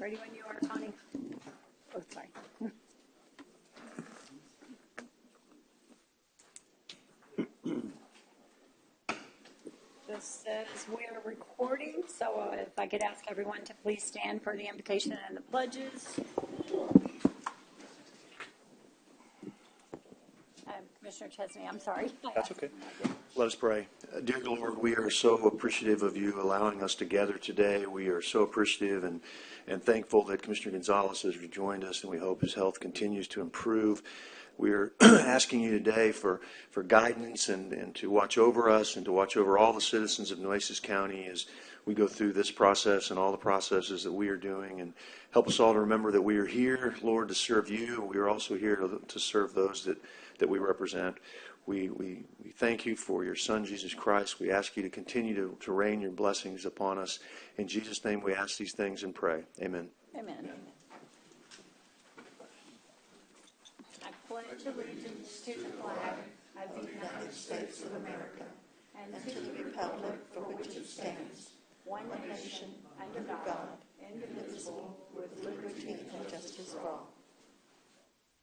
Ready when you are, Connie. Oh, sorry. This says we are recording, so if I could ask everyone to please stand for the invocation and the pledges. Commissioner Chesney, I'm sorry. That's okay. Let us pray. Dear Lord, we are so appreciative of you allowing us to gather today. We are so appreciative and thankful that Commissioner Gonzalez has rejoined us, and we hope his health continues to improve. We are asking you today for guidance and to watch over us and to watch over all the citizens of Nueces County as we go through this process and all the processes that we are doing. And help us all to remember that we are here, Lord, to serve you. We are also here to serve those that we represent. We thank you for your Son, Jesus Christ. We ask you to continue to rain your blessings upon us. In Jesus' name we ask these things and pray. Amen. Amen. I pledge allegiance to the flag of the United States of America and to the republic for which it stands, one nation, under God, indivisible, with liberty and justice for all.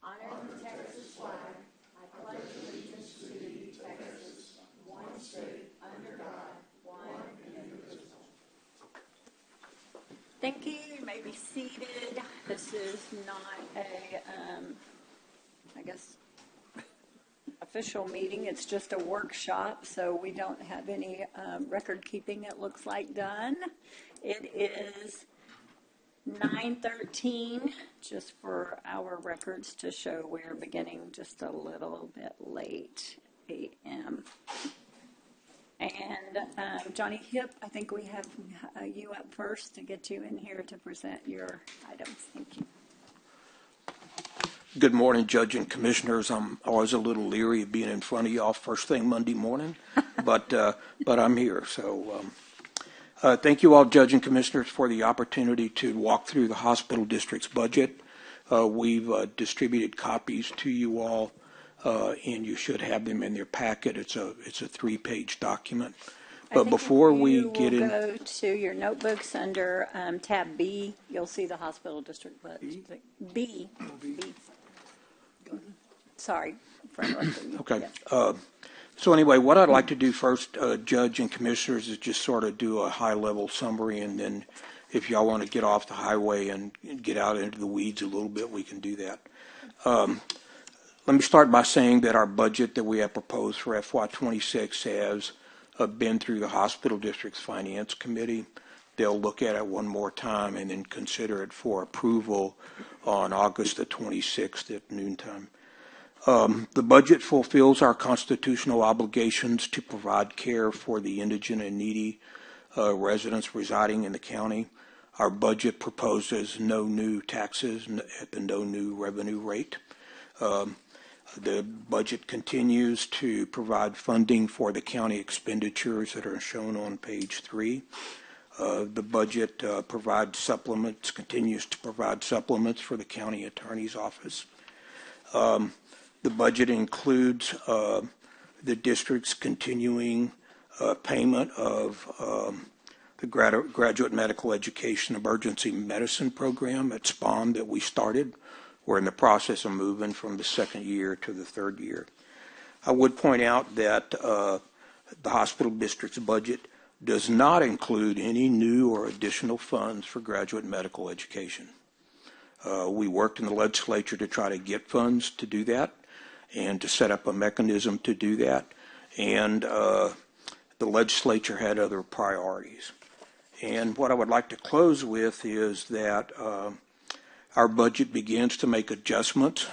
Honor the Texas flag. I pledge allegiance to Texas, one state, under God, one indivisible. Thank you. You may be seated. This is not a, I guess, official meeting. It's just a workshop, so we don't have any record keeping, it looks like, done. It is 9:13, just for our records to show we're beginning just a little bit late, a.m. And Johnny Hip, I think we have you up first to get you in here to present your items. Thank you. Good morning, Judge and Commissioners. I'm always a little leery of being in front of y'all first thing Monday morning, but I'm here. So thank you all, Judge and Commissioners, for the opportunity to walk through the hospital district's budget. We've distributed copies to you all, and you should have them in your packet. It's a 3-page document. But before we get in, go to your notebooks under tab B. You'll see the hospital district budget. B. Sorry for interrupting you. Okay. Yeah. So anyway, what I'd like to do first, Judge and Commissioners, is just sort of do a high-level summary, and then if y'all want to get off the highway and get out into the weeds a little bit, we can do that. Let me start by saying that our budget that we have proposed for FY26 has been through the Hospital District's Finance Committee. They'll look at it one more time and then consider it for approval on August the 26th at noontime. The budget fulfills our constitutional obligations to provide care for the indigent and needy residents residing in the county. Our budget proposes no new taxes at the no new revenue rate. The budget continues to provide funding for the county expenditures that are shown on page 3. The budget continues to provide supplements for the county attorney's office. The budget includes the district's continuing payment of the Graduate Medical Education Emergency Medicine Program at SPOM that we started. We're in the process of moving from the second year to the third year. I would point out that the hospital district's budget does not include any new or additional funds for graduate medical education. We worked in the legislature to try to get funds to do that and to set up a mechanism to do that, and the legislature had other priorities. And what I would like to close with is that our budget begins to make adjustments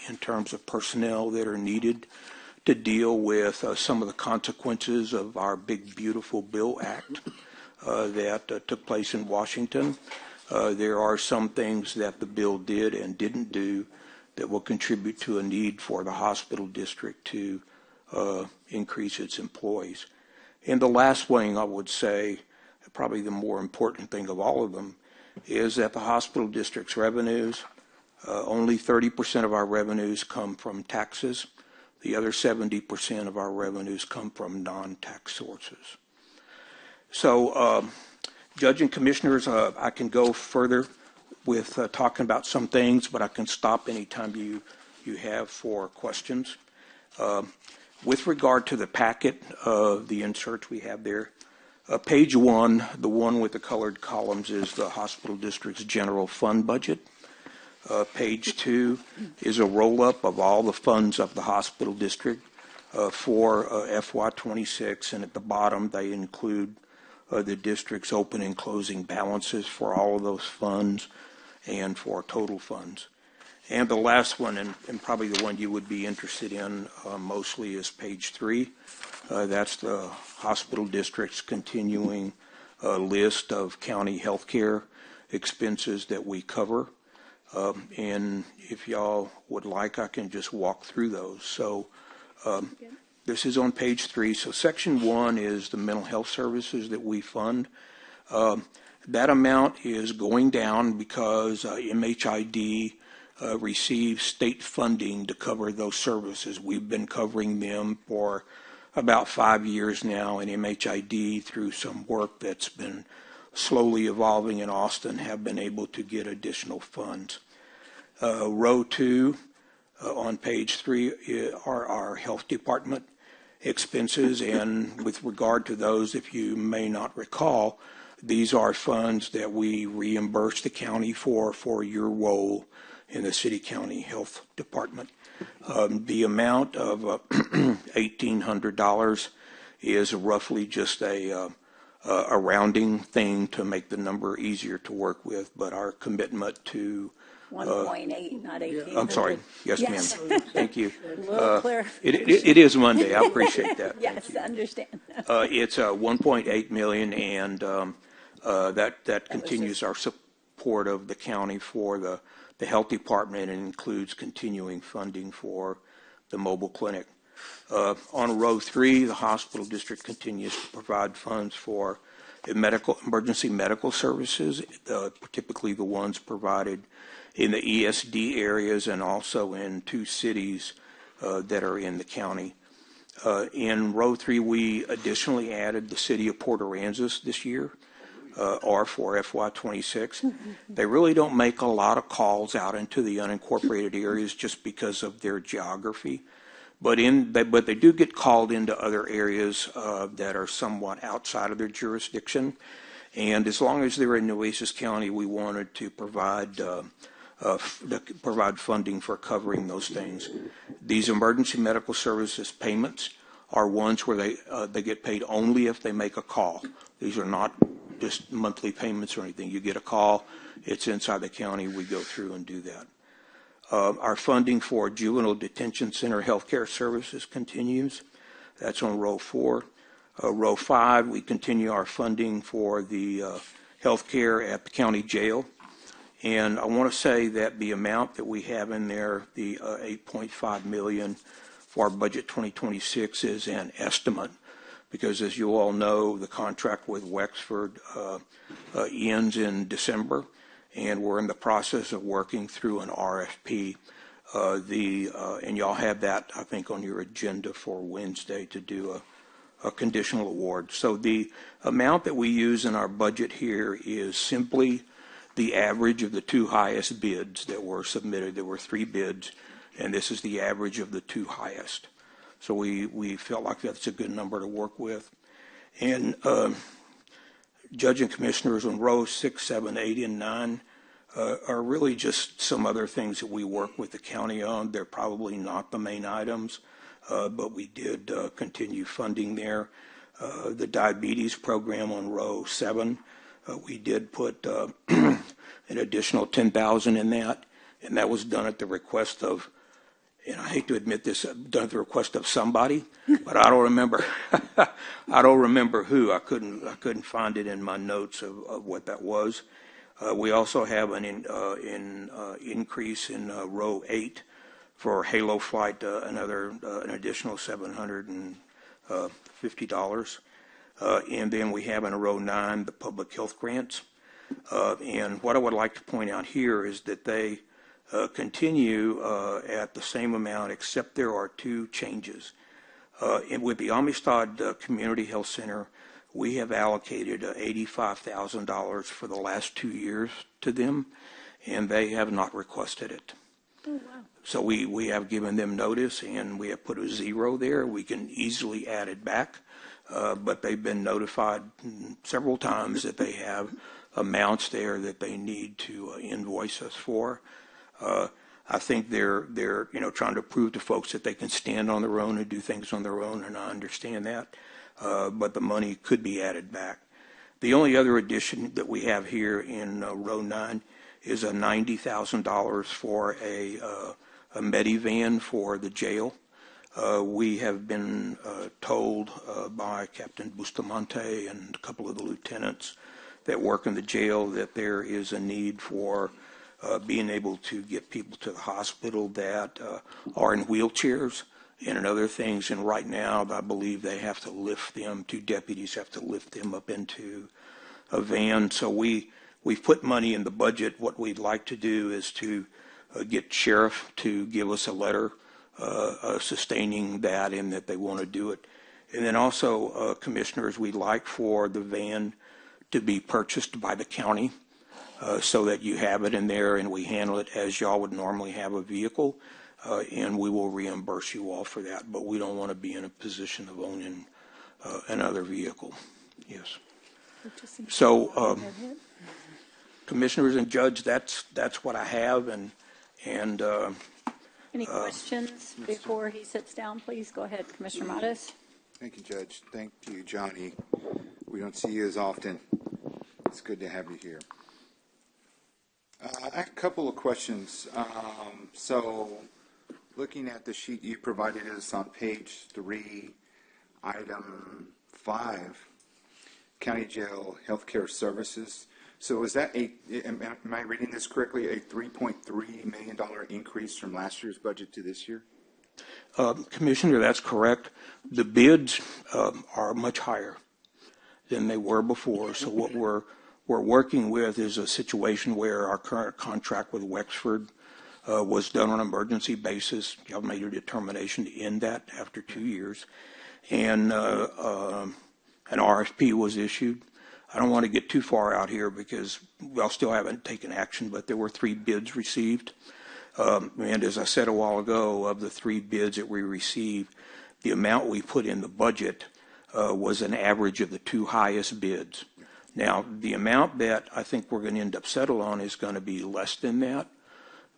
in terms of personnel that are needed to deal with some of the consequences of our Big Beautiful Bill Act that took place in Washington. There are some things that the bill did and didn't do that will contribute to a need for the hospital district to increase its employees. And the last thing I would say, probably the more important thing of all of them, is that the hospital district's revenues, only 30% of our revenues come from taxes. The other 70% of our revenues come from non-tax sources. So, Judge and Commissioners, I can go further with talking about some things, but I can stop anytime you have for questions. With regard to the packet, the inserts we have there, page 1, the one with the colored columns, is the hospital district's general fund budget. Page 2 is a roll-up of all the funds of the hospital district for FY26, and at the bottom they include the district's open and closing balances for all of those funds and for total funds. And the last one, and probably the one you would be interested in mostly, is page 3. That's the hospital district's continuing list of county health care expenses that we cover. And if y'all would like, I can just walk through those. So this is on page 3. So section 1 is the mental health services that we fund. That amount is going down because MHID receives state funding to cover those services. We've been covering them for about 5 years now, and MHID, through some work that's been slowly evolving in Austin, have been able to get additional funds. Row 2 on page 3 are our health department expenses, and with regard to those, if you may not recall, these are funds that we reimburse the county for your role in the city-county health department. The amount of $1,800 is roughly just a rounding thing to make the number easier to work with, but our commitment to 1.8, not 18. I'm sorry. Yes, Yes. ma'am. Thank you. Little clear. It is Monday. I appreciate that. Yes, understand. It's 1.8 million, and that continues our support of the county for the health department, and includes continuing funding for the mobile clinic. On row 3, the hospital district continues to provide funds for emergency medical services, typically the ones provided in the ESD areas and also in 2 cities that are in the county. In row 3, we additionally added the city of Port Aransas this year, or for FY26. They really don't make a lot of calls out into the unincorporated areas just because of their geography, but they do get called into other areas that are somewhat outside of their jurisdiction. And as long as they're in Nueces County, we wanted to provide funding for covering those things. These emergency medical services payments are ones where they get paid only if they make a call. These are not just monthly payments or anything. You get a call, it's inside the county, we go through and do that. Our funding for juvenile detention center healthcare services continues. That's on row 4. Row 5, we continue our funding for the healthcare at the county jail. And I want to say that the amount that we have in there, the $8.5 million for our budget 2026, is an estimate, because as you all know, the contract with Wexford ends in December, and we're in the process of working through an RFP. And y'all have that, I think, on your agenda for Wednesday to do a conditional award. So the amount that we use in our budget here is simply the average of the 2 highest bids that were submitted. There were 3 bids, and this is the average of the 2 highest. So we felt like that's a good number to work with. And Judge and Commissioners, on rows 6, 7, 8, and 9 are really just some other things that we work with the county on. They're probably not the main items, but we did continue funding there. The diabetes program on row 7, we did put an additional $10,000 in that, and that was done at the request of, and I hate to admit this, done at the request of somebody, but I don't remember. I don't remember who. I couldn't find it in my notes of what that was. We also have an increase in row 8 for Halo Flight, an additional $750. And then we have in row 9 the public health grants. And what I would like to point out here is that they continue at the same amount, except there are 2 changes. With the Amistad Community Health Center, we have allocated $85,000 for the last 2 years to them, and they have not requested it. Oh, wow. So we have given them notice, and we have put a 0 there. We can easily add it back, but they've been notified several times that they have amounts there that they need to invoice us for. I think they're trying to prove to folks that they can stand on their own and do things on their own, and I understand that. But the money could be added back. The only other addition that we have here in row 9 is a $90,000 for a Medivan for the jail. We have been told by Captain Bustamante and a couple of the lieutenants that work in the jail that there is a need for being able to get people to the hospital that are in wheelchairs and other things. And right now, I believe they have to lift them, 2 deputies have to lift them up into a van. So we've put money in the budget. What we'd like to do is to get sheriff to give us a letter sustaining that and that they want to do it. And then also, commissioners, we'd like for the van to be purchased by the county so that you have it in there and we handle it as y'all would normally have a vehicle, and we will reimburse you all for that. But we don't want to be in a position of owning another vehicle. Yes. So, commissioners and judge, that's what I have. And any questions before he sits down? Please go ahead, Commissioner Mattis. Thank you, Judge. Thank you, Johnny. We don't see you as often. It's good to have you here. I have a couple of questions. So, looking at the sheet you provided us on page 3, item 5, County Jail Healthcare Services. So is that am I reading this correctly, a $3.3 million increase from last year's budget to this year? Commissioner, that's correct. The bids are much higher than they were before. So what we're working with is a situation where our current contract with Wexford was done on an emergency basis. Y'all made a determination to end that after 2 years. And an RFP was issued. I don't want to get too far out here because we still haven't taken action, but there were 3 bids received. And as I said a while ago, of the 3 bids that we received, the amount we put in the budget was an average of the 2 highest bids. Now, the amount that I think we're going to end up settling on is going to be less than that,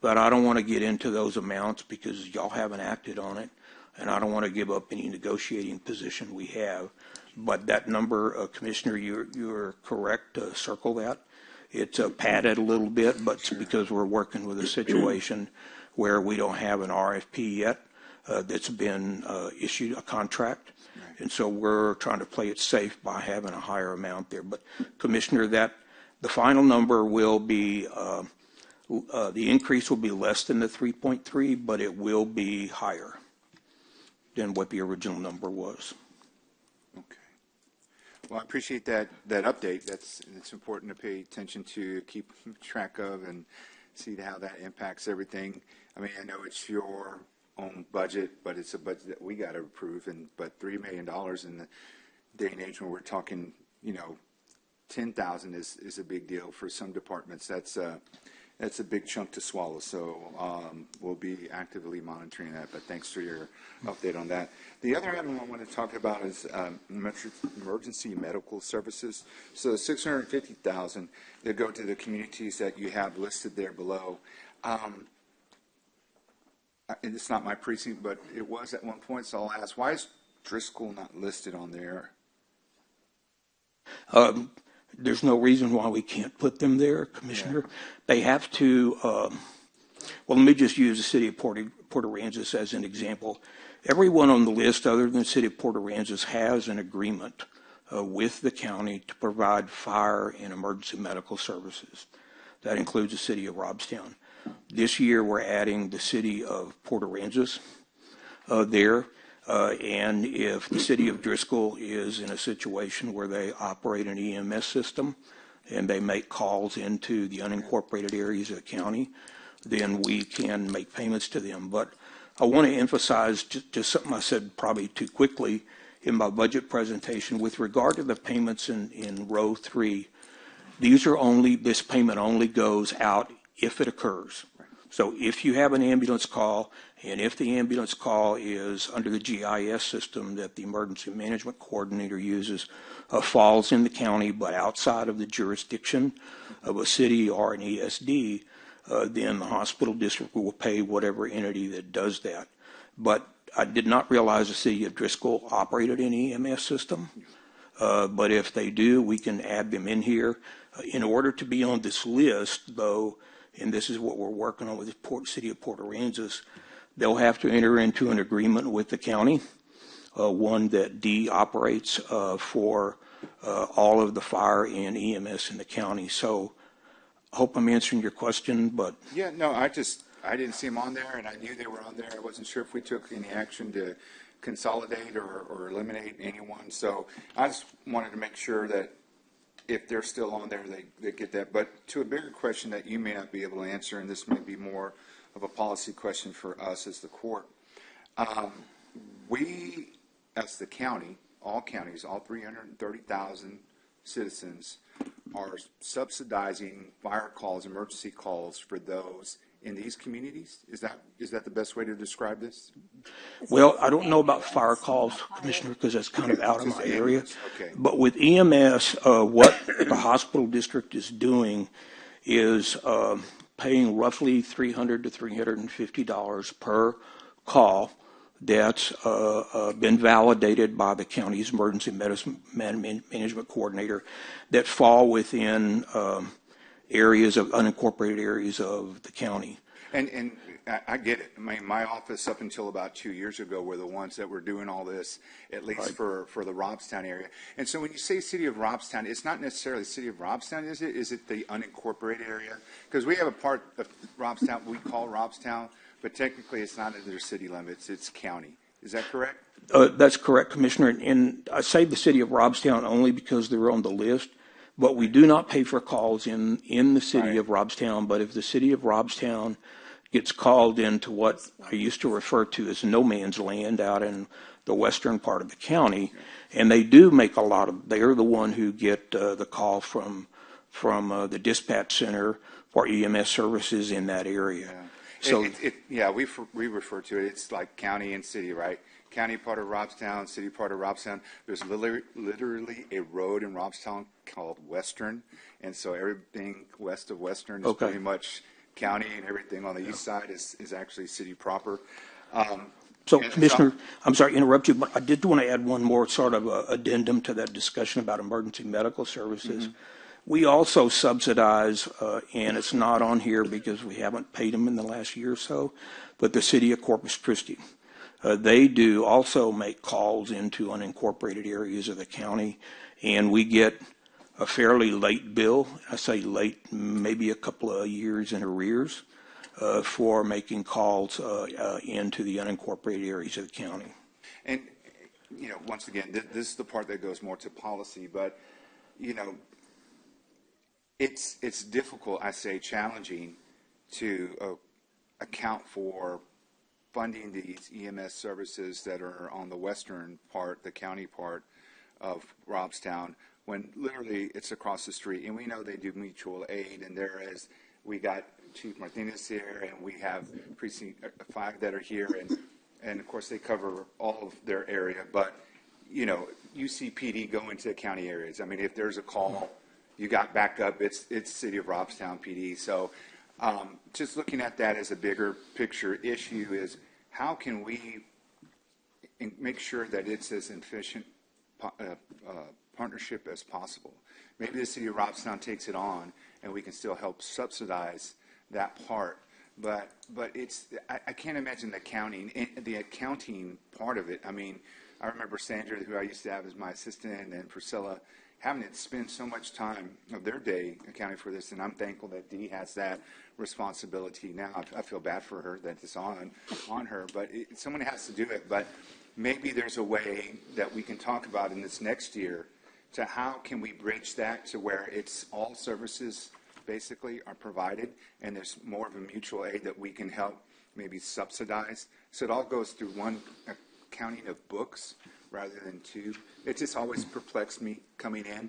but I don't want to get into those amounts because y'all haven't acted on it, and I don't want to give up any negotiating position we have. But that number, Commissioner, you're correct to circle that. It's padded a little bit, but sure, because we're working with a situation where we don't have an RFP yet that's been issued, a contract. Right. And so we're trying to play it safe by having a higher amount there. But, Commissioner, that the final number will be, the increase will be less than the 3.3, but it will be higher than what the original number was. Okay. Well, I appreciate that update. It's important to pay attention to, keep track of, and see how that impacts everything. I mean, I know it's your own budget, but it's a budget that we got to approve. But $3 million in the day and age when we're talking, $10,000 is a big deal for some departments. That's a big chunk to swallow. So we'll be actively monitoring that. But thanks for your update on that. The other item I want to talk about is emergency medical services. So $650,000 that go to the communities that you have listed there below. It's not my precinct, but it was at one point. So I'll ask, why is Driscoll not listed on there? There's no reason why we can't put them there, Commissioner. Yeah. They have to, well, let me just use the city of Port Aransas as an example. Everyone on the list other than the city of Port Aransas has an agreement with the county to provide fire and emergency medical services. That includes the city of Robstown. This year we're adding the city of Port Aransas there. And if the city of Driscoll is in a situation where they operate an EMS system and they make calls into the unincorporated areas of the county, then we can make payments to them. But I want to emphasize just something I said probably too quickly in my budget presentation with regard to the payments in row 3. This payment only goes out if it occurs. So if you have an ambulance call, and if the ambulance call is under the GIS system that the emergency management coordinator uses, falls in the county but outside of the jurisdiction of a city or an ESD, then the hospital district will pay whatever entity that does that. But I did not realize the city of Driscoll operated an EMS system. But if they do, we can add them in here. In order to be on this list, though, and this is what we're working on with the city of Port Aransas, they'll have to enter into an agreement with the county, one that D operates for all of the fire and EMS in the county. So I hope I'm answering your question, but. Yeah, no, I didn't see them on there, and I knew they were on there. I wasn't sure if we took any action to consolidate or eliminate anyone. So I just wanted to make sure that if they're still on there, they get that. But to a bigger question that you may not be able to answer, and this may be more of a policy question for us as the court, we, as the county, all counties, all 330,000 citizens, are subsidizing fire calls, emergency calls for those in these communities? Is that the best way to describe this? Well, I don't know about fire calls, Commissioner, because that's kind of out of my area. Okay. But with EMS, what the hospital district is doing is paying roughly $300 to $350 per call that's been validated by the county's emergency medicine management coordinator that fall within areas of unincorporated areas of the county. And I get it. I mean, my office up until about 2 years ago were the ones that were doing all this, at least for the Robstown area. And so when you say city of Robstown, it's not necessarily city of Robstown, is it? Is it the unincorporated area? Because we have a part of Robstown we call Robstown, but technically it's not in their city limits, it's county. Is that correct? That's correct, Commissioner. And I say the city of Robstown only because they're on the list. But we do not pay for calls in the city of Robstown. But if the city of Robstown gets called into what I used to refer to as no man's land out in the western part of the county, and they do make a lot of, they're the one who get the call from the dispatch center for EMS services in that area. Yeah. So we refer to it. It's like county and city, right? County part of Robstown, city part of Robstown. There's literally a road in Robstown called Western, and so everything west of Western is pretty much county, and everything on the east side is actually city proper. So, Commissioner, I'm sorry to interrupt you, but I did want to add one more sort of addendum to that discussion about emergency medical services. Mm-hmm. We also subsidize, and it's not on here because we haven't paid them in the last year or so, but the city of Corpus Christi. They do also make calls into unincorporated areas of the county, and we get a fairly late bill. I say late, maybe a couple of years in arrears for making calls into the unincorporated areas of the county. And, once again, this is the part that goes more to policy, but, it's difficult, I say, challenging to account for funding these EMS services that are on the western part, the county part of Robstown, when literally it's across the street. And we know they do mutual aid, and we got Chief Martinez here, and we have Precinct 5 that are here, and of course they cover all of their area. But, UCPD go into county areas. I mean, if there's a call, you got backup, it's City of Robstown PD. So just looking at that as a bigger picture issue is how can we make sure that it's as efficient partnership as possible. Maybe the City of Robstown takes it on and we can still help subsidize that part. But I can't imagine the accounting part of it. I mean, I remember Sandra, who I used to have as my assistant, and Priscilla, having to spend so much time of their day accounting for this, and I'm thankful that Dee has that responsibility now. I feel bad for her that it's on her, but someone has to do it. But maybe there's a way that we can talk about in this next year to how can we bridge that to where it's all services basically are provided, and there's more of a mutual aid that we can help maybe subsidize. So it all goes through one accounting of books rather than two. It just always perplexed me coming in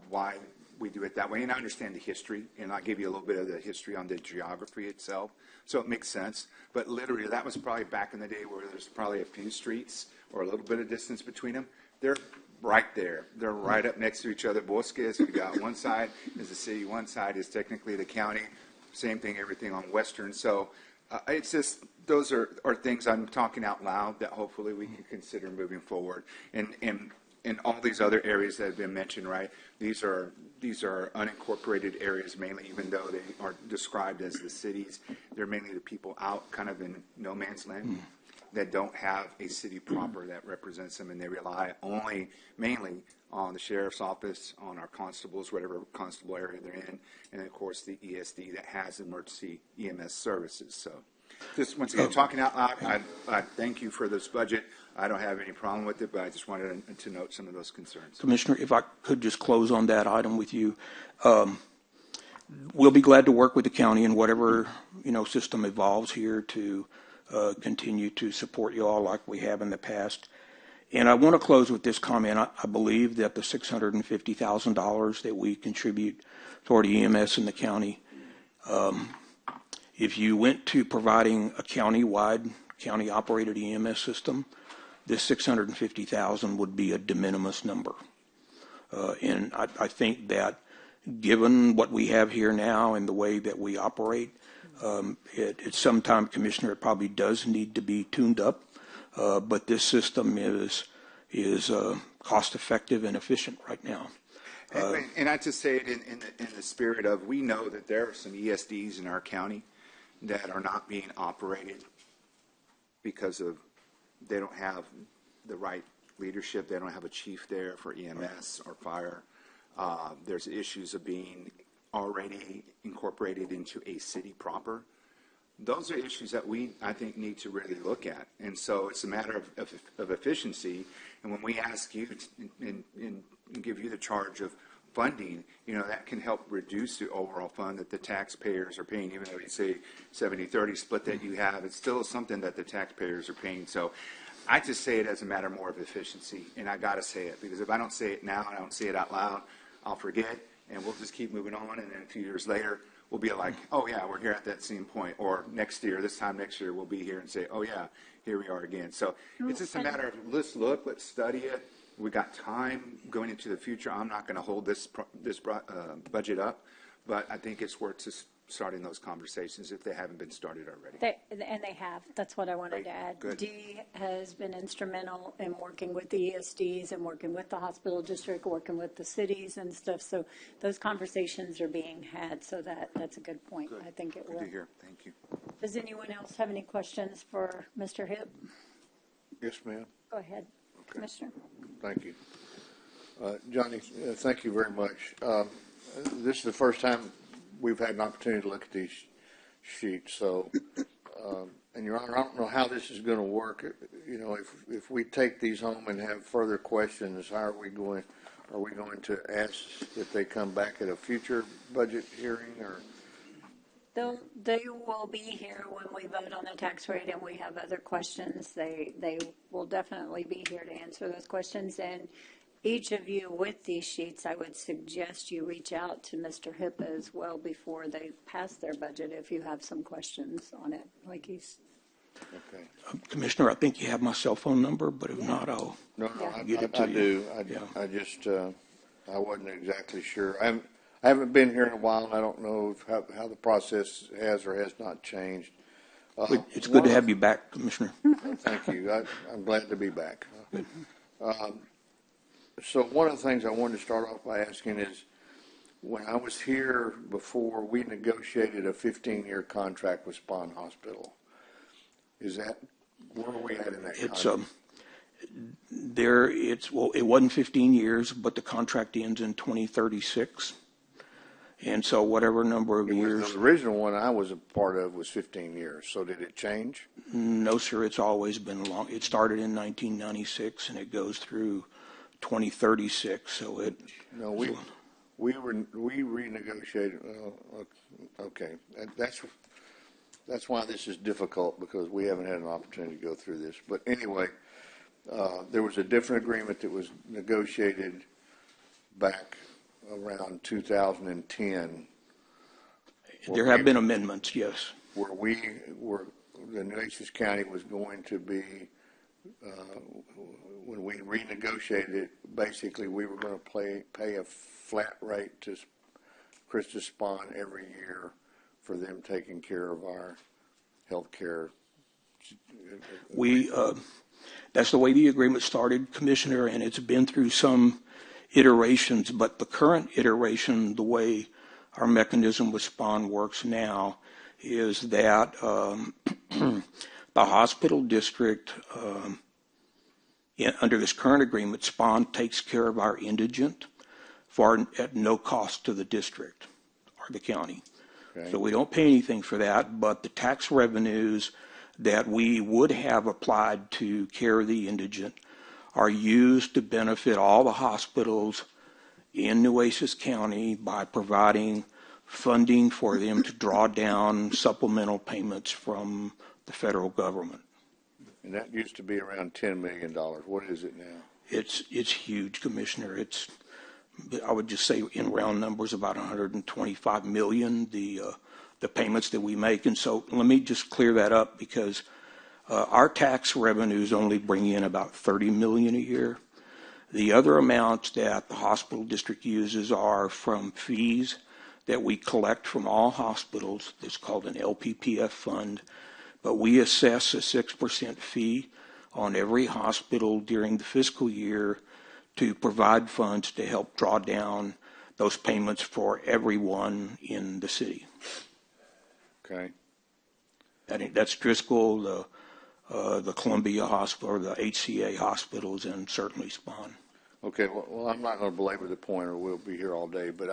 why we do it that way. And I understand the history, and I'll give you a little bit of the history on the geography itself, so it makes sense. But literally, that was probably back in the day where there's probably a few streets or a little bit of distance between them. They're right there. They're right up next to each other. Bosques, we got one side is the city, one side is technically the county. Same thing, everything on Western. So it's just, those are things I'm talking out loud that hopefully we can consider moving forward. And all these other areas that have been mentioned, right? These are unincorporated areas mainly, even though they are described as the cities. They're mainly the people out kind of in no man's land that don't have a city proper that represents them, and they rely mainly on the sheriff's office, on our constables, whatever constable area they're in, and of course the ESD that has emergency EMS services. So just once again, talking out loud, I thank you for this budget. I don't have any problem with it, but I just wanted to note some of those concerns. Commissioner, if I could just close on that item with you. We'll be glad to work with the county in whatever, system evolves here to continue to support you all like we have in the past. And I want to close with this comment. I believe that the $650,000 that we contribute toward EMS in the county, if you went to providing a county-wide, county-operated EMS system, this $650,000 would be a de minimis number. And I think that given what we have here now and the way that we operate, at some time, Commissioner, it probably does need to be tuned up. But this system is cost effective and efficient right now. And I just say it in the spirit of, we know that there are some ESDs in our county that are not being operated because of they don't have the right leadership. They don't have a chief there for EMS or fire. There's issues of being already incorporated into a city proper. Those are issues that I think, need to really look at. And so it's a matter of efficiency. And when we ask you and give you the charge of funding, that can help reduce the overall fund that the taxpayers are paying. Even though you say 70-30 split that you have, it's still something that the taxpayers are paying. So I just say it as a matter more of efficiency. And I got to say it, because if I don't say it now and I don't say it out loud, I'll forget, and we'll just keep moving on. And then a few years later, we'll be like, oh, yeah, we're here at that same point. Or next year, this time next year, we'll be here and say, oh, yeah, here we are again. So it's just a matter of let's study it. We got time going into the future. I'm not going to hold this budget up, but I think it's worth just starting those conversations if they haven't been started already. They have. That's what I wanted to add. Good. Dee has been instrumental in working with the ESDs and working with the hospital district, working with the cities and stuff. So those conversations are being had. So that's a good point. Good. I think it will. Good to hear. Thank you. Does anyone else have any questions for Mr. Hipp? Yes, ma'am. Go ahead, Commissioner. Thank you. Johnny, thank you very much. This is the first time we've had an opportunity to look at these sheets. So, and Your Honor, I don't know how this is going to work. If we take these home and have further questions, how are we going? Are we going to ask if they come back at a future budget hearing, or? They will be here when we vote on the tax rate and we have other questions. They will definitely be here to answer those questions. And each of you with these sheets, I would suggest you reach out to Mr. Hipp as well before they pass their budget if you have some questions on it. Like he's. Okay. Commissioner, I think you have my cell phone number, but if not, I'll get it to you. I just I wasn't exactly sure. I haven't been here in a while, and I don't know how the process has or has not changed. It's good to have you back, Commissioner. Thank you. I'm glad to be back. So one of the things I wanted to start off by asking is, when I was here before, we negotiated a 15-year contract with Spahn Hospital. Where are we at in that contract? It wasn't 15 years, but the contract ends in 2036. And so whatever number of years. The original one I was a part of was 15 years. So did it change? No, sir. It's always been long. It started in 1996 and it goes through 2036. So it. No, we renegotiated. Okay, that's why this is difficult, because we haven't had an opportunity to go through this. But anyway, there was a different agreement that was negotiated back around 2010. There have been amendments, yes. Where the Nueces County was going to be, when we renegotiated it, basically we were going to pay a flat rate to Christus Spawn every year for them taking care of our health care. That's the way the agreement started, Commissioner, and it's been through some iterations, but the current iteration, the way our mechanism with Spawn works now, is that the hospital district, under this current agreement, Spawn takes care of our indigent at no cost to the district or the county. Okay. So we don't pay anything for that, but the tax revenues that we would have applied to care of the indigent are used to benefit all the hospitals in Nueces County by providing funding for them to draw down supplemental payments from the federal government. And that used to be around $10 million. What is it now? It's huge, Commissioner. I would just say in round numbers about 125 million, the payments that we make. And so let me just clear that up, because our tax revenues only bring in about 30 million a year. The other amounts that the hospital district uses are from fees that we collect from all hospitals. It's called an LPPF fund, but we assess a 6% fee on every hospital during the fiscal year to provide funds to help draw down those payments for everyone in the city. Okay. That's Driscoll, the Columbia Hospital, or the HCA hospitals, and certainly Spawn. Okay, well, I'm not going to belabor the point, or we'll be here all day, but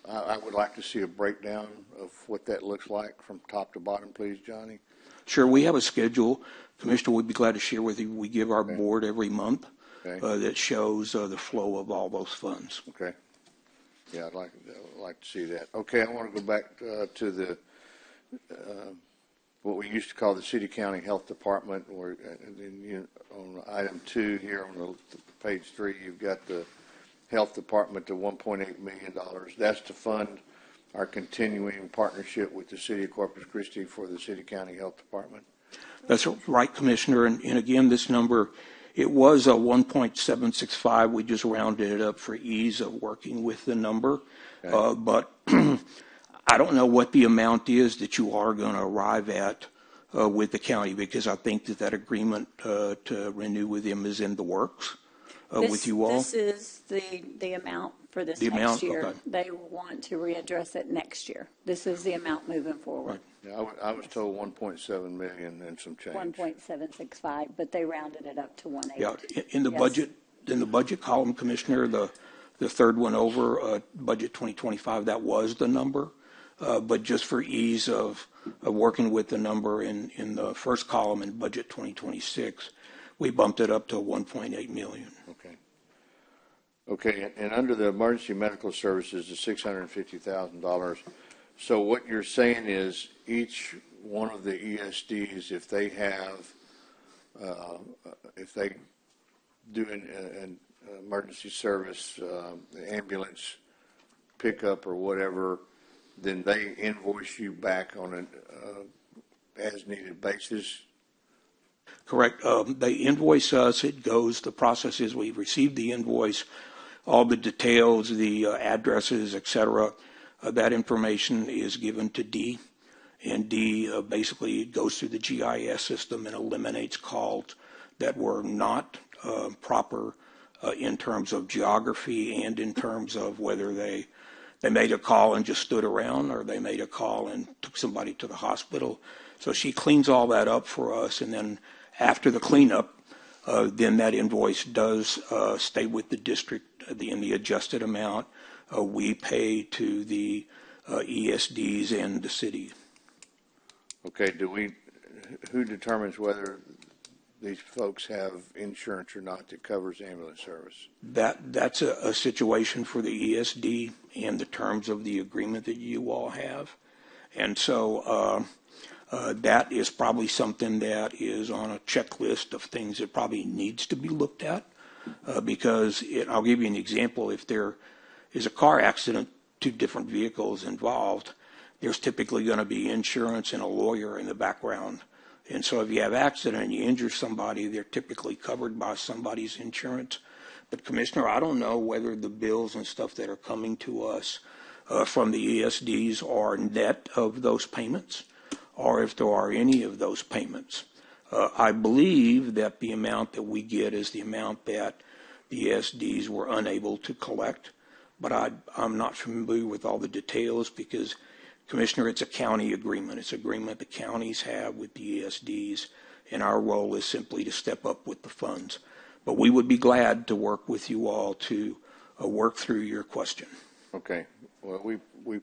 I would like to see a breakdown of what that looks like from top to bottom, please, Johnny. Sure, we have a schedule. Commissioner, we'd be glad to share with you. We give our board every month that shows the flow of all those funds. Okay. Yeah, I'd like to see that. Okay, I want to go back to the what we used to call the City County Health Department, or on item 2 here on page 3, you've got the Health Department to $1.8 million. That's to fund our continuing partnership with the City of Corpus Christi for the City County Health Department. That's right, Commissioner. And again, this number, it was a 1.765. We just rounded it up for ease of working with the number. Okay. But I don't know what the amount is that you are going to arrive at with the county, because I think that agreement to renew with them is in the works with you all. This is the amount for this next year. Okay. They want to readdress it next year. This is the amount moving forward. Right. Yeah, I was told 1.7 million and some change. 1.765, but they rounded it up to 1.8. Yeah, in the budget column, Commissioner, the third one over, budget 2025, that was the number. But just for ease of working with the number in the first column in budget 2026, we bumped it up to 1.8 million. Okay. Okay, and under the emergency medical services, the $650,000. So what you're saying is each one of the ESDs, if they have, if they do an emergency service, ambulance pickup or whatever, then they invoice you back on an as-needed basis? Correct. They invoice us. It goes, the process is we receive the invoice, all the details, the addresses, et cetera. That information is given to D, and D basically goes through the GIS system and eliminates calls that were not proper in terms of geography and in terms of whether they made a call and just stood around, or they made a call and took somebody to the hospital. So she cleans all that up for us, and then after the cleanup, then that invoice does stay with the district in the adjusted amount. We pay to the ESDs and the city. Okay, who determines whether these folks have insurance or not that covers ambulance service? That's a situation for the ESD and the terms of the agreement that you all have. And so that is probably something that is on a checklist of things that probably needs to be looked at because I'll give you an example. If they're is a car accident, two different vehicles involved, there's typically going to be insurance and a lawyer in the background. And so if you have an accident and you injure somebody, they're typically covered by somebody's insurance. But Commissioner, I don't know whether the bills and stuff that are coming to us from the ESDs are net of those payments, or if there are any of those payments. I believe that the amount that we get is the amount that the ESDs were unable to collect, but I'm not familiar with all the details because, Commissioner, it's a county agreement. It's an agreement the counties have with the ESDs, and our role is simply to step up with the funds. But we would be glad to work with you all to work through your question. Okay. Well, we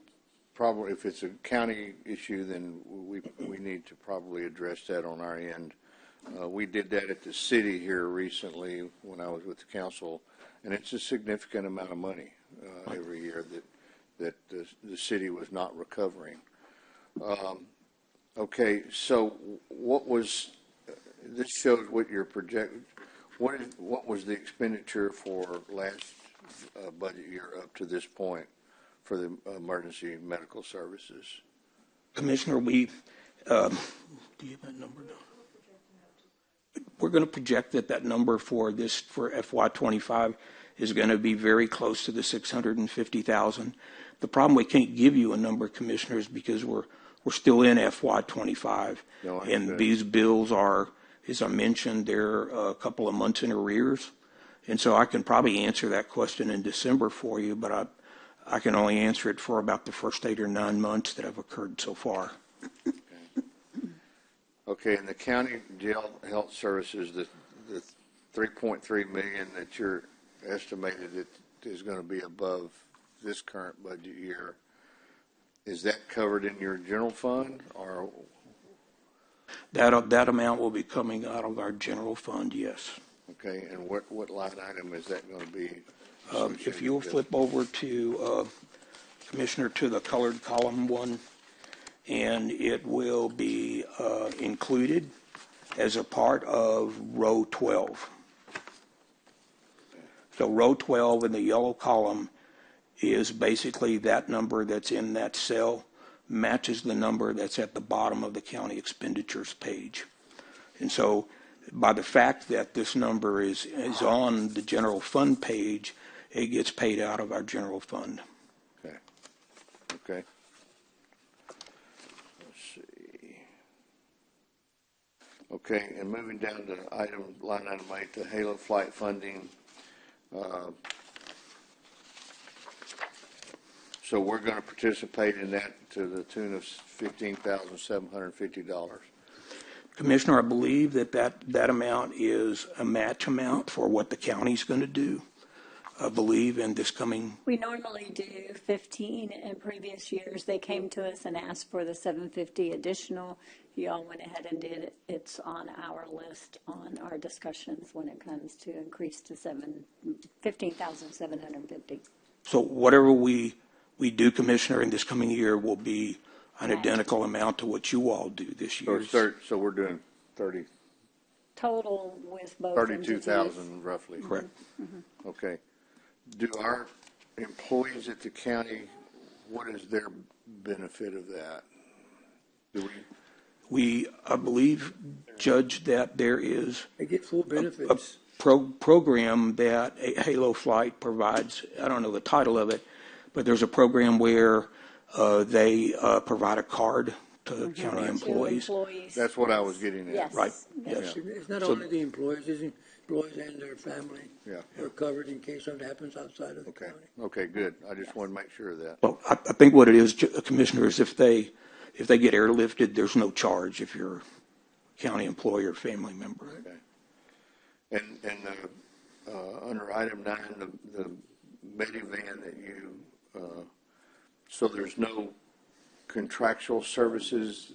probably, if it's a county issue, then we need to probably address that on our end. We did that at the city here recently when I was with the council, and it's a significant amount of money every year that the city was not recovering. Okay, so what was, this shows what your what was the expenditure for last budget year up to this point for the emergency medical services? Commissioner, do you have that number? We're going to project that number for FY25 is going to be very close to the 650,000. The problem, we can't give you a number, Commissioners, because we're still in FY25, and these bills are, as I mentioned, they're a couple of months in arrears, and so I can probably answer that question in December for you, but I can only answer it for about the first 8 or 9 months that have occurred so far. Okay, and the county jail health services, the 3.3 million that you're estimated it is going to be above this current budget year, is that covered in your general fund, or? That amount will be coming out of our general fund, yes. Okay, and what line item is that going to be? If you'll flip over to, Commissioner, to the colored column one, and it will be included as a part of row 12. So row 12 in the yellow column is basically that number that's in that cell matches the number that's at the bottom of the county expenditures page. And so by the fact that this number is on the general fund page, it gets paid out of our general fund. Okay. Okay. Let's see. Okay, and moving down to line item 8, the Halo flight funding. So we're going to participate in that to the tune of $15,750. Commissioner, I believe that amount is a match amount for what the county's going to do. I believe in this coming. We normally do 15. In previous years, they came to us and asked for the 750 additional. You all went ahead and did it. It's on our list on our discussions when it comes to increase to 15,750. So whatever we do, Commissioner, in this coming year will be an identical amount to what you all do this year. So we're doing 30. Total with both 32,000 roughly. Correct. Mm-hmm. Okay. Do our employees at the county, what is their benefit of that? Do we I believe, Judge, that there is they get full benefits. A program that a Halo flight provides. I don't know the title of it, but there's a program where they provide a card to county employees. That's what I was getting at. Yes. Right. Yes. It's not only the employees, it's employees and their family are covered in case something happens outside of the county. Okay, good. I just want to make sure of that. Well, I think what it is, Commissioner, is if they get airlifted, there's no charge if you're a county employee or family member. Okay. And under item 9, the Medivan that you, so there's no contractual services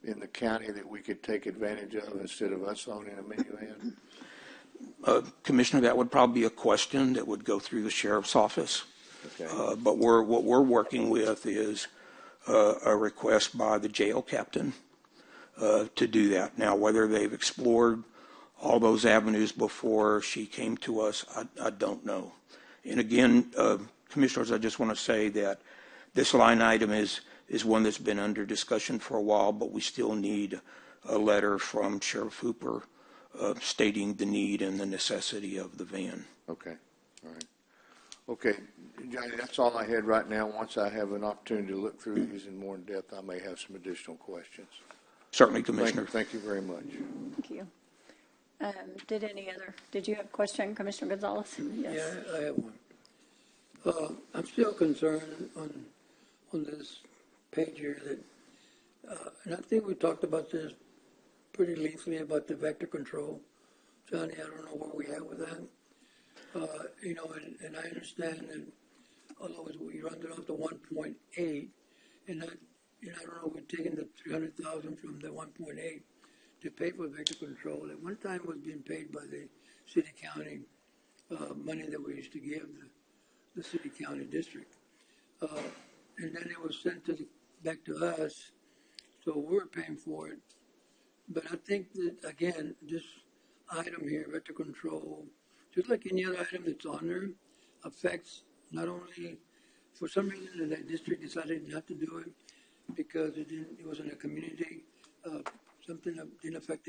in the county that we could take advantage of instead of us owning a minivan? Commissioner, that would probably be a question that would go through the sheriff's office. Okay. But what we're working with is a request by the jail captain to do that. Now, whether they've explored all those avenues before she came to us, I don't know. And again, Commissioners, I just want to say that this line item is one that's been under discussion for a while, but we still need a letter from Sheriff Hooper stating the need and the necessity of the van. Okay, all right. Okay, Johnny, that's all I had right now. Once I have an opportunity to look through these in more in depth, I may have some additional questions. Certainly, Commissioner. Thank you very much. Thank you. Did you have a question, Commissioner Gonzalez? Yes. Yeah, I have one. I'm still concerned on this page here that, and I think we talked about this pretty lengthily about the vector control. Johnny, I don't know where we are with that. And I understand that although we rounded it off to 1.8, and I don't know if we're taking the 300,000 from the 1.8 to pay for vector control. At one time, it was being paid by the city county money that we used to give the city county district, and then it was sent back to us, so we're paying for it. But I think that again, this item here, vector control, just like any other item that's on there, affects not only, for some reason that district decided not to do it because it wasn't a community, something that didn't affect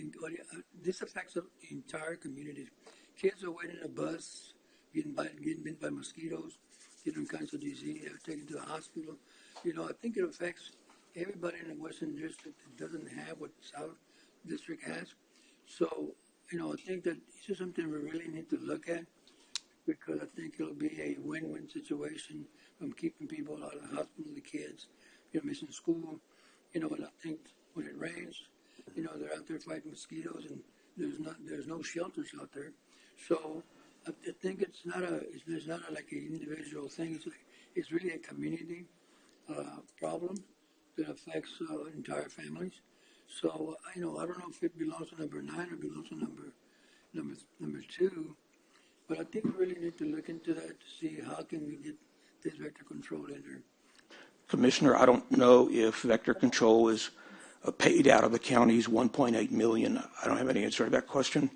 this affects the entire community. Kids are waiting in a bus, getting bit by mosquitoes, getting all kinds of disease, they're taken to the hospital. I think it affects everybody in the Western District that doesn't have what the South District has. So, I think that this is something we really need to look at, because I think it'll be a win-win situation from keeping people out of the hospital, the kids, missing school, and I think when it rains, they're out there fighting mosquitoes, and there's no shelters out there. So I think it's not like an individual thing. It's really a community problem that affects entire families. So I don't know if it belongs to number 9 or belongs to number 2, but I think we really need to look into that to see how can we get this vector control in there. Commissioner, I don't know if vector control is paid out of the county's $1.8 million. I don't have any answer to that question.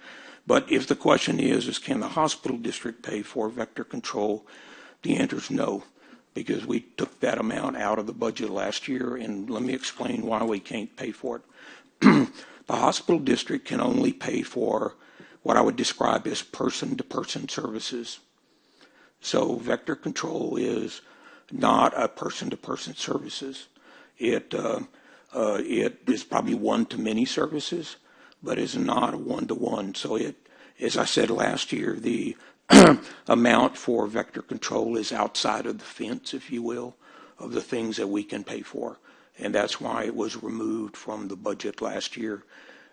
But if the question is can the hospital district pay for vector control, the answer is no, because we took that amount out of the budget last year, and let me explain why we can't pay for it. The hospital district can only pay for what I would describe as person-to-person services. So vector control is not a person-to-person services. It is probably one-to-many services, but is not a one-to-one. So as I said last year, the amount for vector control is outside of the fence, if you will, of the things that we can pay for. And that's why it was removed from the budget last year.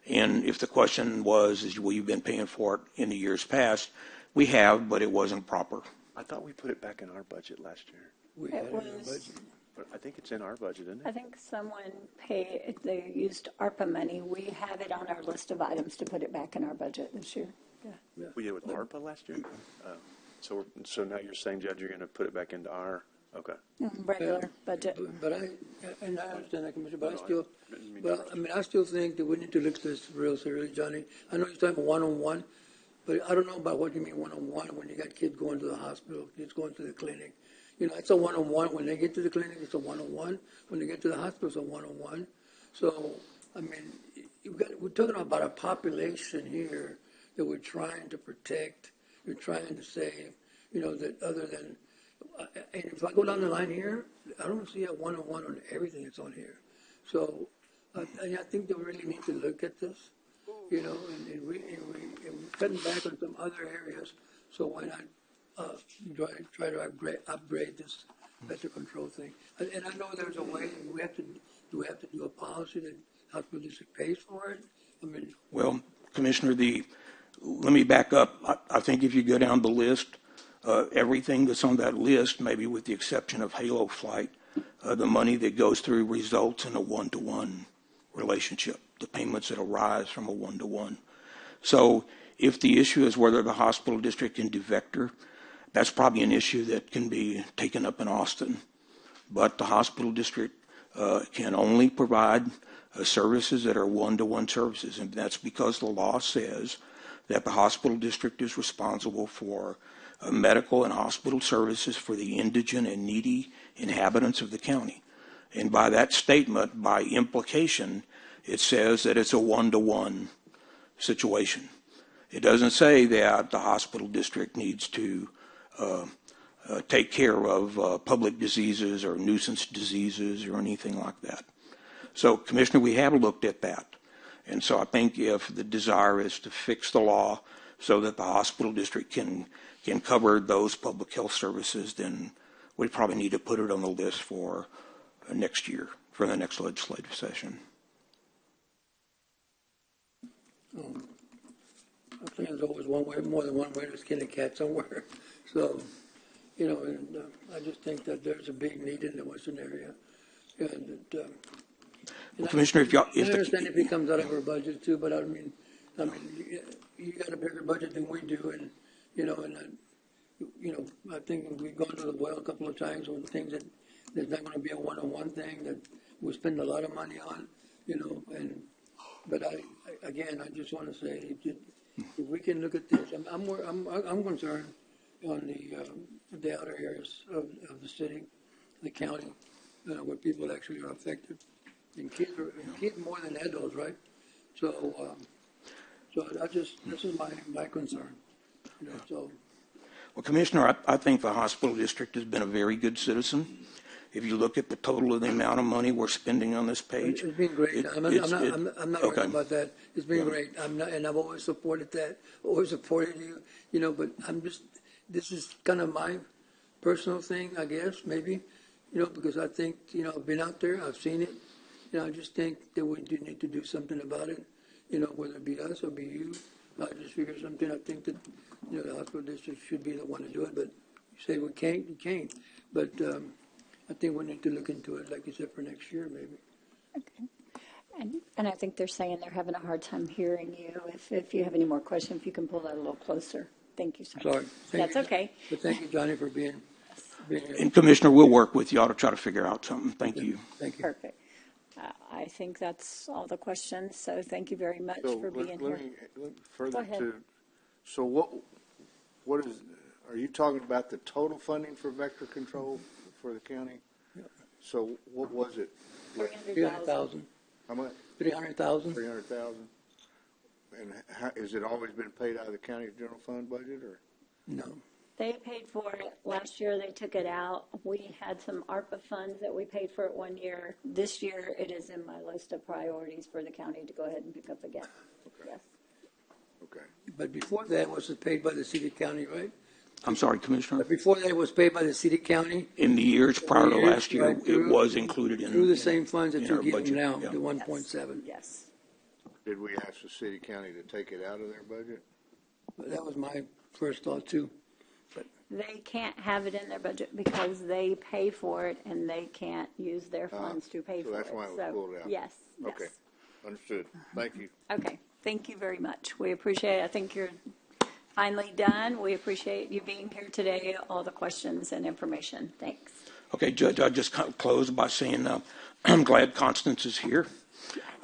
And if the question was, well, you've been paying for it in the years past, we have, but it wasn't proper. I thought we put it back in our budget last year. We had it in the budget. But I think it's in our budget, isn't I it? think they used ARPA money. We have it on our list of items to put it back in our budget this year. Yeah. We did with ARPA last year? So now you're saying, Judge, you're going to put it back into our, okay. Regular budget. But I understand that, Commissioner, but I still think that we need to look at this real seriously, Johnny. I know you're talking one-on-one, but I don't know about what you mean one-on-one when you got kids going to the hospital, kids going to the clinic. It's a one-on-one. When they get to the clinic, it's a one-on-one. When they get to the hospital, it's a one-on-one. So, we're talking about a population here that we're trying to protect, we're trying to save, that other than, and if I go down the line here, I don't see a one-on-one on everything that's on here. So, I think that we really need to look at this, and we're cutting back on some other areas, so why not try to upgrade this vector control thing. And I know there's a way. Do we have to do a policy that hospital district pays for it? Well, Commissioner, let me back up. I think if you go down the list, everything that's on that list, maybe with the exception of Halo Flight, the money that goes through results in a one-to-one relationship, the payments that arise from a one-to-one. So if the issue is whether the hospital district can do vector, that's probably an issue that can be taken up in Austin. But the hospital district can only provide services that are one-to-one services, and that's because the law says that the hospital district is responsible for medical and hospital services for the indigent and needy inhabitants of the county. And by that statement, by implication, it says that it's a one-to-one situation. It doesn't say that the hospital district needs to take care of public diseases or nuisance diseases or anything like that. So, Commissioner, we have looked at that. And so I think if the desire is to fix the law so that the hospital district can cover those public health services, then we probably need to put it on the list for next year, for the next legislative session. I think there's always one way, more than one way to skin a cat somewhere. So, you know, and I just think that there's a big need in the western area. And Well, Commissioner, I understand if it comes out of our budget too, but I mean, you got a bigger budget than we do, and you know, I think we've gone to the well a couple of times on things that there's not going to be a one-on-one thing that we spend a lot of money on, you know, but I just want to say if we can look at this, I'm concerned on the outer areas of the city, the county, where people actually are affected. And kids more than adults, right? So this is my concern. You know, so. Well, Commissioner, I think the hospital district has been a very good citizen. If you look at the total of the amount of money we're spending on this page, it's been great. I'm not okay. worried about that. It's been great. And I've always supported that. Always supported you. You know, but this is kind of my personal thing, I guess, maybe. You know, because I think, you know, I've been out there, I've seen it. You know, I just think that we do need to do something about it, you know, whether it be us or be you. I just figure something. I think that, you know, the hospital district should be the one to do it, but you say we can't, you can't. But I think we need to look into it, like you said, for next year, maybe. Okay. And I think they're saying they're having a hard time hearing you. If you have any more questions, if you can pull that a little closer. Thank you, sir. Sorry. That's okay. But thank you, Johnny, for being here. And Commissioner, we'll work with you all to try to figure out something. Thank you. Thank you. Perfect. I think that's all the questions, so thank you very much for being here. Let me further Go ahead. so what is, are you talking about the total funding for vector control for the county? Yeah. So what was it? 300,000. How much? 300,000. 300,000. And has it always been paid out of the county general fund budget, or? No. They paid for it. Last year, they took it out. We had some ARPA funds that we paid for it one year. This year, it is in my list of priorities for the county to go ahead and pick up again. Okay. Yes. Okay. But before that, was it paid by the city county, right? I'm sorry, Commissioner. But before that, it was paid by the city county. In the years prior to last year, Right, it was included in through the same funds that in you're our getting budget, now, yeah. the 1.7. Yes. Did we ask the city county to take it out of their budget? That was my first thought too. They can't have it in their budget because they pay for it and they can't use their funds to pay so for it. that's why it was pulled out. Yes. Okay. Yes. Understood. Thank you. Okay. Thank you very much. We appreciate it. I think you're finally done. We appreciate you being here today, all the questions and information. Thanks. Okay, Judge, I'll just close by saying I'm glad Constance is here.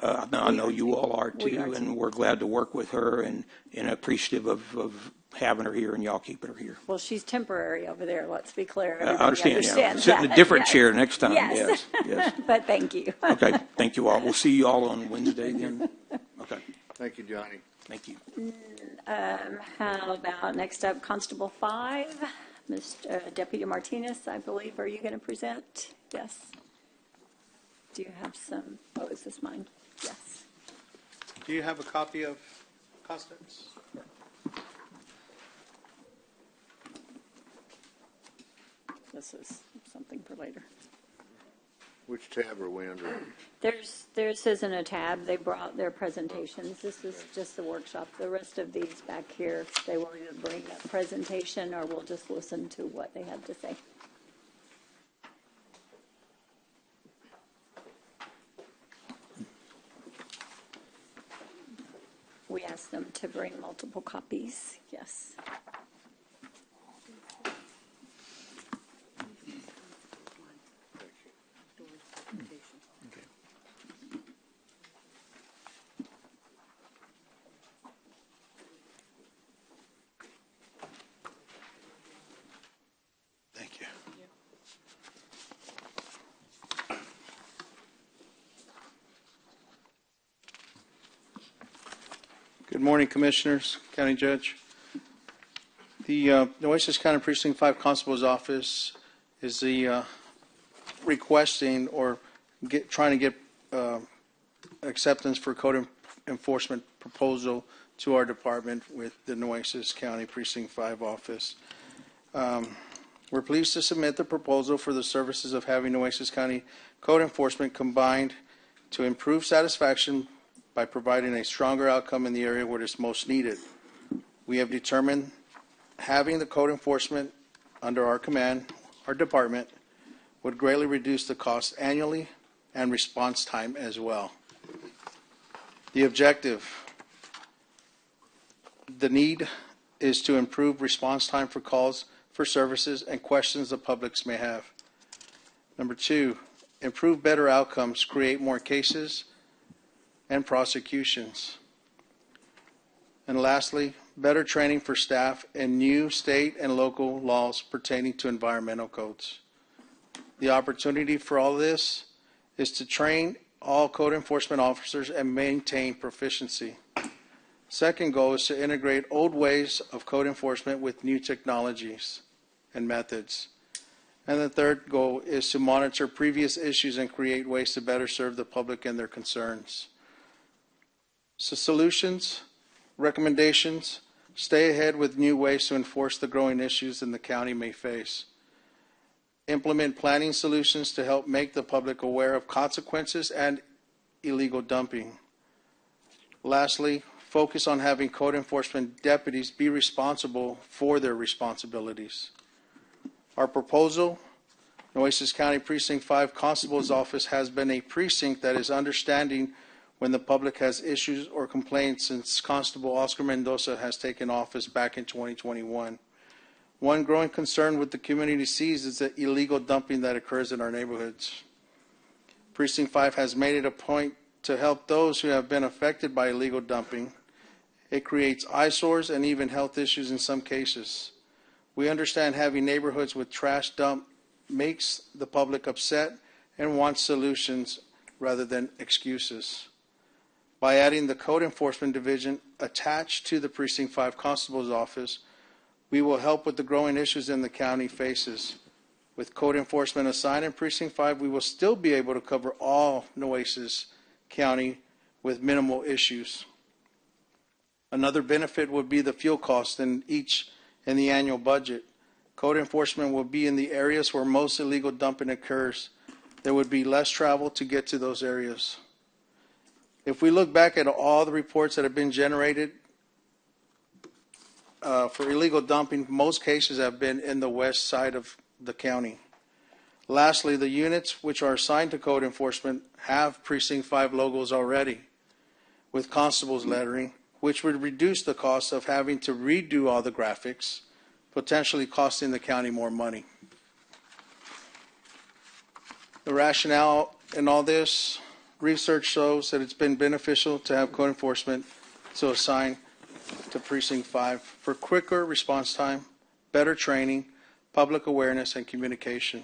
I know you all are too, and we're glad to work with her and appreciative of having her here, and y'all keeping her here. Well, she's temporary over there. Let's be clear. I understand. Yeah. Understands Sit in a that. different Yes. chair next time. Yes. Yes. But thank you. Okay. Thank you all. We'll see you all on Wednesday again. Okay. Thank you, Johnny. Thank you. How about next up, Constable 5, Mr. Deputy Martinez, I believe. Are you going to present? Yes. Do you have some? Oh, is this mine? Yes. Do you have a copy of Constance? This is something for later. Which tab are we under? There's isn't a tab. They brought their presentations. This is just the workshop. The rest of these back here, they will either bring a presentation or we'll just listen to what they have to say. We asked them to bring multiple copies. Yes. Good morning, Commissioners, County Judge. The Nueces County Precinct 5 Constable's Office is requesting or trying to get acceptance for code enforcement proposal to our department with the Nueces County Precinct 5 office. We're pleased to submit the proposal for the services of having Nueces County code enforcement combined to improve satisfaction by providing a stronger outcome in the area where it's most needed. We have determined having the code enforcement under our command, our department, would greatly reduce the cost annually and response time as well. The objective, the need is to improve response time for calls for services and questions the public may have. Number two, improve better outcomes, create more cases and prosecutions. And lastly, better training for staff and new state and local laws pertaining to environmental codes. The opportunity for all this is to train all code enforcement officers and maintain proficiency. Second goal is to integrate old ways of code enforcement with new technologies and methods. And the third goal is to monitor previous issues and create ways to better serve the public and their concerns. So solutions, recommendations, stay ahead with new ways to enforce the growing issues in the county may face. Implement planning solutions to help make the public aware of consequences and illegal dumping. Lastly, focus on having code enforcement deputies be responsible for their responsibilities. Our proposal, Nueces County Precinct 5 Constable's Office has been a precinct that is understanding when the public has issues or complaints since Constable Oscar Mendoza has taken office back in 2021. One growing concern with the community sees is the illegal dumping that occurs in our neighborhoods. Precinct 5 has made it a point to help those who have been affected by illegal dumping. It creates eyesores and even health issues in some cases. We understand having neighborhoods with trash dump makes the public upset and wants solutions rather than excuses. By adding the Code Enforcement Division attached to the Precinct 5 Constable's Office, we will help with the growing issues in the county faces. With code enforcement assigned in Precinct 5, we will still be able to cover all Nueces County with minimal issues. Another benefit would be the fuel cost in the annual budget. Code enforcement will be in the areas where most illegal dumping occurs. There would be less travel to get to those areas. If we look back at all the reports that have been generated for illegal dumping, most cases have been in the west side of the county. Lastly, the units which are assigned to code enforcement have Precinct 5 logos already with constable's lettering, which would reduce the cost of having to redo all the graphics, potentially costing the county more money. The rationale in all this, research shows that it's been beneficial to have code enforcement to assign to Precinct 5 for quicker response time, better training, public awareness, and communication.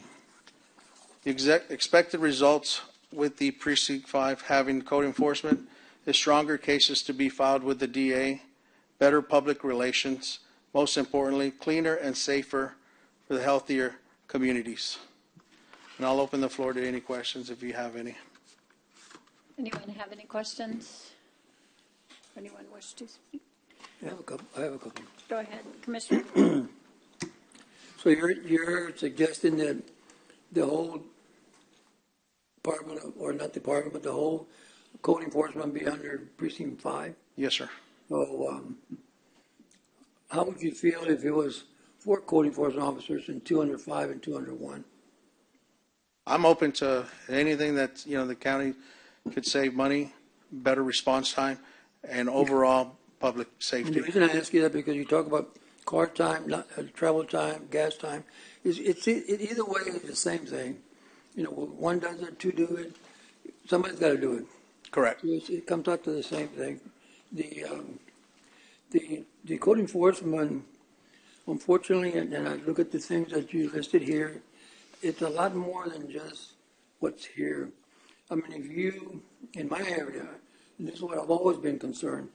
The expected results with the Precinct 5 having code enforcement is stronger cases to be filed with the DA, better public relations, most importantly, cleaner and safer for the healthier communities. And I'll open the floor to any questions if you have any. Anyone have any questions? Anyone wish to speak? I have a couple. Go ahead, Commissioner. So you're suggesting that the whole department, or not department, but the whole code enforcement be under Precinct 5? Yes, sir. So how would you feel if it was 4 code enforcement officers in 205 and 201? I'm open to anything that, the county could save money, better response time, and overall public And safety. the reason I ask you that because you talk about car time, travel time, gas time. Either way, it's the same thing. One does it, 2 do it. Somebody's got to do it. Correct. So it comes out to the same thing. The code enforcement, unfortunately, and I look at the things that you listed here, it's a lot more than just what's here. I mean, if you, in my area, and this is what I've always been concerned,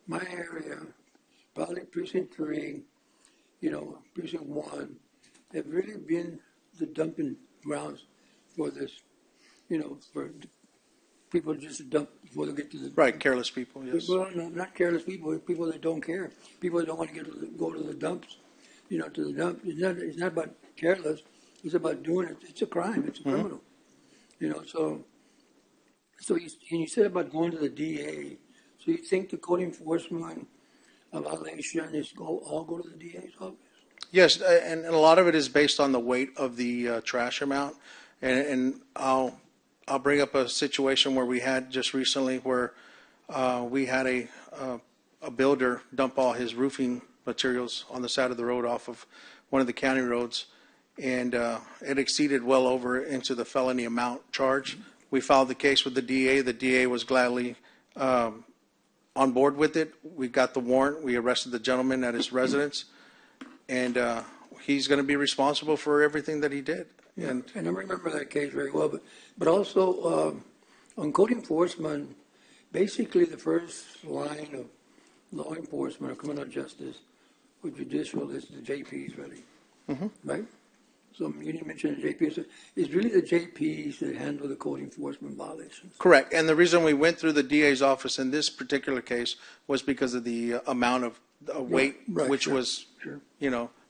my area, probably precinct 3, precinct 1, have really been the dumping grounds for this, for people just to dump before they get to the. Right, careless people, yes. Well, no, not careless people, people that don't care. People that don't want to go to the dumps, to the dump. It's not about careless. It's about doing it. It's a crime. It's a criminal. So you said about going to the DA. So you think the code enforcement violation is all go to the DA's office? Yes, and a lot of it is based on the weight of the trash amount. And I'll bring up a situation where we had just recently where we had a builder dump all his roofing materials on the side of the road off of one of the county roads, and it exceeded well over into the felony amount charge. We filed the case with the DA. The DA was gladly on board with it. We got the warrant. We arrested the gentleman at his residence, and he's going to be responsible for everything that he did. And I remember that case very well. But also on code enforcement, basically the first line of law enforcement or criminal justice or judicial is the JPs, really, right? So you didn't mention the JPs. It's really the JPs that handle the code enforcement violations. Correct. And the reason we went through the DA's office in this particular case was because of the amount of weight, Right, which sure, was, sure.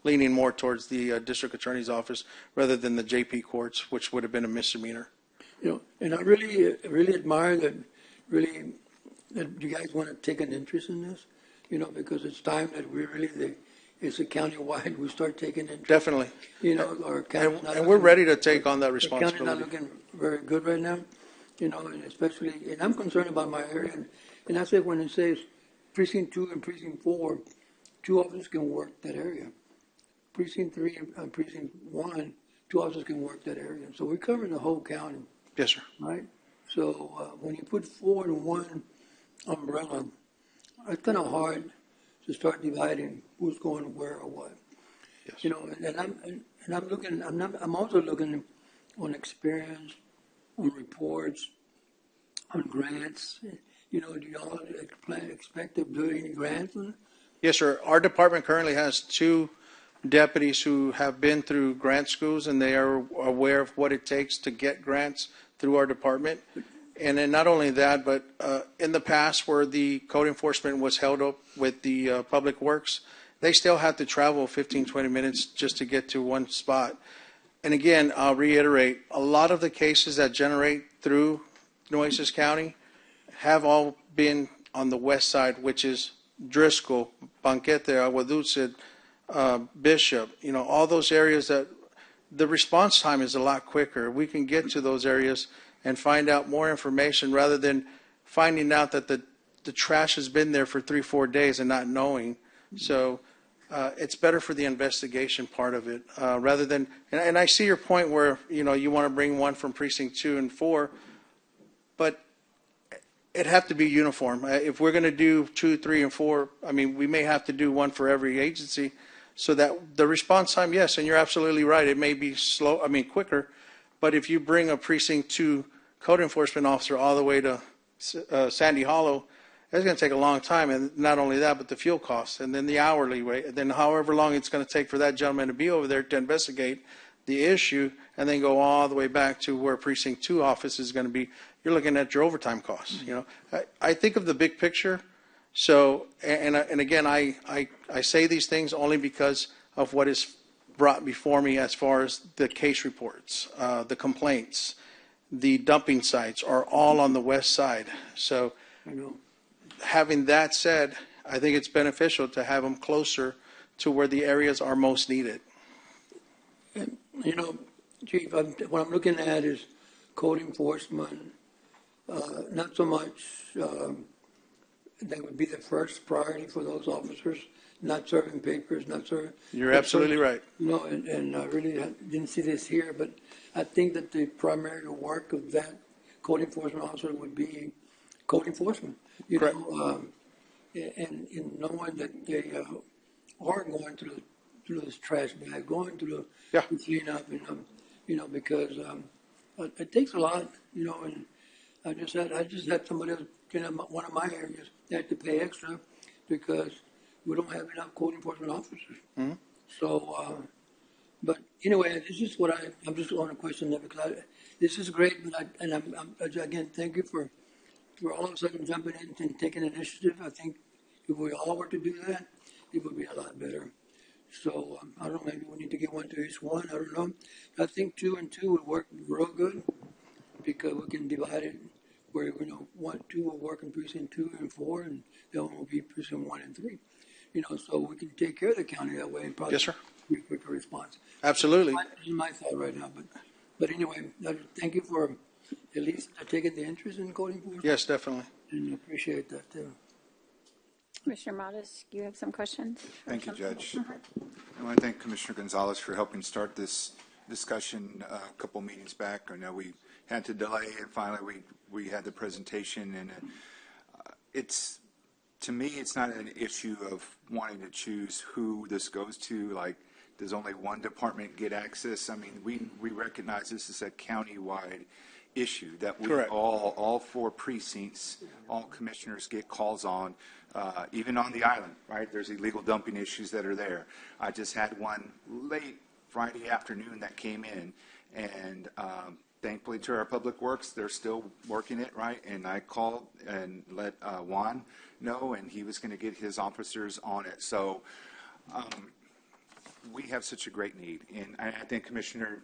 Leaning more towards the district attorney's office rather than the JP courts, which would have been a misdemeanor. And I really admire that you guys want to take an interest in this, because it's time that we really, it's a county-wide, we start taking interest. Definitely. Our county's not And we're looking- ready to take on that the county's not responsibility. looking very good right now, and especially, and I'm concerned about my area, and I said when it says precinct 2 and precinct 4, 2 officers can work that area. Precinct 3 and precinct 1, 2 officers can work that area. So we're covering the whole county, Yes, sir. right? So when you put 4 in one umbrella, it's kind of hard to start dividing who's going where or what. Yes. I'm also looking on experience, on reports, on grants. Do y'all expect to do any grants on it? Yes, sir. Our department currently has 2 deputies who have been through grant schools, and they are aware of what it takes to get grants through our department. And then not only that, but in the past where the code enforcement was held up with the public works, they still had to travel 15, 20 minutes just to get to one spot. And again, I'll reiterate, a lot of the cases that generate through Nueces County have all been on the west side, which is Driscoll, Banquete, Agua Dulce, Bishop, all those areas that the response time is a lot quicker. We can get to those areas and find out more information rather than finding out that the trash has been there for 3-4 days and not knowing. So it's better for the investigation part of it rather than, and I see your point where, you want to bring one from precinct 2 and 4, but it'd have to be uniform. If we're going to do 2, 3, and 4, we may have to do one for every agency so that the response time, yes, and you're absolutely right, it may be quicker, but if you bring a precinct 2 code enforcement officer all the way to Sandy Hollow, it's going to take a long time, and not only that, but the fuel costs, and then the hourly rate, and then however long it's going to take for that gentleman to be over there to investigate the issue, and then go all the way back to where precinct 2 office is going to be. You're looking at your overtime costs. I think of the big picture. So, and again, I say these things only because of what is brought before me as far as the case reports, the complaints, the dumping sites are all on the west side. So, having that said, I think it's beneficial to have them closer to where the areas are most needed. And, Chief, what I'm looking at is code enforcement. Not so much that would be the first priority for those officers, not serving papers, not serving. You're absolutely right. And I really didn't see this here, but I think that the primary work of that code enforcement officer would be code enforcement. Correct. And knowing that they are going through this trash bag, going through the cleanup, because it takes a lot, and I just had somebody else clean up one of my areas. They had to pay extra, because we don't have enough code enforcement officers. So, but anyway, this is what I'm just going to question that because this is great, and I'm again, thank you for all of a sudden jumping in and taking initiative. I think if we all were to do that, it would be a lot better. So I don't know, maybe we need to get one to each one. I don't know. I think 2 and 2 would work real good because we can divide it where, 2 will work in precinct 2 and 4, and the other one will be precinct 1 and 3. So we can take care of the county that way and probably Yes, sir. be a quicker response. Absolutely. This is my thought right now, but anyway, thank you for at least taking the interest in code enforcement. Yes, definitely. And I appreciate that too. Commissioner Modis, you have some questions? Thank you, Judge. I want to thank Commissioner Gonzalez for helping start this discussion a couple meetings back. I know we had to delay, and finally we had the presentation. And it's, to me, it's not an issue of wanting to choose who this goes to. Like, does only one department get access? I mean, we recognize this is a county-wide issue that we Correct. all 4 precincts, all commissioners get calls on, even on the island, right? There's illegal dumping issues that are there. I just had one late Friday afternoon that came in, and thankfully to our Public Works, they're still working it, right? And I called and let Juan know, and he was going to get his officers on it. So we have such a great need. And I think, Commissioner,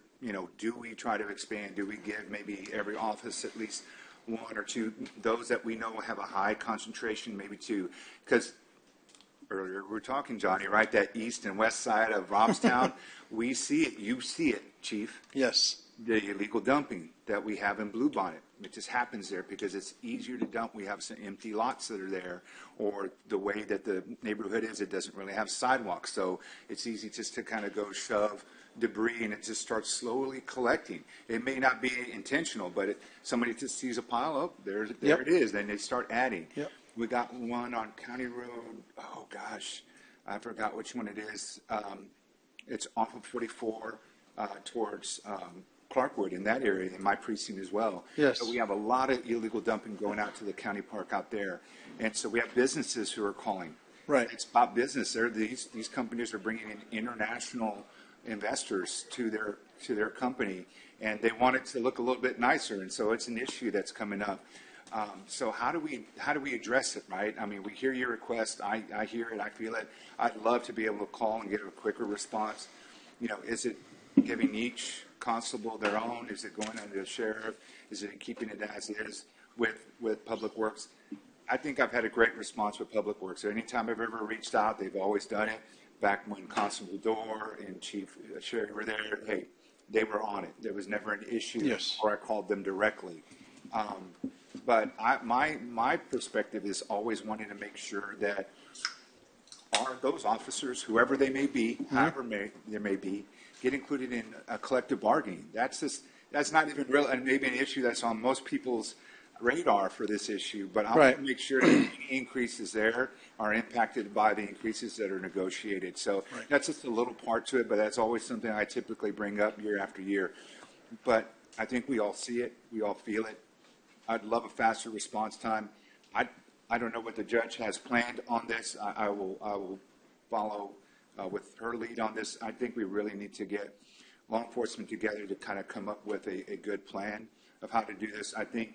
do we try to expand? Do we give maybe every office at least 1 or 2, those that we know have a high concentration, maybe 2? Because earlier we were talking, Johnny, right, that east and west side of Robstown, we see it, you see it, Chief. Yes. The illegal dumping that we have in Bluebonnet. It just happens there because it's easier to dump. We have some empty lots that are there, or the way that the neighborhood is, it doesn't really have sidewalks. So it's easy just to kind of go shove debris, and it just starts slowly collecting. It may not be intentional, but somebody just sees a pile up, there Yep. it is. Then they start adding. Yep. We got one on County Road, oh gosh, I forgot which one it is. It's off of 44 towards Clarkwood, in that area, in my precinct as well. Yes. So we have a lot of illegal dumping going out to the county park out there. And so we have businesses who are calling. Right. It's about business. These companies are bringing in international investors to their company, and they want it to look a little bit nicer. And so it's an issue that's coming up. So how do we address it, right? I mean, we hear your request. I hear it. I feel it. I'd love to be able to call and get a quicker response. Is it giving each constable their own? Is it going under the sheriff? Is it keeping it as is with Public Works? I think I've had a great response with Public Works. Anytime I've ever reached out, they've always done it. Back when Constable Dorr and Chief Sherry were there, hey, they were on it. There was never an issue. Yes. Or I called them directly. But my perspective is always wanting to make sure that those officers, whoever they may be, however they may be, get included in a collective bargaining. That's not even real, and maybe an issue that's on most people's radar for this issue. But I want to make sure that any increases there are impacted by the increases that are negotiated. So that's just a little part to it, but that's always something I typically bring up year after year. But I think we all see it, we all feel it. I'd love a faster response time. I don't know what the judge has planned on this. I will follow with her lead on this. I think we really need to get law enforcement together to kind of come up with a good plan of how to do this. I think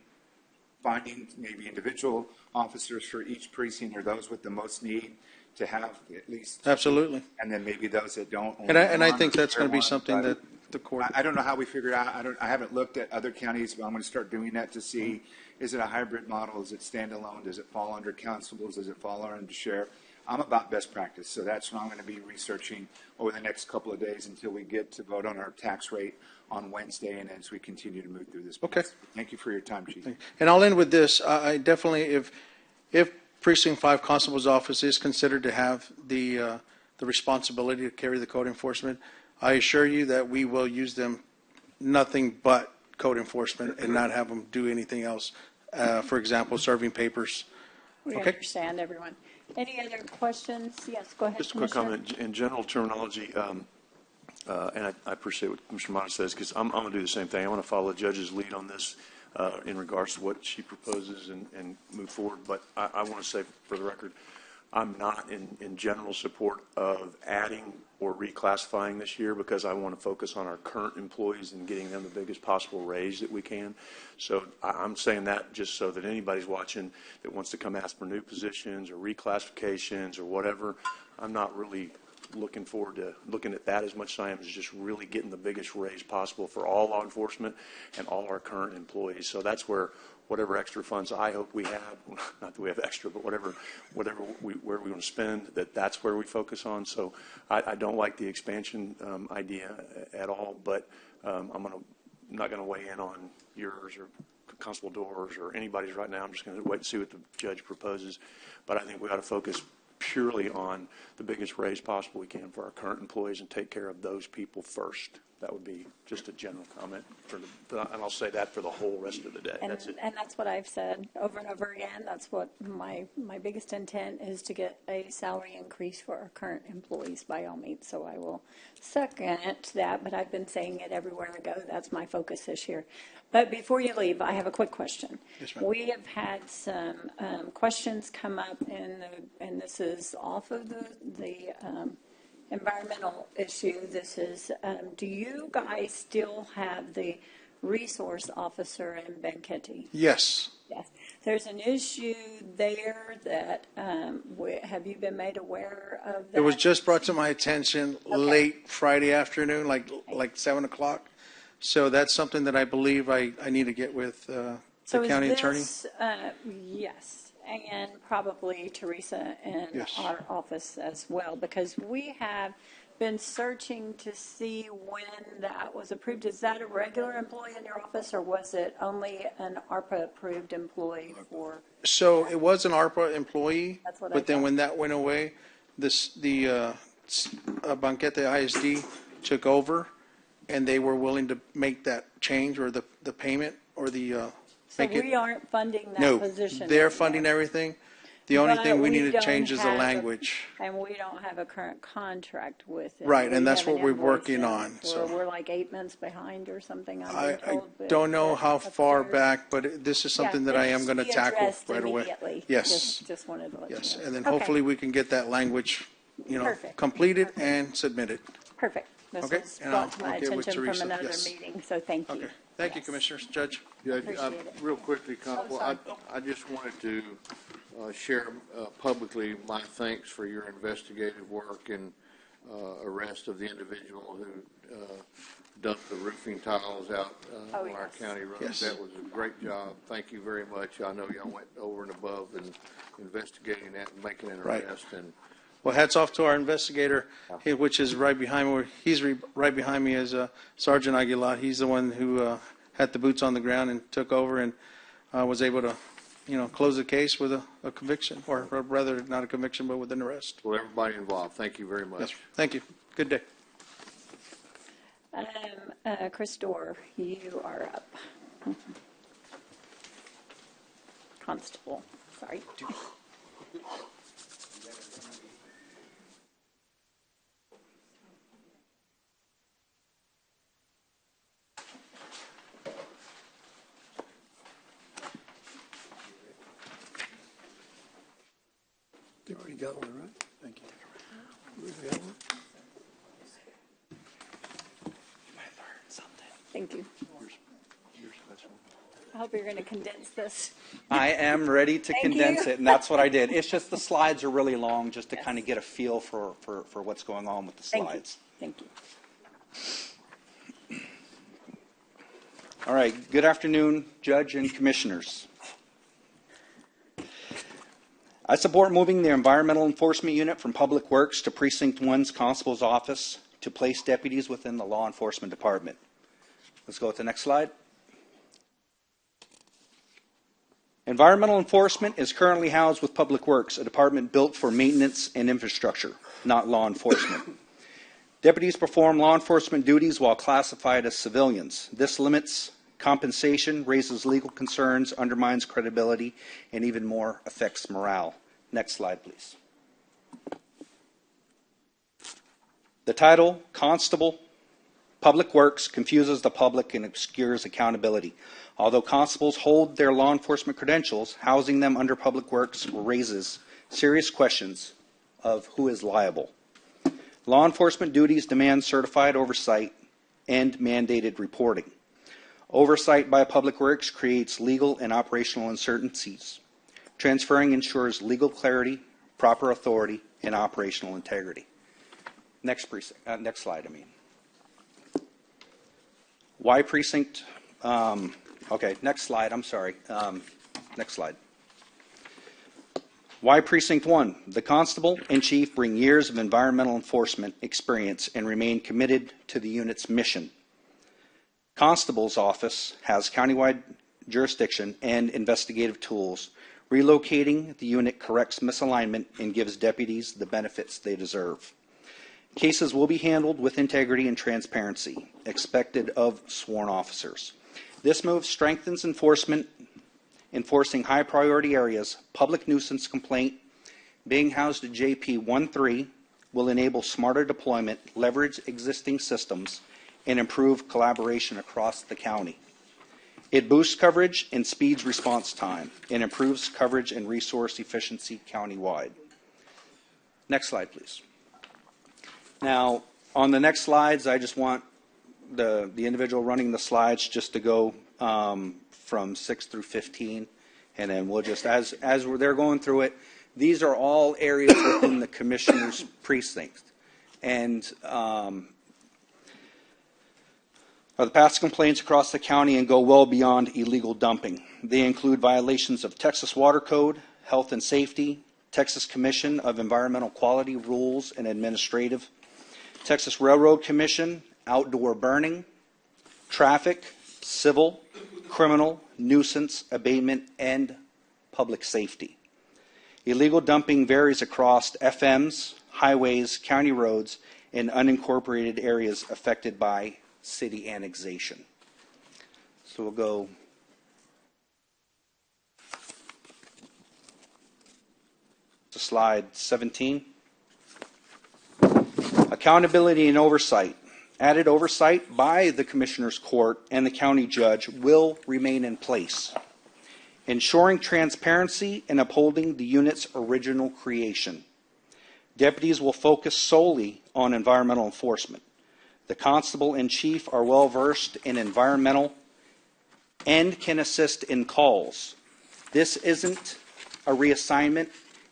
finding maybe individual officers for each precinct or those with the most need to have at least. Absolutely. And then maybe those that don't. And I think that's going to be something that the court. I don't know how we figure it out. I haven't looked at other counties, but I'm going to start doing that to see, is it a hybrid model? Is it standalone? Does it fall under constables? Does it fall under sheriff? I'm about best practice, so that's what I'm going to be researching over the next couple of days until we get to vote on our tax rate on Wednesday, and as we continue to move through this. Okay. Thank you for your time, Chief. And I'll end with this. I definitely, if Precinct 5 Constable's Office is considered to have the responsibility to carry the code enforcement, I assure you that we will use them nothing but code enforcement and not have them do anything else. For example, serving papers. We Okay. understand, everyone. Any other questions? Yes, go ahead, Just a quick Commissioner. comment. In general terminology, and I appreciate what Commissioner Mata says, because I'm going to do the same thing. I want to follow the judge's lead on this in regards to what she proposes and move forward. But I want to say, for the record, I'm not in general support of adding or reclassifying this year because I want to focus on our current employees and getting them the biggest possible raise that we can. So I'm saying that just so that anybody's watching that wants to come ask for new positions or reclassifications or whatever, I'm not really looking forward to looking at that as much as I am as just really getting the biggest raise possible for all law enforcement and all our current employees. So that's where whatever extra funds I hope we have, not that we have extra, but where we want to spend, that's where we focus on. So I don't like the expansion idea at all, but I'm not going to weigh in on yours or Constable Doors or anybody's right now. I'm just going to wait and see what the judge proposes. But I think we ought to focus purely on the biggest raise possible we can for our current employees and take care of those people first. That would be just a general comment, and I'll say that for the whole rest of the day. That's it. And that's what I've said over and over again. That's what my biggest intent is, to get a salary increase for our current employees by all means. So I will second that, but I've been saying it everywhere I go. That's my focus this year. But before you leave, I have a quick question. Yes, ma'am. We have had some questions come up, and this is off of the environmental issue. This is, do you guys still have the resource officer in Benketti? Yes. Yes. There's an issue there that, have you been made aware of that? It was just brought to my attention late Friday afternoon, like 7 o'clock. So that's something that I believe I need to get with the county attorney. Yes, and probably Teresa in Yes. our office as well, because we have been searching to see when that was approved. Is that a regular employee in your office, or was it only an ARPA-approved employee for? So it was an ARPA employee, That's what I but then thought. when that went away, the Banquete ISD took over, and they were willing to make that change or the payment or the So make it. we aren't funding that No, position. they're anymore. funding everything. The only But thing we we need to don't change is the have a- language. And we don't have a current contract with it. Right, and We that's haven't what we're invoiced working them. on, so. We're like 8 months behind or something, I've I been told. but don't know that's how far upstairs. back, but this is something Yeah, that I it am needs going to be tackle addressed right away. immediately. Yes, Just wanted to let you know. yes, and then Okay. hopefully we can get that language, Perfect. completed and submitted. Perfect. This Okay, was and brought to I'll my get with attention from Teresa, another yes. meeting, so thank you. Okay, thank you, Yes. Commissioners. Judge? Judge, Appreciate it. real quickly, Constable, sorry. I just wanted to share publicly my thanks for your investigative work and arrest of the individual who dumped the roofing tiles out Oh, on our yes. county roads. Yes. That was a great job. Thank you very much. I know y'all went over and above in investigating that and making an Right. arrest. And Well, hats off to our investigator, which is right behind me. He's right behind me is Sergeant Aguilar. He's the one who had the boots on the ground and took over and was able to, close the case with a conviction, or rather not a conviction, but with an arrest. well, everybody involved, thank you very much. Yes, thank you. Good day. Chris Dorr, you are up. Constable, sorry. You already got one, right? Thank you. You already got one? Thank you. I hope you're going to condense this. I am ready to Thank condense you. it, and that's what I did. It's just the slides are really long, just to kind of get a feel for what's going on with the Thank you. slides. Thank you. All right, good afternoon, Judge and Commissioners. I support moving the Environmental Enforcement Unit from Public Works to Precinct 1's Constable's Office to place deputies within the Law Enforcement Department. Let's go with the next slide. Environmental Enforcement is currently housed with Public Works, a department built for maintenance and infrastructure, not law enforcement. Deputies perform law enforcement duties while classified as civilians. This limits compensation, raises legal concerns, undermines credibility, and even more affects morale. Next slide, please. The title, Constable, Public Works confuses the public and obscures accountability. Although constables hold their law enforcement credentials, housing them under Public Works raises serious questions of who is liable. Law enforcement duties demand certified oversight and mandated reporting. Oversight by Public Works creates legal and operational uncertainties. Transferring ensures legal clarity, proper authority, and operational integrity. Next slide. Why precinct? Okay, next slide. I'm sorry. Next slide. Why Precinct 1? The constable and chief bring years of environmental enforcement experience and remain committed to the unit's mission. Constable's office has countywide jurisdiction and investigative tools. Relocating the unit corrects misalignment and gives deputies the benefits they deserve. Cases will be handled with integrity and transparency, expected of sworn officers. This move strengthens enforcement, enforcing high priority areas. Public nuisance complaint being housed at JP 13 will enable smarter deployment, leverage existing systems, and improve collaboration across the county. It boosts coverage and speeds response time and improves coverage and resource efficiency countywide. Next slide, please. Now, on the next slides, I just want the individual running the slides just to go from 6 through 15, and then we'll just, as they're going through it, these are all areas within the commissioner's precinct. And are the past complaints across the county and go well beyond illegal dumping. They include violations of Texas Water Code, Health and Safety, Texas Commission of Environmental Quality Rules and Administrative, Texas Railroad Commission, outdoor burning, traffic, civil, criminal, nuisance, abatement, and public safety. Illegal dumping varies across FMs, highways, county roads, and unincorporated areas affected by city annexation. So we'll go to slide 17. Accountability and oversight. Added oversight by the Commissioner's Court and the county judge will remain in place, ensuring transparency and upholding the unit's original creation. Deputies will focus solely on environmental enforcement. The constable and chief are well versed in environmental and can assist in calls. This isn't a reassignment,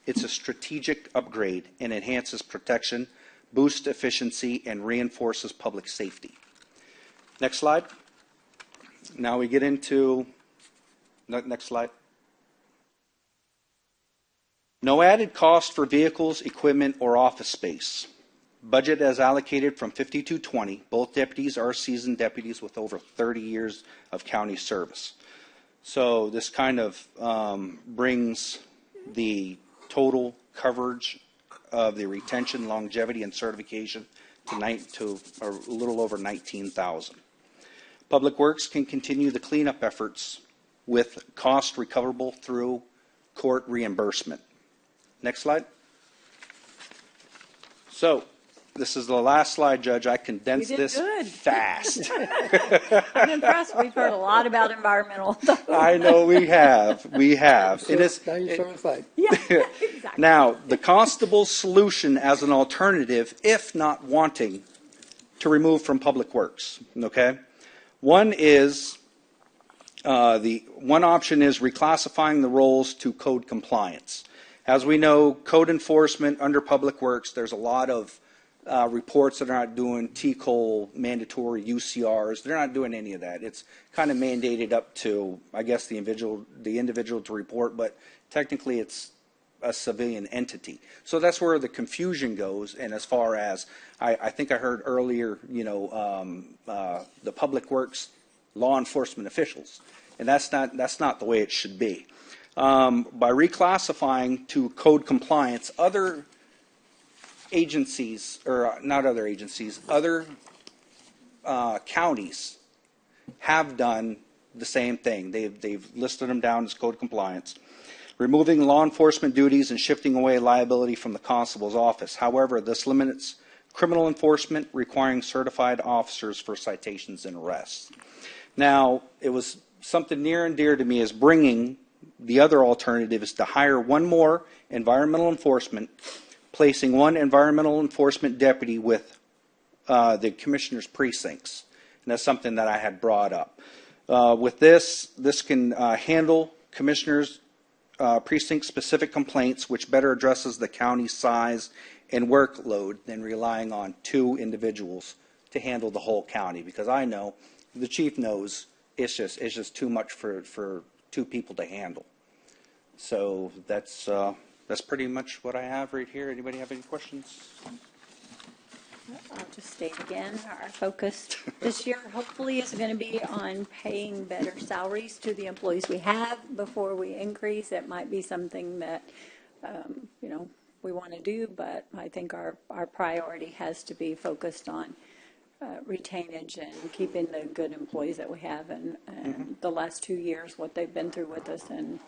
it's a strategic upgrade and enhances protection, boosts efficiency, and reinforces public safety. Next slide. Now we get into, next slide. No added cost for vehicles, equipment, or office space. Budget as allocated from 5220. Both deputies are seasoned deputies with over 30 years of county service. So this kind of brings the total coverage of the retention, longevity, and certification to a little over 19,000. Public Works can continue the cleanup efforts with cost recoverable through court reimbursement. Next slide. So, this is the last slide, Judge. I condensed this fast. I'm impressed. We've heard a lot about environmental. I know we have. We have. So now you're showing a slide. Yeah, exactly. Now, the constable's solution as an alternative, if not wanting to remove from Public Works, okay? One is, one option is reclassifying the roles to code compliance. As we know, code enforcement under Public Works, there's a lot of reports that are not doing TCOL, mandatory UCRs. They're not doing any of that. It's kind of mandated up to, I guess, the individual to report, but technically it's a civilian entity. So that's where the confusion goes. And as far as, I think I heard earlier, the Public Works law enforcement officials, and that's not the way it should be. By reclassifying to code compliance, other agencies, or not other agencies, other counties have done the same thing. They've listed them down as code compliance, removing law enforcement duties and shifting away liability from the constable's office. However, this limits criminal enforcement requiring certified officers for citations and arrests. Now, it was something near and dear to me is bringing the other alternative is to hire one more environmental enforcement, placing one environmental enforcement deputy with the commissioner's precincts. And that's something that I had brought up. With this can handle commissioners' precinct-specific complaints, which better addresses the county's size and workload than relying on two individuals to handle the whole county. Because I know, the chief knows, it's just too much for two people to handle. So that's pretty much what I have right here. Anybody have any questions? I'll just state again, our focus this year hopefully is going to be on paying better salaries to the employees we have before we increase. It might be something that, we want to do, but I think our priority has to be focused on retainage and keeping the good employees that we have, and the last 2 years, what they've been through with us, and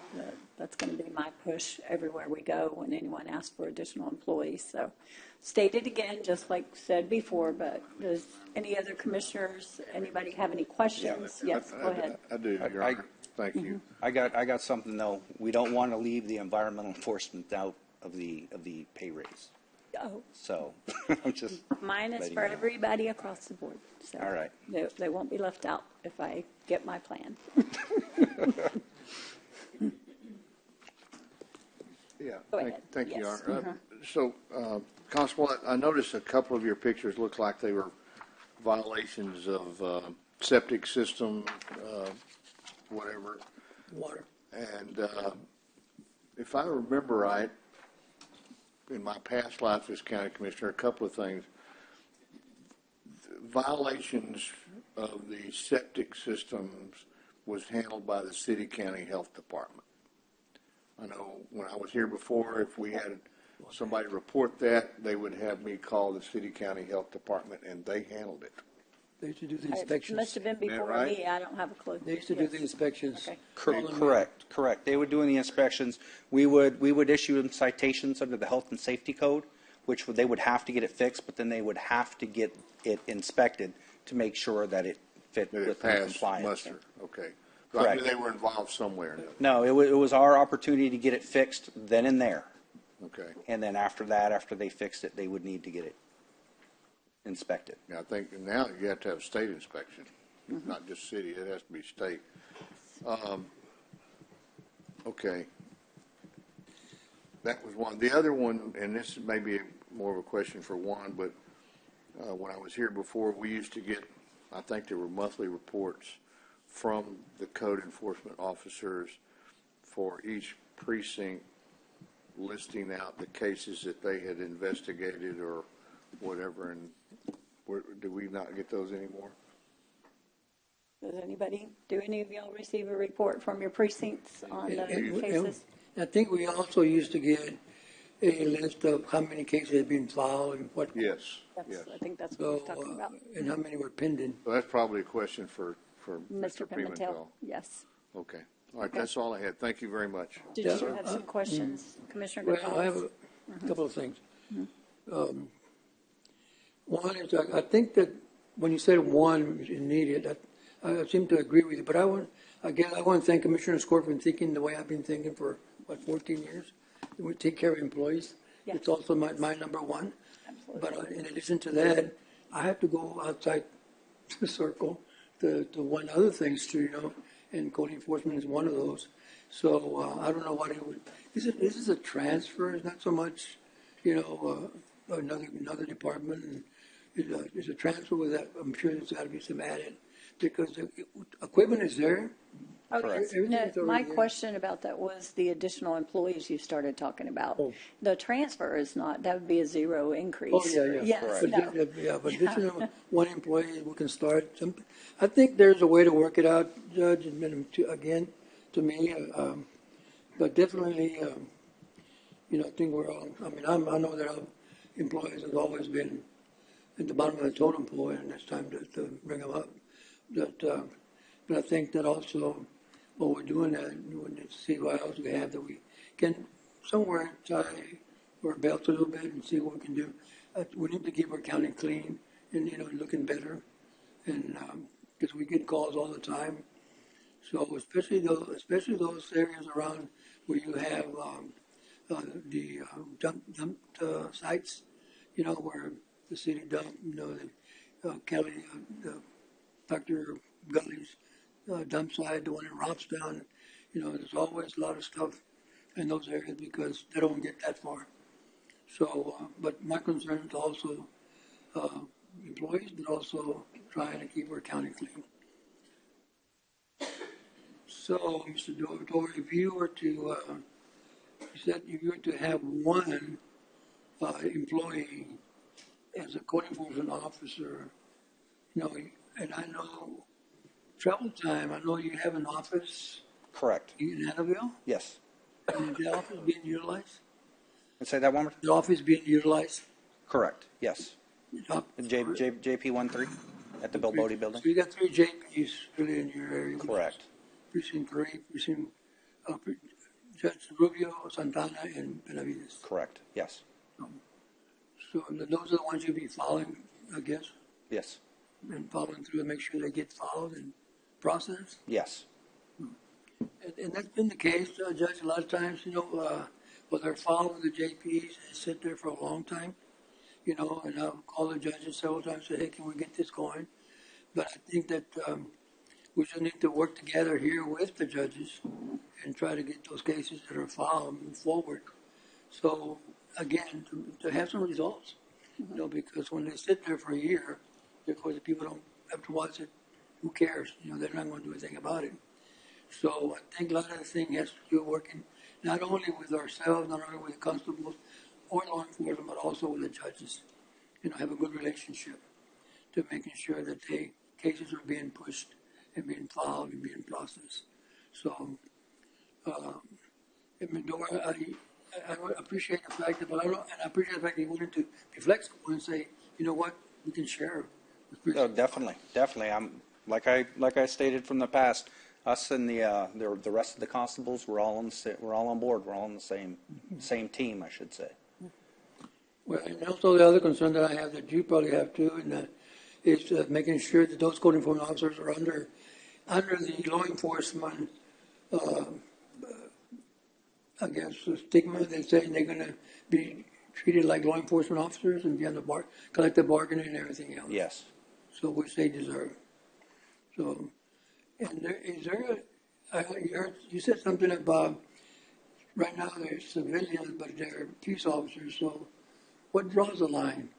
that's going to be my push everywhere we go when anyone asks for additional employees. So state it again, just like said before, but does any other commissioners, anybody have any questions? Yes, go ahead. I do, Your Honor. Thank you. I got something though. We don't want to leave the environmental enforcement out of the pay raise. Oh, So I'm just mine is letting for you know. everybody across the board. So All right. They won't be left out if I get my plan. Yeah, Go ahead. thank you, Yes. Your Honor. So, Constable, I noticed a couple of your pictures looked like they were violations of septic system, whatever. Water. And if I remember right, in my past life as county commissioner, a couple of things. Violations of the septic systems was handled by the city county health department. I know when I was here before, if we had somebody report that, they would have me call the city county health department, and they handled it. They used to do the It must inspections. have been before right? me. I don't have a clue. They used to do the inspections. Okay. Correct. They were doing the inspections. We would issue them citations under the health and safety code, which they would have to get it fixed, but then they would have to get it inspected to make sure that it fit That it with passed compliance. muster, okay. So I Correct. knew they were involved somewhere. No, it was our opportunity to get it fixed then and there. Okay. And then after that, after they fixed it, they would need to get it inspected. Yeah, I think now you have to have state inspection, not just city, it has to be state. Okay. That was one. The other one, and this may be more of a question for Juan, but when I was here before, we used to get, I think there were monthly reports from the code enforcement officers for each precinct listing out the cases that they had investigated or whatever, and do we not get those anymore? Does do any of y'all receive a report from your precincts on the cases? I think we also used to get a list of how many cases had been filed and what. Yes, yes. I think that's what we're talking about. And how many were pending. So that's probably a question for Mr. Pimentel, Pimentel. yes. Okay. All right, that's all I had. Thank you very much. Did Yeah. you have some questions, Commissioner Well, I have Gonzalez? a couple of things. One is, I think that when you said one is needed, I seem to agree with you, but I want to thank Commissioner Score for thinking the way I've been thinking for, 14 years. We take care of employees. Yes. It's also my number one. Absolutely. But in addition to that, I have to go outside the circle to want other things too, and code enforcement is one of those. So I don't know what it would. This is a transfer. It's not so much, another department. And it's a transfer with that. I'm sure there's got to be some added because the equipment is there. Oh, Correct. yes. Everything No, is already my there. question about that was the additional employees you started talking about. Oh. The transfer is not, that would be a zero increase. Oh, yeah. Yes, But, no. but additional one employee, we can start. I think there's a way to work it out, Judge, and to me, but definitely, I think we're all, I know that our employees have always been at the bottom of the totem pole, and it's time to bring them up. But I think that also, what we're doing, we need to see what else we have that we can somewhere tie our belts a little bit and see what we can do. we need to keep our county clean and, looking better. And, because we get calls all the time. So especially those areas around where you have, the dump sites, where the city dump, the Kelly, the Dr. Gully's dump site, the one in Robstown, there's always a lot of stuff in those areas because they don't get that far. So, but my concern is also employees, but also trying to keep our county clean. So, Mr. Dor, if you were to, you said if you were to have one employee as a code enforcement officer, and I know travel time, I know you have an office Correct. in Annabelle, Yes. and the office being utilized? And say that one more time? The office being utilized? Correct. Yes. JP 13 at the Bilbodi building. So you got 3 JPs really in your area? Correct. Precinct 3, Precinct Judge Rubio, Santana, and Benavides. Correct. Yes. So those are the ones you'll be following, I guess, Yes. and following through and make sure they get followed and processed. Yes. And that's been the case, Judge, a lot of times, when they're following the JPs, they sit there for a long time, and I'll call the judges several times and say, hey, can we get this going? But I think that we just need to work together here with the judges and try to get those cases that are filed move forward. So, again, to have some results, because when they sit there for a year, therefore the people don't have to watch it, who cares? They're not going to do anything about it. So I think a lot of the thing has to do working not only with ourselves, not only with the constables or law enforcement, but also with the judges. Have a good relationship to making sure that cases are being pushed and being filed and being processed. So, Dora, I appreciate the fact that, and I appreciate the fact that you're willing to be flexible and say, you know what, we can share. Oh, definitely. I'm like I stated from the past. Us and the rest of the constables, we're all on board. We're all on the same team, I should say. Well, and also the other concern that I have that you probably have too, and is making sure that those code enforcement officers are under the law enforcement, I guess, stigma. They're saying they're going to be treated like law enforcement officers and be on the collective bargaining and everything else. Yes. So which they deserve. So, and you said something about right now they're civilians, but they're peace officers. So, what draws the line?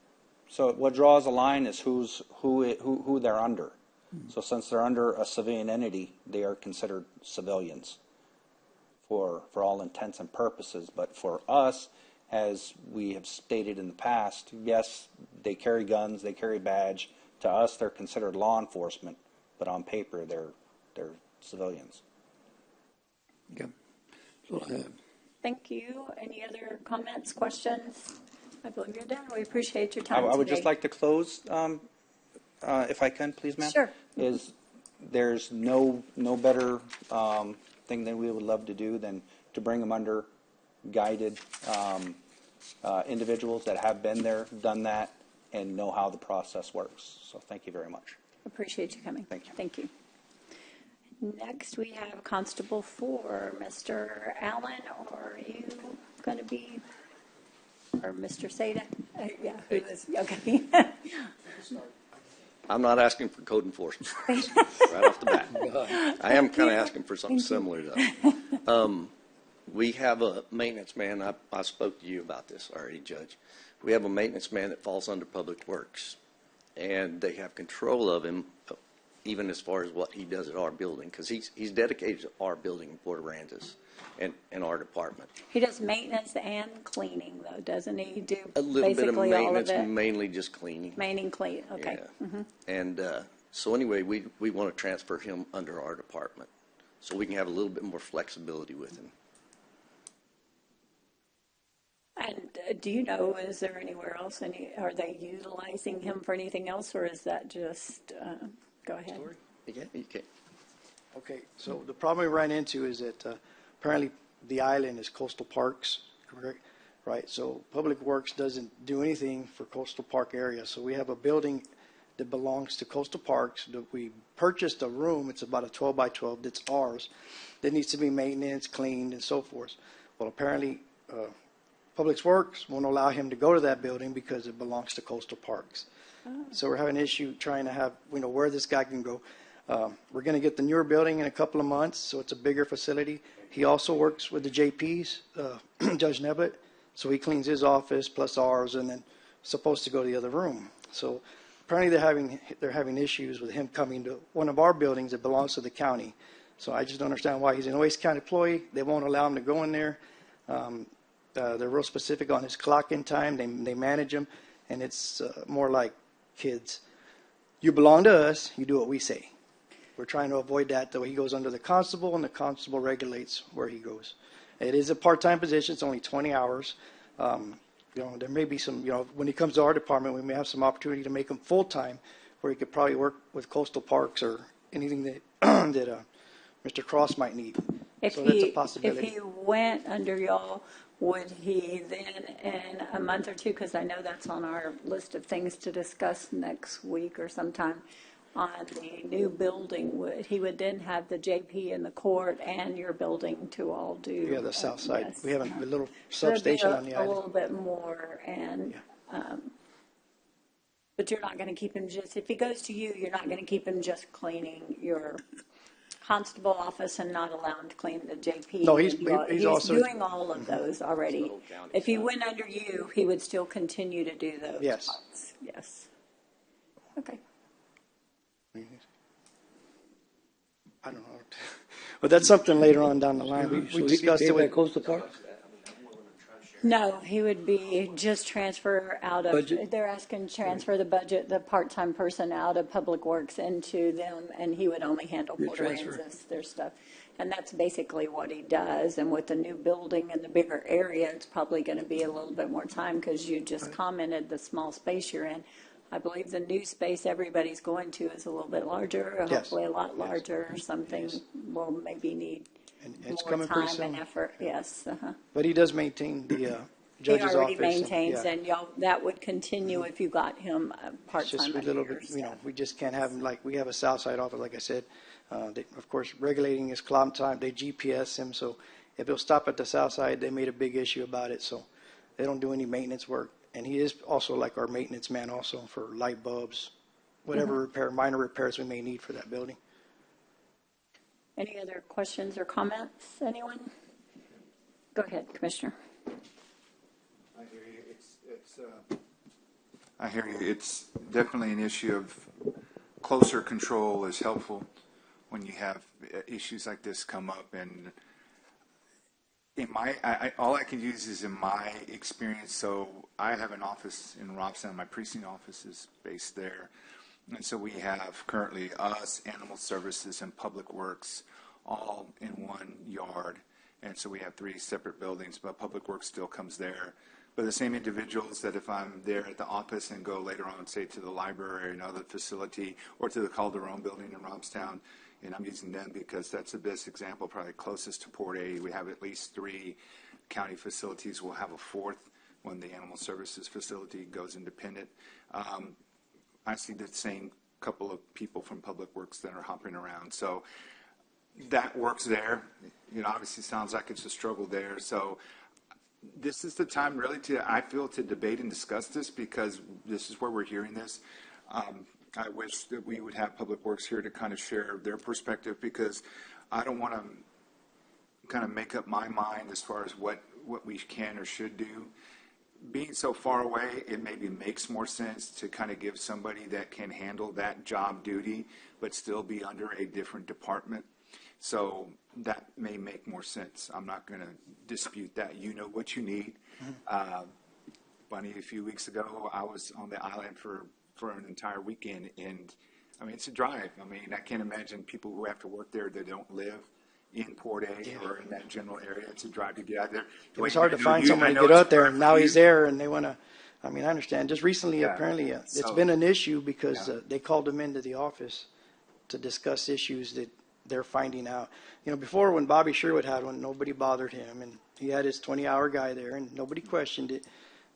So what draws a line is who they're under. So since they're under a civilian entity, they are considered civilians for all intents and purposes. But for us, as we have stated in the past, yes, they carry guns, they carry badge. To us, they're considered law enforcement, but on paper, they're civilians. Okay. That's all I have. Thank you. Any other comments, questions? I believe you're done. We appreciate your time I would today. just like to close, if I can, please, ma'am. Sure. There's no better thing that we would love to do than to bring them under guided individuals that have been there, done that, and know how the process works. So thank you very much. Appreciate you coming. Thank you. Thank you. Next, we have Constable 4, Mr. Allen, or are you going to be, or Mr. Seda? Yeah, who is, okay. I'm not asking for code enforcement right off the bat. I am kind of asking for something similar, though. We have a maintenance man. I spoke to you about this already, Judge. We have a maintenance man that falls under Public Works, and they have control of him, even as far as what he does at our building, because he's dedicated to our building in Port Aransas and our department. He does maintenance and cleaning, though, doesn't he? Do A little bit of basically all of maintenance, it? mainly just cleaning. Mainly clean, okay. Yeah. And so anyway, we want to transfer him under our department so we can have a little bit more flexibility with him. And do you know, is there anywhere else, are they utilizing him for anything else, or is that just, go ahead. Yeah, you can. Okay, so the problem we ran into is that apparently the island is coastal parks, right? So Public Works doesn't do anything for Coastal Park area. So we have a building that belongs to Coastal Parks that we purchased a room. It's about a 12 by 12 that's ours. That needs to be maintenance, cleaned, and so forth. Well, apparently, Public Works won't allow him to go to that building because it belongs to Coastal Parks. So we're having an issue trying to have, where this guy can go. We're going to get the newer building in a couple of months, so it's a bigger facility. He also works with the JPs, Judge Neblett, so he cleans his office plus ours, and then supposed to go to the other room. So apparently they're having issues with him coming to one of our buildings that belongs to the county. So I just don't understand why he's an Nueces County employee. They won't allow him to go in there. They're real specific on his clock-in time. They manage him, and it's more like kids. You belong to us. You do what we say. We're trying to avoid that, though. He goes under the constable, and the constable regulates where he goes. It is a part-time position. It's only 20 hours. There may be some, when he comes to our department, we may have some opportunity to make him full-time, where he could probably work with Coastal Parks or anything that that Mr. Cross might need. So that's a possibility. If he went under y'all, would he then, in a month or two, because I know that's on our list of things to discuss next week or sometime, on the new building, he would then have the JP in the court and your building to all do. Yeah, the south side. Yes. We have a little So it'd be substation on the a island. little bit more, and but you're not going to keep him just, if he goes to you, you're not going to keep him just cleaning your constable office and not allow him to clean the JP. No, he's also doing all of those already. If he went under you, he would still continue to do those Yes. parts. Yes. Okay. I don't know. But that's something later on down the line. We discussed it with Coastal Park? No, he would be just transfer out of, Budget? they're asking transfer the budget, the part-time person out of Public Works into them, and he would only handle Your Port transfer. Aransas, their stuff. And that's basically what he does, and with the new building and the bigger area, it's probably going to be a little bit more time, because you just commented the small space you're in. I believe the new space everybody's going to is a little bit larger, or Yes. hopefully a lot larger, or something will maybe need And it's more coming pretty time and soon. effort, yes. But he does maintain the He judge's office. already maintains, yeah. and y'all, that would continue if you got him It's part-time just a under little your bit, staff. we just can't have him like, we have a south side office, like I said. Of course, regulating his clock time, they GPS him, so if he'll stop at the south side, they made a big issue about it, so they don't do any maintenance work. And he is also like our maintenance man also for light bulbs, whatever minor repairs we may need for that building. Any other questions or comments, anyone? Go ahead, Commissioner. I hear you. I hear you. It's definitely an issue of closer control is helpful when you have issues like this come up. And in all I can use is in my experience. So I have an office in Robstown. My precinct office is based there. And so we have currently us, Animal Services, and Public Works all in one yard. And so we have 3 separate buildings, but Public Works still comes there. But the same individuals that if I'm there at the office and go later on, say, to the library or another facility, or to the Calderon building in Robstown, and I'm using them because that's the best example, probably closest to Port A. We have at least 3 county facilities. We'll have a 4th when the Animal Services facility goes independent. I see the same couple of people from Public Works that are hopping around. So that works there. Obviously sounds like it's a struggle there. So this is the time really I feel, to debate and discuss this, because this is where we're hearing this. I wish that we would have Public Works here to kind of share their perspective, because I don't want to kind of make up my mind as far as what we can or should do. Being so far away, it maybe makes more sense to kind of give somebody that can handle that job duty, but still be under a different department. So that may make more sense. I'm not going to dispute that. You know what you need. Funny, a few weeks ago, I was on the island for an entire weekend, and I mean, it's a drive. I mean, I can't imagine people who have to work there that don't live in Port A or in that general area. It's a drive to get out there. It was hard to find someone to get out there, and now he's there, and they want to, I understand. Just recently, apparently, it's been an issue because they called him into the office to discuss issues that they're finding out. You know, before when Bobby Sherwood had one, nobody bothered him, and he had his 20-hour guy there, and nobody questioned it.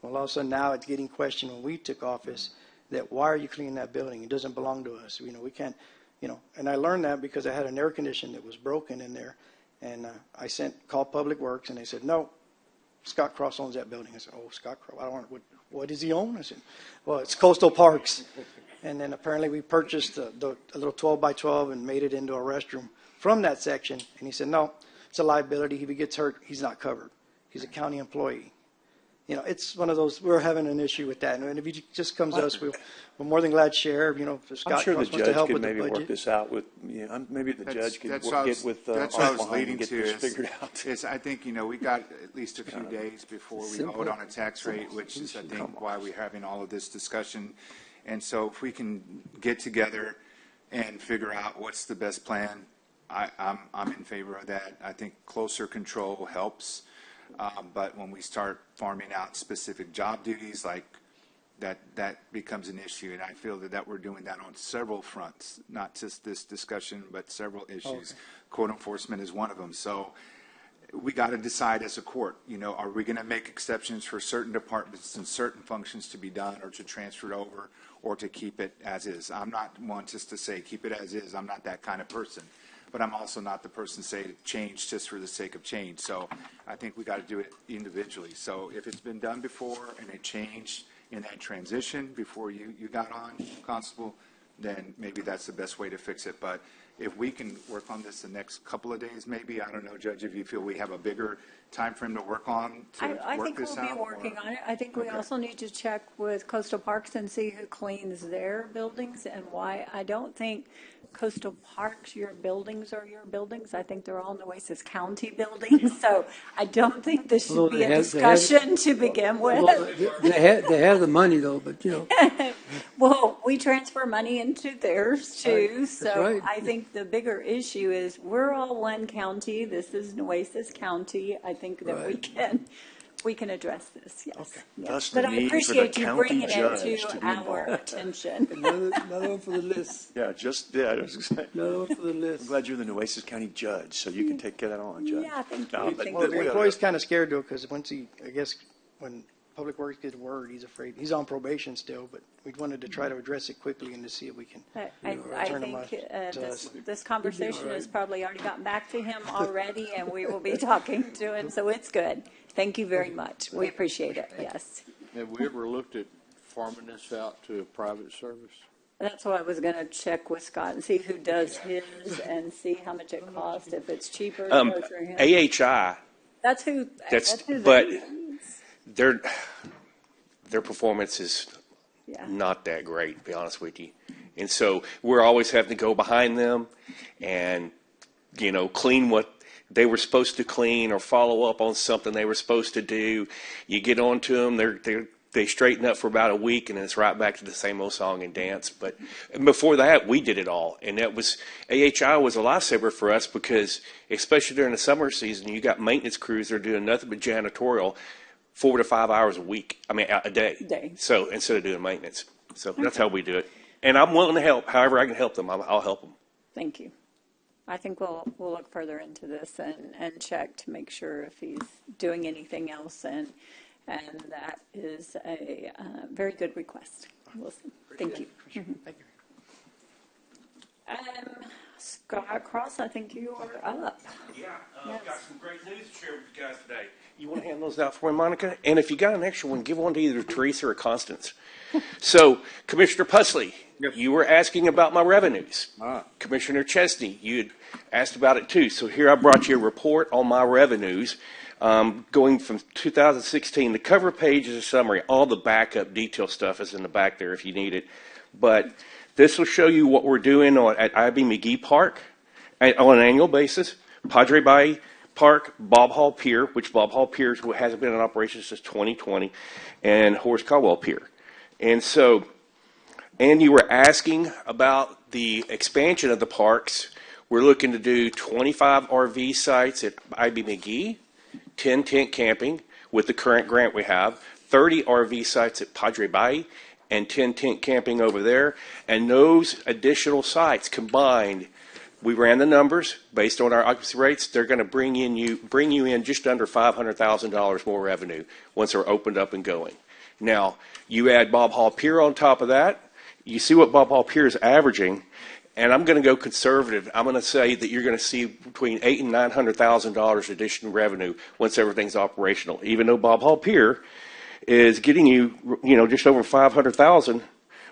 Well, all of a sudden now it's getting questioned when we took office that why are you cleaning that building? It doesn't belong to us. You know, we can't, you know, and I learned that because I had an air conditioner that was broken in there, and I called Public Works, and they said, no, Scott Cross owns that building. I said, oh, Scott Cross, I don't want, what does he own? I said, well, it's Coastal Parks. And then apparently we purchased a little 12 by 12 and made it into a restroom from that section. And he said, no, it's a liability. If he gets hurt, he's not covered. He's a county employee. You know, it's one of those, we're having an issue with that. And if he just comes to us, we're more than glad to share, you know, if Scott I'm sure the wants to judge help could with the maybe work budget. this out with, you know, maybe the judge could get with That's what I was Oklahoma leading and get to this figured out. is I think, you know, we got at least a few days before we Simple. vote on a tax rate, which is, I think, why we're having all of this discussion. And so if we can get together and figure out what's the best plan, I'm in favor of that. I think closer control helps. But when we start farming out specific job duties, like that becomes an issue. And I feel that we're doing that on several fronts, not just this discussion, but several issues. Okay. Code enforcement is one of them. So we got to decide as a court, you know, are we going to make exceptions for certain departments and certain functions to be done or to transfer it over or to keep it as is? I'm not one just to say keep it as is. I'm not that kind of person. But I'm also not the person to say change just for the sake of change. So I think we got to do it individually. So if it's been done before and it changed in that transition before you got on, Constable, then maybe that's the best way to fix it. But if we can work on this the next couple of days, maybe, I don't know, Judge, if you feel we have a bigger time frame to work on to I work think this we'll out. be working or- on it. I think we Okay. also need to check with Coastal Parks and see who cleans their buildings and why. I don't think Coastal Parks, your buildings are your buildings. I think they're all Nueces County buildings. So I don't think this should Although be a they have- discussion to begin with. Well, they have the money though, but you know, Well, we transfer money into theirs too, Right. so That's right. I think the bigger issue is we're all one county. This is Nueces County. I think that we can address this, yes. Yes. Thus the But I need for the appreciate you county bringing it judge to to be our involved. attention. another one for the list. Yeah, I was gonna say. Another one for the I'm list. glad you're the Nueces County judge, so you can take that on, Judge. Yeah, thank you. No, but Thank Well, you. the employee's kind of scared though, because once I guess, when Public Works gets word, he's afraid. He's on probation still, but we wanted to try to address it quickly and to see if we can. I turn them think to us. this conversation has probably already gotten back to him already, and we will be talking to him, so it's good. Thank you very much. We appreciate it, yes. Have we ever looked at farming this out to a private service? That's what I was going to check with Scott and see who does his and see how much it costs, if it's cheaper to go through him. AHI, That's who but they use. their performance is Yeah. not that great, to be honest with you. And so we're always having to go behind them and, you know, clean what they were supposed to clean or follow up on something they were supposed to do. You get on to them, they straighten up for about a week, and then it's right back to the same old song and dance. But before that, we did it all. And AHI was a lifesaver for us because, especially during the summer season, you got maintenance crews that are doing nothing but janitorial 4 to 5 hours a day. So instead of doing maintenance. So that's how we do it. And I'm willing to help. However I can help them, I'll help them. Thank you. I think we'll look further into this and check to make sure if he's doing anything else, and that is a very good request. Thank you. Thank you. Scott Cross, I think you are up. Yeah, Yes. got some great news to share with you guys today. You want to hand those out for me, Monica? And if you got an extra one, give one to either Teresa or Constance. So, Commissioner Pusley, you were asking about my revenues. Commissioner Chesney, you had asked about it too. So here I brought you a report on my revenues going from 2016. The cover page is a summary. All the backup detail stuff is in the back there if you need it. But this will show you what we're doing at I.B. McGee Park on an annual basis, Padre Bay Park, Bob Hall Pier, which Bob Hall Pier hasn't been in operation since 2020, and Horace Caldwell Pier. And so, and you were asking about the expansion of the parks. We're looking to do 25 RV sites at I.B. McGee, 10 tent camping with the current grant we have, 30 RV sites at Padre Bay, and 10 tent camping over there. And those additional sites combined We ran the numbers based on our occupancy rates. They're going to bring you in just under $500,000 more revenue once they're opened up and going. Now, you add Bob Hall Pier on top of that. You see what Bob Hall Pier is averaging, and I'm going to go conservative. I'm going to say that you're going to see between $800,000 and $900,000 additional revenue once everything's operational. Even though Bob Hall Pier is getting you, just over $500,000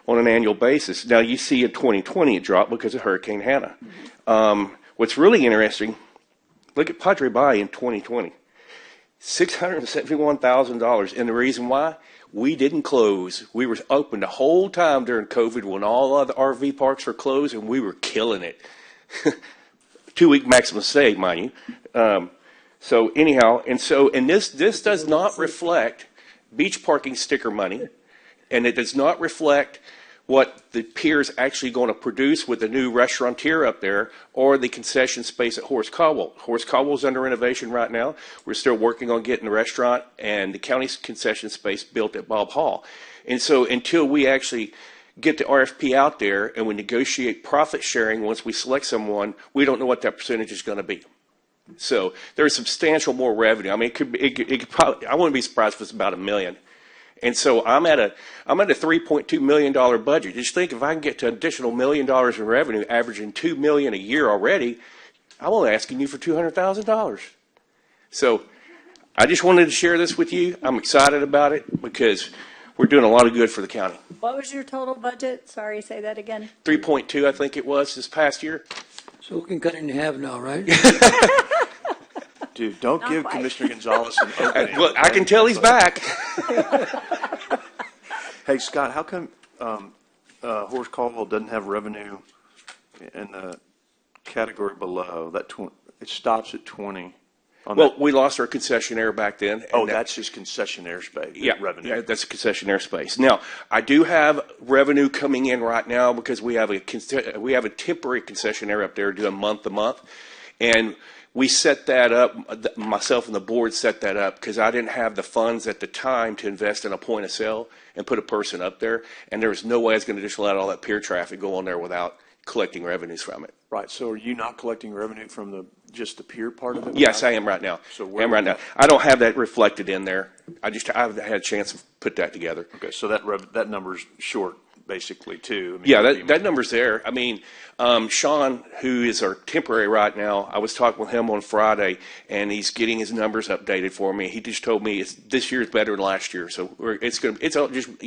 on an annual basis. Now you see in 2020 it dropped because of Hurricane Hannah. What's really interesting, look at Padre Bay in 2020, $671,000, and the reason why, we didn't close. We were open the whole time during COVID when all other RV parks were closed, and we were killing it. 2-week maximum stay, mind you. So anyhow, and this does not reflect beach parking sticker money, and it does not reflect what the pier is actually going to produce with the new restaurateur up there or the concession space at Horace Caldwell. Horace Caldwell is under renovation right now. We're still working on getting the restaurant and the county's concession space built at Bob Hall. And so until we actually get the RFP out there and we negotiate profit sharing once we select someone, we don't know what that percentage is going to be. So there's substantial more revenue. I mean, it could probably, I wouldn't be surprised if it's about $1 million. And so I'm at a $3.2 million budget. Just think, if I can get to an additional $1 million in revenue, averaging $2 million a year already, I'm only asking you for $200,000. So I just wanted to share this with you. I'm excited about it because we're doing a lot of good for the county. What was your total budget? Sorry, say that again. 3.2, I think it was this past year. So we can cut it in half now, right? Dude, don't give Commissioner Gonzalez an opening. Well, I can tell he's back. Hey, Scott, how come Horace Caldwell doesn't have revenue in the category below? It stops at 20. Well, we lost our concessionaire back then. Oh, that's just concessionaire space. Yeah, revenue. Yeah, that's a concessionaire space. Now, I do have revenue coming in right now because we have a temporary concessionaire up there doing month to month, and we set that up. Myself and the board set that up because I didn't have the funds at the time to invest in a point of sale and put a person up there, and there was no way I was going to just let all that pier traffic go on there without collecting revenues from it. Right. So are you not collecting revenue from just the pier part of it? Yes, I am right now. So I am right now. I don't have that reflected in there. I haven't had a chance to put that together. Okay. So that number's short, basically, too. I mean, yeah, that number's there. I mean, Sean, who is our temporary right now, I was talking with him on Friday, and he's getting his numbers updated for me. He just told me this year is better than last year, so it's all just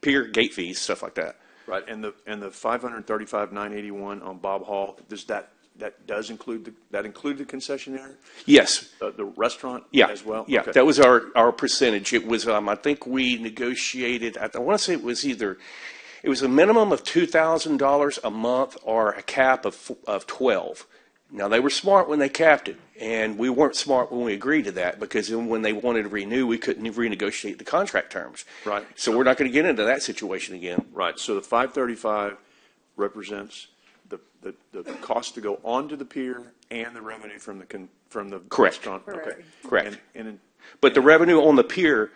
pier gate fees, stuff like that. Right, and the $535,981 on Bob Hall, does include the concessionaire? Yes. The restaurant as well? Yeah, okay. That was our percentage. It was I think we negotiated, I want to say it was a minimum of $2,000 a month or a cap of 12. Now, they were smart when they capped it, and we weren't smart when we agreed to that, because then when they wanted to renew, we couldn't renegotiate the contract terms. Right. So we're not going to get into that situation again. Right. So the 535 represents the cost to go onto the pier and the revenue from the Correct. restaurant. Okay. Correct. But the revenue on the pier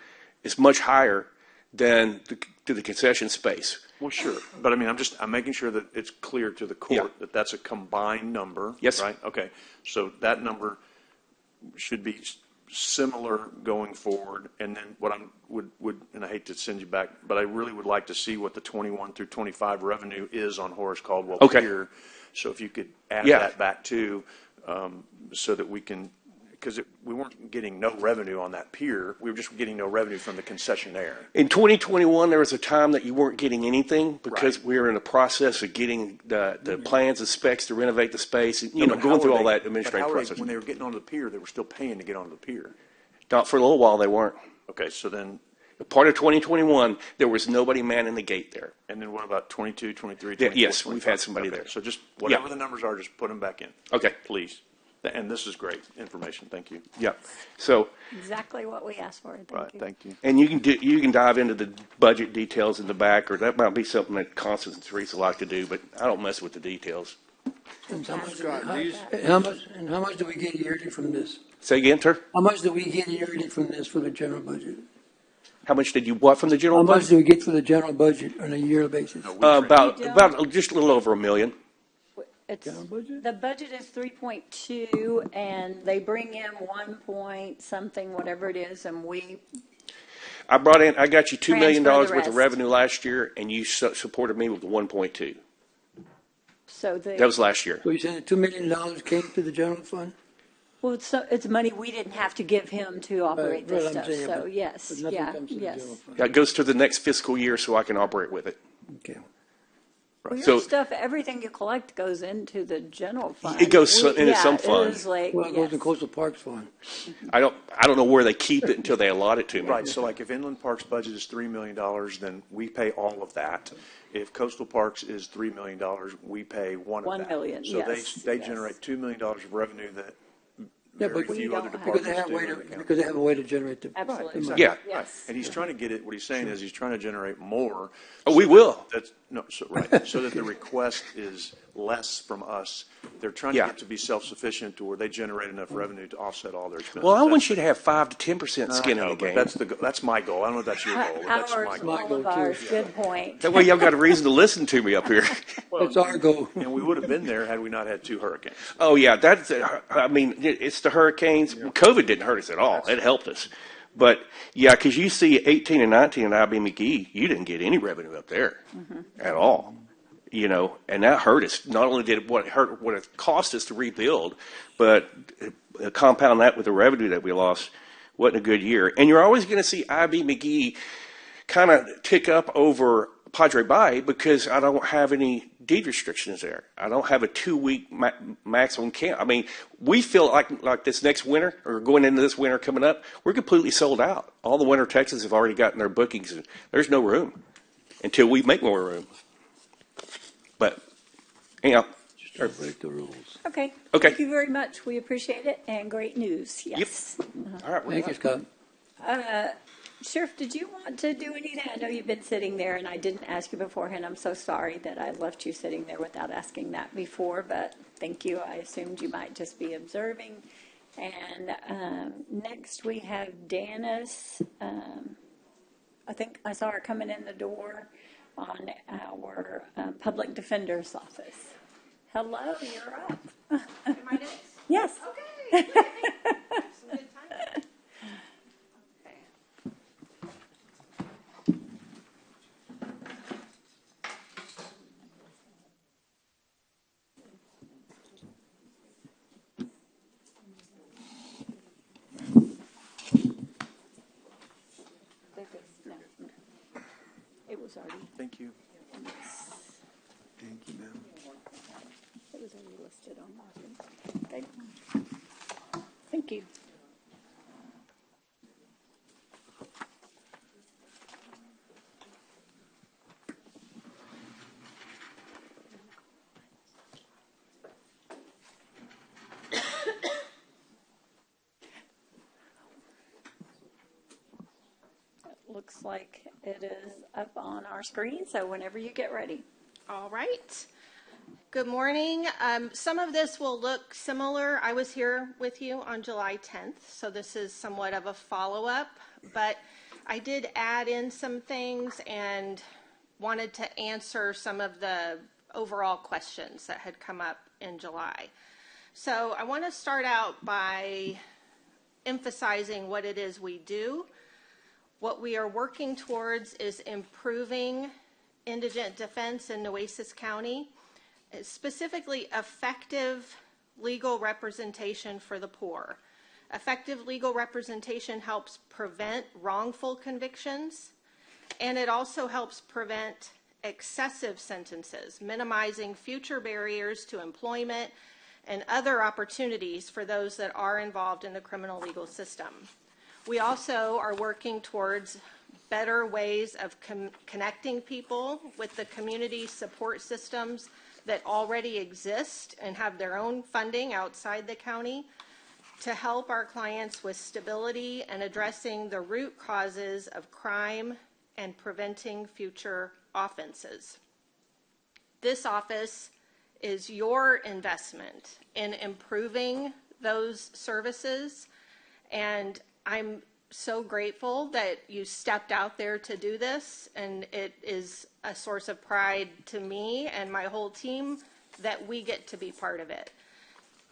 is much higher than the concession space. Well, sure, but I mean, I'm making sure that it's clear to the court that that's a combined number. Yes. Right. Okay. So that number should be similar going forward. And then what I would, and I hate to send you back, but I really would like to see what the 21 through 25 revenue is on Horace Caldwell Pier. So if you could add that back too, so that we can, because we weren't getting no revenue on that pier. We were just getting no revenue from the concessionaire. In 2021, there was a time that you weren't getting anything because we were in the process of getting the plans and specs to renovate the space, and going through all that administrative process. When they were getting onto the pier, they were still paying to get onto the pier. Not for a little while, they weren't. Okay, so then part of 2021, there was nobody manning the gate there. And then what about 22, 23, 24, Yes, 25? we've had somebody there. So just whatever the numbers are, just put them back in. Okay. Please. And this is great information. Thank you. Yeah. So. Exactly what we asked for. Thank you. Thank you. And you can dive into the budget details in the back, or that might be something that Constance and Teresa like to do, but I don't mess with the details. And how much do we get yearly from this? Say again, sir? How much do we get yearly from this for the general budget? How much did you what from the general budget? How much do we get for the general budget on a yearly basis? About just a little over $1 million. It's, General budget? the budget is 3.2 and they bring in 1 point something, whatever it is, and we, I got you $2 million Transfer the worth of rest. revenue last year, and you supported me with 1.2. so That the, was last year. So you're saying that $2 million came to the general fund? well, it's money we didn't have to give him to operate Right, this I'm stuff, saying, so but yes, nothing yeah, comes to the yes. general fund. That goes to the next fiscal year so I can operate with it. Okay. Well, your So- stuff, everything you collect goes into the general fund. It goes into some fund. It is like, Well, it goes in yes. coastal parks fund. I don't know where they keep it until they allot it to me. Right, so like if Inland Parks budget is $3 million, then we pay all of that. If Coastal Parks is $3 million, we pay one of 1 that. million, So yes, they yes. generate $2 million of revenue that Yeah, very but few We other don't have- because departments they have do. a way in to, the county. because they have a way to generate the. Absolutely. the money. Yeah. Yes. And he's trying to get it, what he's saying is he's trying to generate more. Oh, we will. That's, no, so, right, so that the request is less from us. They're trying to Yeah. get to be self-sufficient to where they generate enough revenue to offset all their expenses. Well, I want That's- you to have 5 to 10% skin in I the know, but game. that's my goal. I don't know if that's your goal, but that's Ours, my goal. all of ours, good point. That way y'all got a reason to listen to me up here. That's our goal. And we would have been there had we not had 2 hurricanes. Oh, yeah, it's the hurricanes. COVID didn't hurt us at all. It helped us. But, yeah, because you see 18 and 19 at IB McGee, you didn't get any revenue up there at all. You know, and that hurt us. Not only did what it cost us to rebuild, but compound that with the revenue that we lost, wasn't a good year. And you're always going to see IB McGee kind of tick up over Padre Bay because I don't have any deed restrictions there. I don't have a 2-week maximum camp. I mean, we feel like this next winter or going into this winter coming up, we're completely sold out. All the Winter Texans have already gotten their bookings. And there's no room until we make more room. But, anyhow. Just don't break the rules. Okay. Okay. Thank you very much. We appreciate it, and great news, yes. All right. Thank you, Scott. Sheriff, did you want to do anything? I know you've been sitting there, and I didn't ask you beforehand. I'm so sorry that I left you sitting there without asking that before, but thank you. I assumed you might just be observing. And next we have Danis. I think I saw her coming in the door on our public defender's office. Hello, you're up. Am I next? Yes. Okay. Some good time. No. It was already. Thank you. Thank you, ma'am. It was already listed on market. Okay. Thank you. It looks like it is up on our screen, so whenever you get ready. All right. Good morning. Some of this will look similar. I was here with you on July 10th, so this is somewhat of a follow-up, but I did add in some things and wanted to answer some of the overall questions that had come up in July. So I want to start out by emphasizing what it is we do. What we are working towards is improving indigent defense in Nueces County, specifically effective legal representation for the poor. Effective legal representation helps prevent wrongful convictions, and it also helps prevent excessive sentences, minimizing future barriers to employment and other opportunities for those that are involved in the criminal legal system. We also are working towards better ways of connecting people with the community support systems that already exist and have their own funding outside the county to help our clients with stability and addressing the root causes of crime and preventing future offenses. This office is your investment in improving those services, and I'm so grateful that you stepped out there to do this, and it is a source of pride to me and my whole team that we get to be part of it.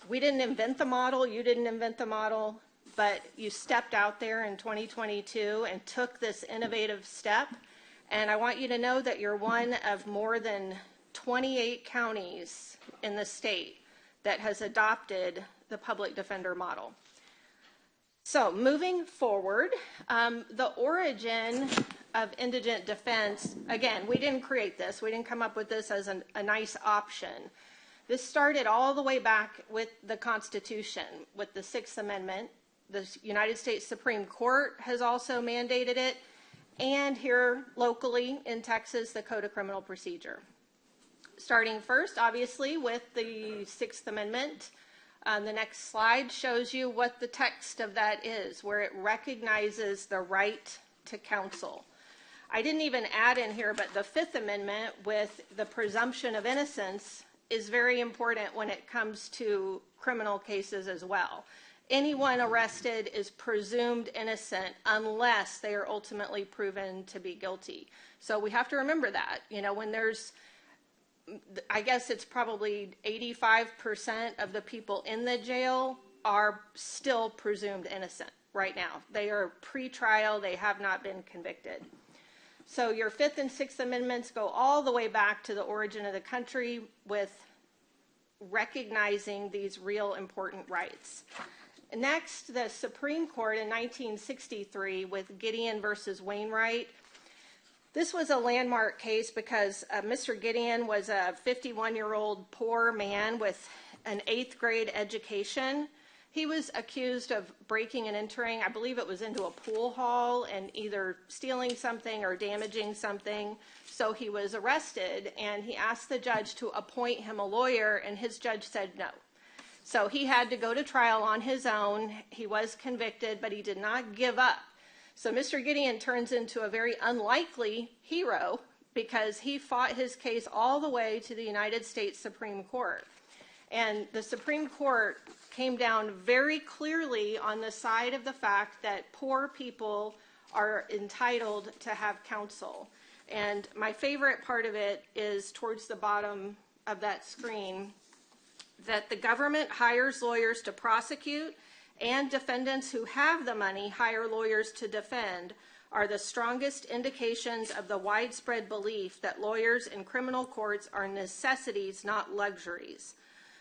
We didn't invent the model, you didn't invent the model, but you stepped out there in 2022 and took this innovative step. And I want you to know that you're one of more than 28 counties in the state that has adopted the public defender model. So moving forward, the origin of indigent defense, again, we didn't create this. We didn't come up with this as a nice option. This started all the way back with the Constitution, with the Sixth Amendment. The United States Supreme Court has also mandated it, and here locally in Texas, the Code of Criminal Procedure. Starting first, obviously, with the Sixth Amendment. The next slide shows you what the text of that is, where it recognizes the right to counsel. I didn't even add in here, but the Fifth Amendment with the presumption of innocence is very important when it comes to criminal cases as well. Anyone arrested is presumed innocent unless they are ultimately proven to be guilty. So we have to remember that. You know, when there's, I guess it's probably 85% of the people in the jail are still presumed innocent right now. They are pre-trial, they have not been convicted. So your Fifth and Sixth Amendments go all the way back to the origin of the country with recognizing these real important rights. Next, the Supreme Court in 1963 with Gideon versus Wainwright. This was a landmark case because Mr. Gideon was a 51-year-old poor man with an 8th grade education. He was accused of breaking and entering, I believe it was into a pool hall, and either stealing something or damaging something. So he was arrested, and he asked the judge to appoint him a lawyer, and his judge said no. So he had to go to trial on his own. He was convicted, but he did not give up. So Mr. Gideon turns into a very unlikely hero because he fought his case all the way to the United States Supreme Court. And the Supreme Court came down very clearly on the side of the fact that poor people are entitled to have counsel. And my favorite part of it is towards the bottom of that screen, that the government hires lawyers to prosecute, and defendants who have the money hire lawyers to defend, are the strongest indications of the widespread belief that lawyers in criminal courts are necessities, not luxuries.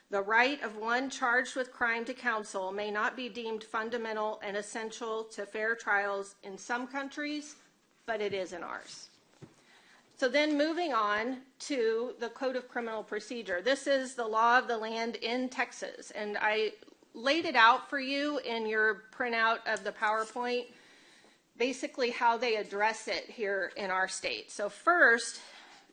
The right of one charged with crime to counsel may not be deemed fundamental and essential to fair trials in some countries, but it is in ours. So then moving on to the Code of Criminal Procedure. This is the law of the land in Texas, and I laid it out for you in your printout of the PowerPoint, basically how they address it here in our state. So first,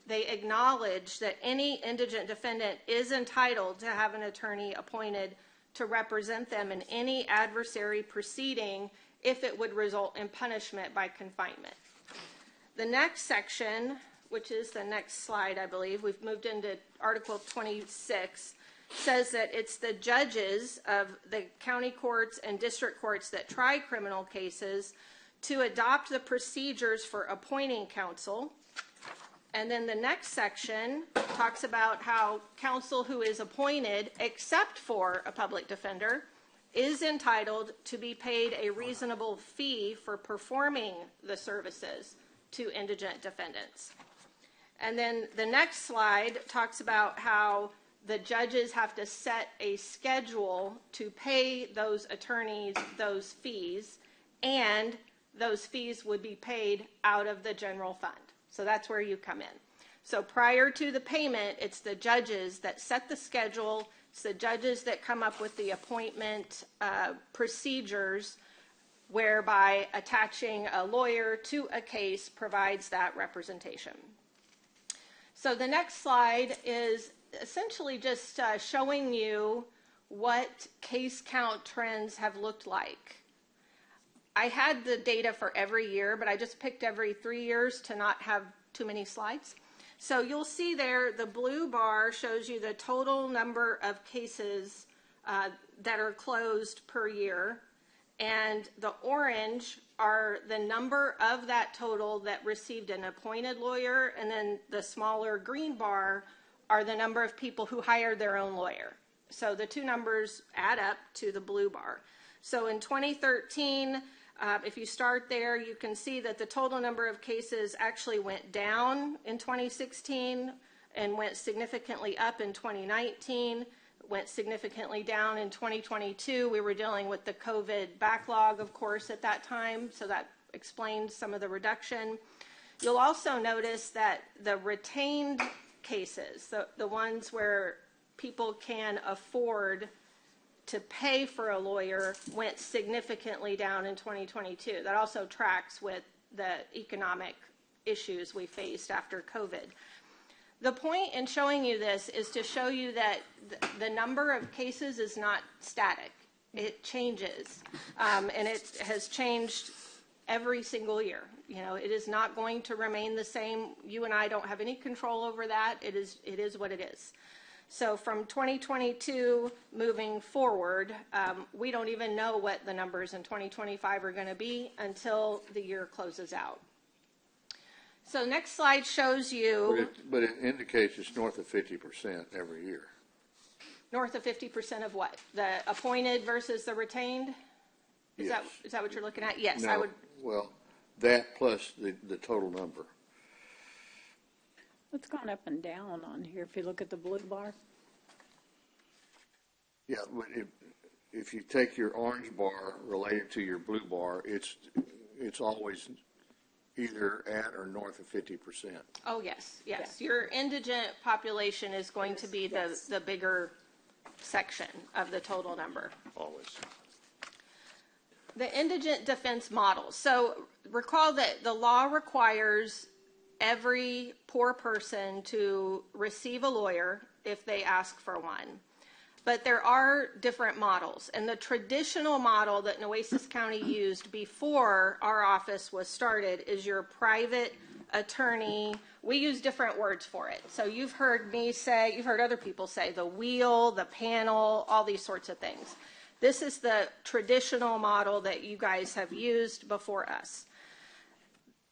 they acknowledge that any indigent defendant is entitled to have an attorney appointed to represent them in any adversary proceeding if it would result in punishment by confinement. The next section, which is the next slide, I believe, we've moved into Article 26, says that it's the judges of the county courts and district courts that try criminal cases to adopt the procedures for appointing counsel. And then the next section talks about how counsel who is appointed, except for a public defender, is entitled to be paid a reasonable fee for performing the services to indigent defendants. And then the next slide talks about how the judges have to set a schedule to pay those attorneys those fees, and those fees would be paid out of the general fund. So that's where you come in. So prior to the payment, it's the judges that set the schedule. It's the judges that come up with the appointment procedures, whereby attaching a lawyer to a case provides that representation. So the next slide is essentially just showing you what case count trends have looked like. I had the data for every year, but I just picked every 3 years to not have too many slides. So you'll see there, the blue bar shows you the total number of cases that are closed per year, and the orange are the number of that total that received an appointed lawyer, and then the smaller green bar are the number of people who hired their own lawyer. So the two numbers add up to the blue bar. So in 2013, if you start there, you can see that the total number of cases actually went down in 2016 and went significantly up in 2019, went significantly down in 2022. We were dealing with the COVID backlog, of course, at that time, so that explains some of the reduction. You'll also notice that the retained cases, the ones where people can afford to pay for a lawyer, went significantly down in 2022. That also tracks with the economic issues we faced after COVID. The point in showing you this is to show you that the number of cases is not static. It changes, and it has changed every single year. You know, it is not going to remain the same. You and I don't have any control over that. It is what it is. So from 2022 moving forward, we don't even know what the numbers in 2025 are going to be until the year closes out. So next slide shows you... But it indicates it's north of 50% every year. North of 50% of what? The appointed versus the retained? Is that what you're looking at? Yes, No, I would. Well, that plus the total number. It's gone up and down on here if you look at the blue bar. Yeah, but if you take your orange bar related to your blue bar, it's always either at or north of 50%. Oh, yes. Your indigent population is going to be the bigger section of the total number. Always. The indigent defense model. So recall that the law requires every poor person to receive a lawyer if they ask for one. But there are different models. And the traditional model that Nueces County used before our office was started is your private attorney. We use different words for it. So you've heard me say, you've heard other people say the wheel, the panel, all these sorts of things. This is the traditional model that you guys have used before us.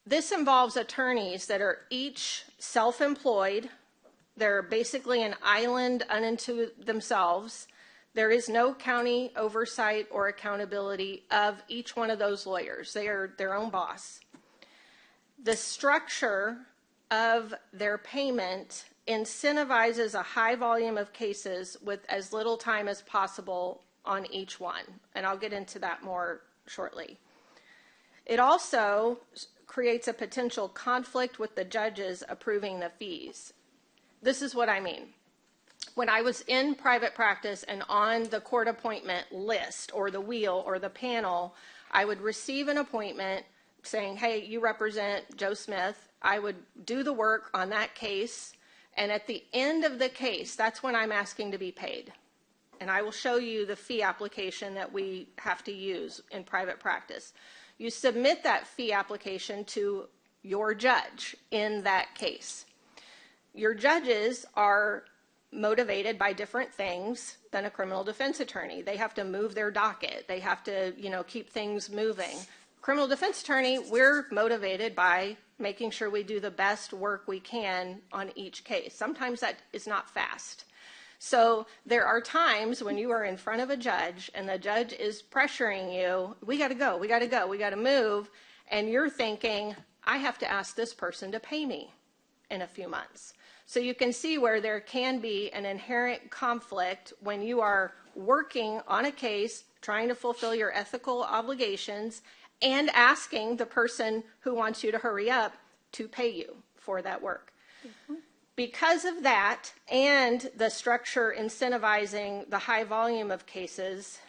This involves attorneys that are each self-employed. They're basically an island unto themselves. There is no county oversight or accountability of each one of those lawyers. They are their own boss. The structure of their payment incentivizes a high volume of cases with as little time as possible on each one, and I'll get into that more shortly. It also creates a potential conflict with the judges approving the fees. This is what I mean. When I was in private practice and on the court appointment list or the wheel or the panel, I would receive an appointment saying, hey, you represent Joe Smith. I would do the work on that case, and at the end of the case, that's when I'm asking to be paid. And I will show you the fee application that we have to use in private practice. You submit that fee application to your judge in that case. Your judges are motivated by different things than a criminal defense attorney. They have to move their docket. They have to, keep things moving. Criminal defense attorney, we're motivated by making sure we do the best work we can on each case. Sometimes that is not fast. So there are times when you are in front of a judge and the judge is pressuring you, we got to go, we got to go, we got to move, and you're thinking, I have to ask this person to pay me in a few months. So you can see where there can be an inherent conflict when you are working on a case, trying to fulfill your ethical obligations, and asking the person who wants you to hurry up to pay you for that work. Mm-hmm. Because of that, and the structure incentivizing the high volume of cases,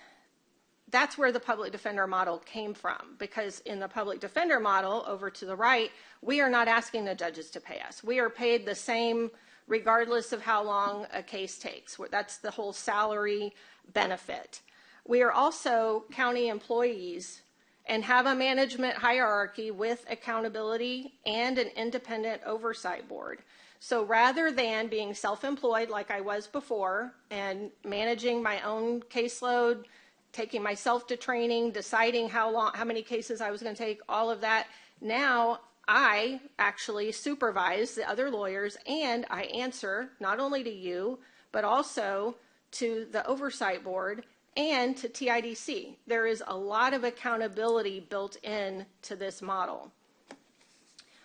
that's where the public defender model came from. Because in the public defender model, over to the right, we are not asking the judges to pay us. We are paid the same regardless of how long a case takes. That's the whole salary benefit. We are also county employees and have a management hierarchy with accountability and an independent oversight board. So rather than being self-employed like I was before and managing my own caseload, taking myself to training, deciding how many cases I was going to take, all of that, now I actually supervise the other lawyers, and I answer not only to you, but also to the oversight board and to TIDC. There is a lot of accountability built in to this model.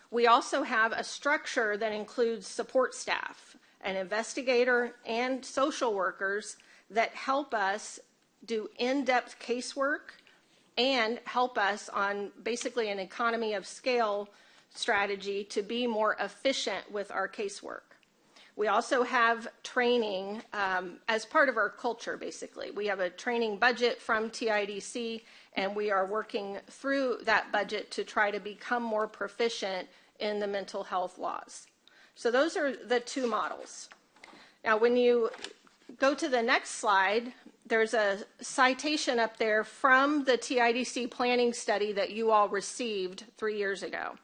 We also have a structure that includes support staff, an investigator, and social workers that help us do in-depth casework and help us on basically an economy of scale strategy to be more efficient with our casework. We also have training as part of our culture, basically. We have a training budget from TIDC, and we are working through that budget to try to become more proficient in the mental health laws. So those are the two models. Now, when you go to the next slide, there's a citation up there from the TIDC planning study that you all received 3 years ago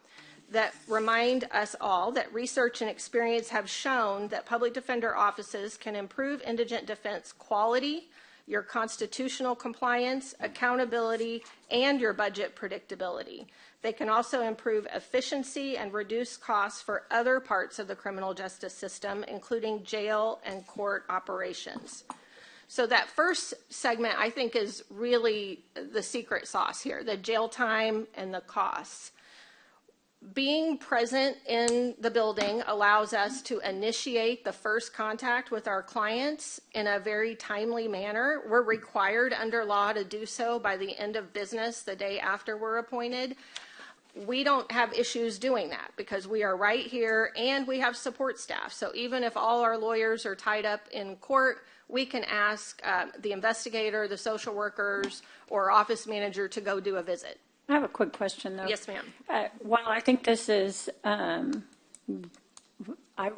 that remind us all that research and experience have shown that public defender offices can improve indigent defense quality, your constitutional compliance, accountability, and your budget predictability. They can also improve efficiency and reduce costs for other parts of the criminal justice system, including jail and court operations. So that first segment, I think, is really the secret sauce here, the jail time and the costs. Being present in the building allows us to initiate the first contact with our clients in a very timely manner. We're required under law to do so by the end of business the day after we're appointed. We don't have issues doing that because we are right here and we have support staff. So even if all our lawyers are tied up in court, we can ask the investigator, the social workers, or office manager to go do a visit. I have a quick question, though. Yes, ma'am. While I think this is, I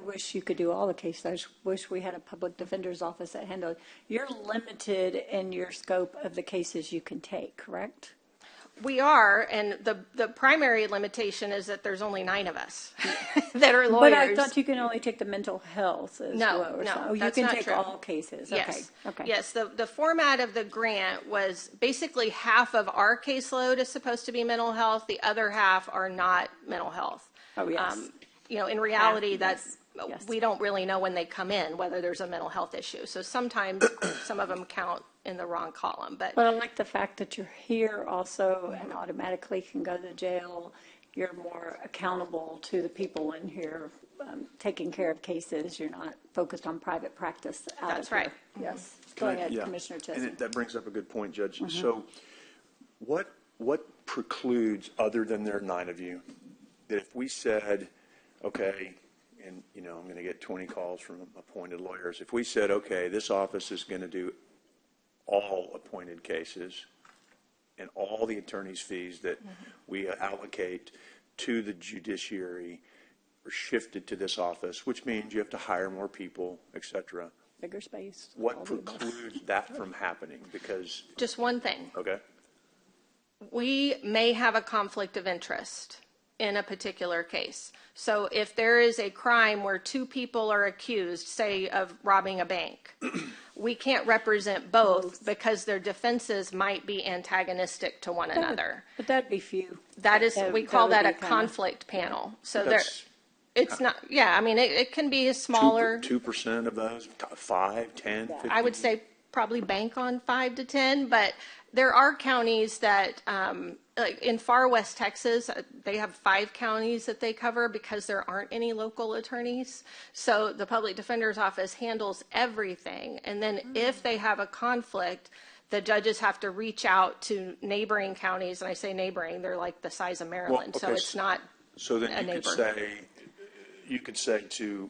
wish you could do all the cases. I wish we had a public defender's office that handled it. You're limited in your scope of the cases you can take, correct? We are, and the primary limitation is that there's only 9 of us that are lawyers. But I thought you can only take the mental health as well. No, Oh, you that's can not take true. all cases. Yes. Okay. Yes, the format of the grant was basically half of our caseload is supposed to be mental health. The other half are not mental health. Oh, yes. In reality, Yes. Yes. we don't really know when they come in whether there's a mental health issue. So sometimes some of them count in the wrong column. But I like the fact that you're here also and automatically can go to jail. You're more accountable to the people in here taking care of cases. You're not focused on private practice out That's of here. right. Yes. Go ahead, Yeah. Commissioner Chesney. And that brings up a good point, Judge. So what precludes, other than there are 9 of you, that if we said, okay, and, I'm going to get 20 calls from appointed lawyers. If we said, okay, this office is going to do all appointed cases and all the attorney's fees that we allocate to the judiciary are shifted to this office, which means you have to hire more people, et cetera. Bigger space. What all the above. precludes that from happening? Because, just one thing. okay, We may have a conflict of interest in a particular case. So if there is a crime where 2 people are accused, say, of robbing a bank, we can't represent both because their defenses might be antagonistic to one another. But that'd be few. That is, we call that a would be conflict panel. So there, that's it's not, yeah, I mean, it can be a smaller, 2% of those, 5, 10, 15? I would say probably bank on 5 to 10, but there are counties that, like in far west Texas, they have 5 counties that they cover because there aren't any local attorneys. So the public defender's office handles everything. And then if they have a conflict, the judges have to reach out to neighboring counties. And I say neighboring, they're like the size of Maryland. So okay, it's not So a then neighbor. you could say to,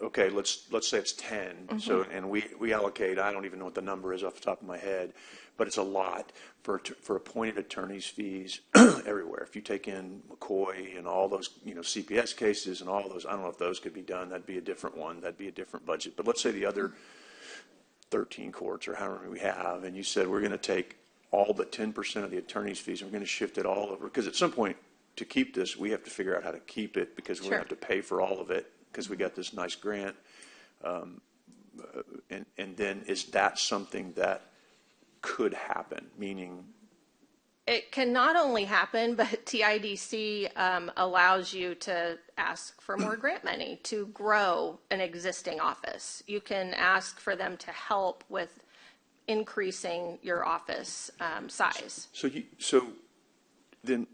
okay, let's say it's 10. So, and we allocate, I don't even know what the number is off the top of my head, but it's a lot for appointed attorneys' fees everywhere. If you take in McCoy and all those, CPS cases and all those, I don't know if those could be done. That'd be a different one. That'd be a different budget. But let's say the other 13 courts or however many we have, and you said we're going to take all but 10% of the attorney's fees and we're going to shift it all over. Because at some point, to keep this, we have to figure out how to keep it because we're going to have to pay for all of it because we got this nice grant. And then is that something that could happen? Meaning it can not only happen, but TIDC allows you to ask for more grant money to grow an existing office. You can ask for them to help with increasing your office size. So then,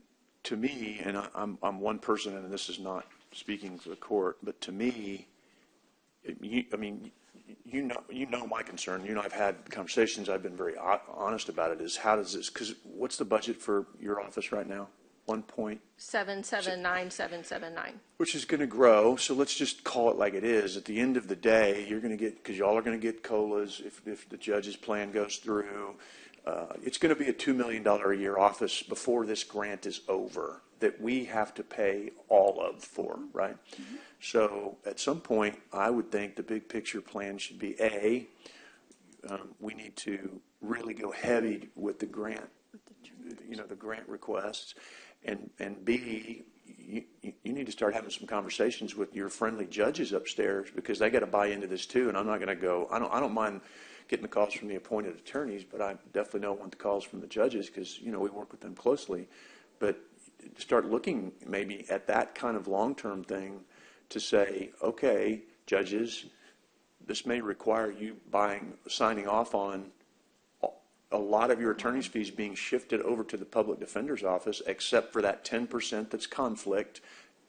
to me, and I'm one person, and this is not speaking for the court, but to me, you know my concern. You know, I've had conversations. I've been very honest about it. Is how does this? Because what's the budget for your office right now? 779,779. Which is going to grow. So let's just call it like it is. At the end of the day, you're going to get, because y'all are going to get COLAs if the judge's plan goes through. It's going to be a $2 million a year office before this grant is over that we have to pay all of for, right? Mm-hmm. So at some point, I would think the big picture plan should be we need to really go heavy with the grant, the grant requests, and B, you need to start having some conversations with your friendly judges upstairs because they got to buy into this too. And I'm not going to go. I don't mind getting the calls from the appointed attorneys, but I definitely don't want the calls from the judges because we work with them closely. But start looking maybe at that kind of long-term thing to say, okay, judges, this may require you signing off on a lot of your attorney's fees being shifted over to the public defender's office, except for that 10% that's conflict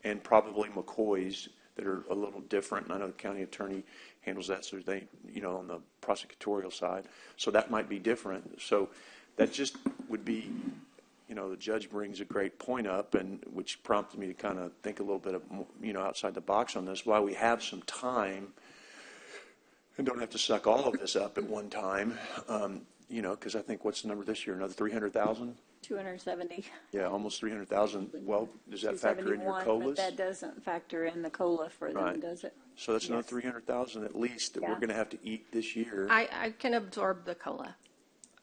and probably McCoy's that are a little different. And I know the county attorney handles that, so they, on the prosecutorial side. So that might be different. So that just would be, the judge brings a great point up, and which prompted me to kind of think a little bit of, outside the box on this, while we have some time and don't have to suck all of this up at one time. Because I think what's the number this year? Another 300,000? 270. Yeah, almost 300,000. Well, does that factor in your 271, COLAs? but that doesn't factor in the COLA for them, Right. does it? So that's another 300,000 at least that we're going to have to eat this year. I can absorb the COLA.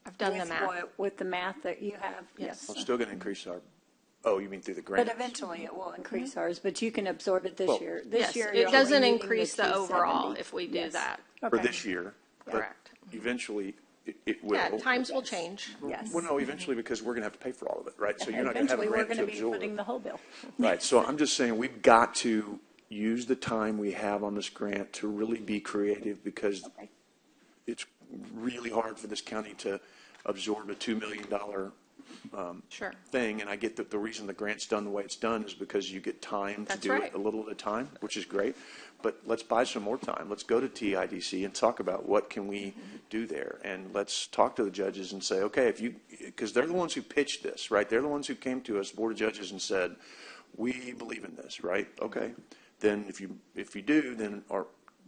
I've done the math. With the math that you have, yes. I'm still going to increase our. Oh, you mean through the grant? But eventually it will increase ours, but you can absorb it this Well, year. Yes, Year, it you're doesn't only needing increase the 270. overall if we do Yes. that. For this year. but Correct. Eventually, it will. Yeah, times will change. Yes. Well, no, eventually because we're going to have to pay for all of it, right? So you're not going to have a Eventually, we're grant going to to be absorb. footing the whole bill. Right, so I'm just saying we've got to use the time we have on this grant to really be creative because it's really hard for this county to absorb a $2 million Sure. thing. And I get that the reason the grant's done the way it's done is because you get time to That's do right. it a little at a time, which is great. But let's buy some more time. Let's go to TIDC and talk about what can we do there. And let's talk to the judges and say, okay, because they're the ones who pitched this, right? They're the ones who came to us, Board of Judges, and said, we believe in this, right? Okay. Then if you do, then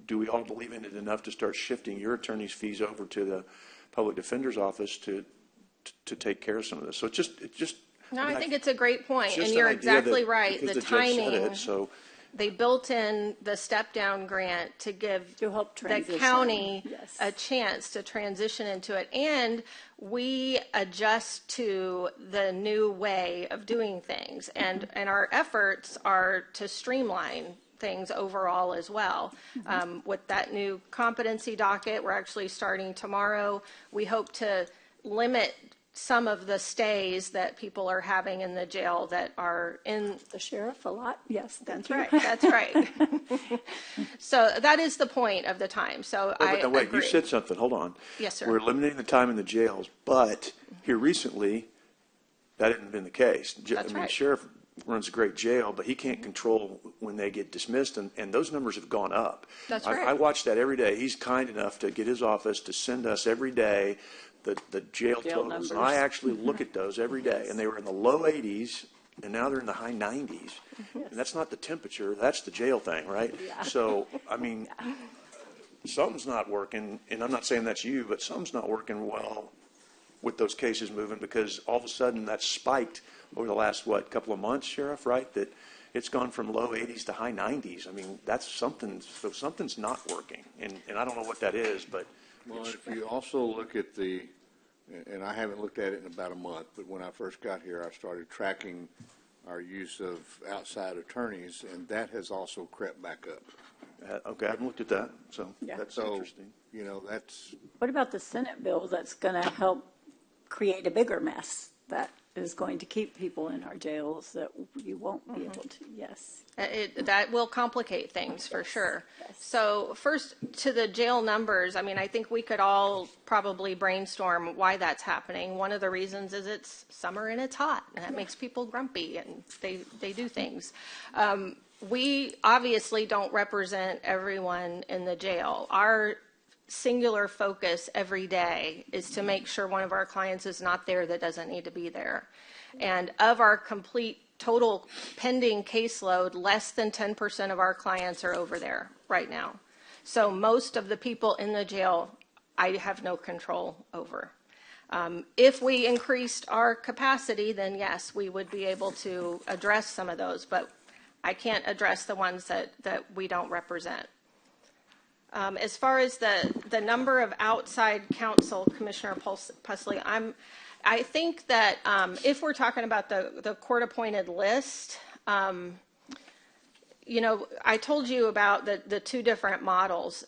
do we all believe in it enough to start shifting your attorney's fees over to the public defender's office to take care of some of this? So it just. No, I think it's a great point, just and you're an idea exactly that- right. because The judge said timing, it, so they built in the step-down grant to give To help the transition. county Yes. a chance to transition into it. And we adjust to the new way of doing things. And our efforts are to streamline things overall as well. With that new competency docket, we're actually starting tomorrow. We hope to limit some of the stays that people are having in the jail that are in. The sheriff a lot, yes, thank That's you. right, that's right. So that is the point of the time, so I But wait, agree. you said something. Hold on. Yes, sir. We're eliminating the time in the jails, but here recently, that hadn't been the case. That's right. Sheriff runs a great jail, but he can't control when they get dismissed, and those numbers have gone up. That's right. I watch that every day. He's kind enough to get his office to send us every day the jail totals. numbers. And I actually look at those every day, and they were in the low 80s, and now they're in the high 90s. And that's not the temperature, that's the jail thing, right? Yeah. So, something's not working, and I'm not saying that's you, but something's not working well with those cases moving, because all of a sudden that spiked over the last, couple of months, Sheriff, right? That it's gone from low 80s to high 90s. That's something, so something's not working, and I don't know what that is, but. Well, if you also look at and I haven't looked at it in about a month, but when I first got here, I started tracking our use of outside attorneys, and that has also crept back up. Okay, I haven't looked at that, so Yeah. that's So, interesting. that's, What about the Senate bill that's going to help create a bigger mess? That is going to keep people in our jails that you won't be able to, yes. That will complicate things for sure. Yes. So first, to the jail numbers, I mean, I think we could all probably brainstorm why that's happening. One of the reasons is it's summer and it's hot, and that makes people grumpy, and they do things. We obviously don't represent everyone in the jail. Our singular focus every day is to make sure one of our clients is not there that doesn't need to be there. And of our complete total pending caseload, less than 10% of our clients are over there right now. So most of the people in the jail, I have no control over. If we increased our capacity, then yes, we would be able to address some of those, but I can't address the ones that we don't represent. As far as the number of outside counsel, Commissioner Pusley, I think that if we're talking about the court-appointed list, you know, I told you about the two different models.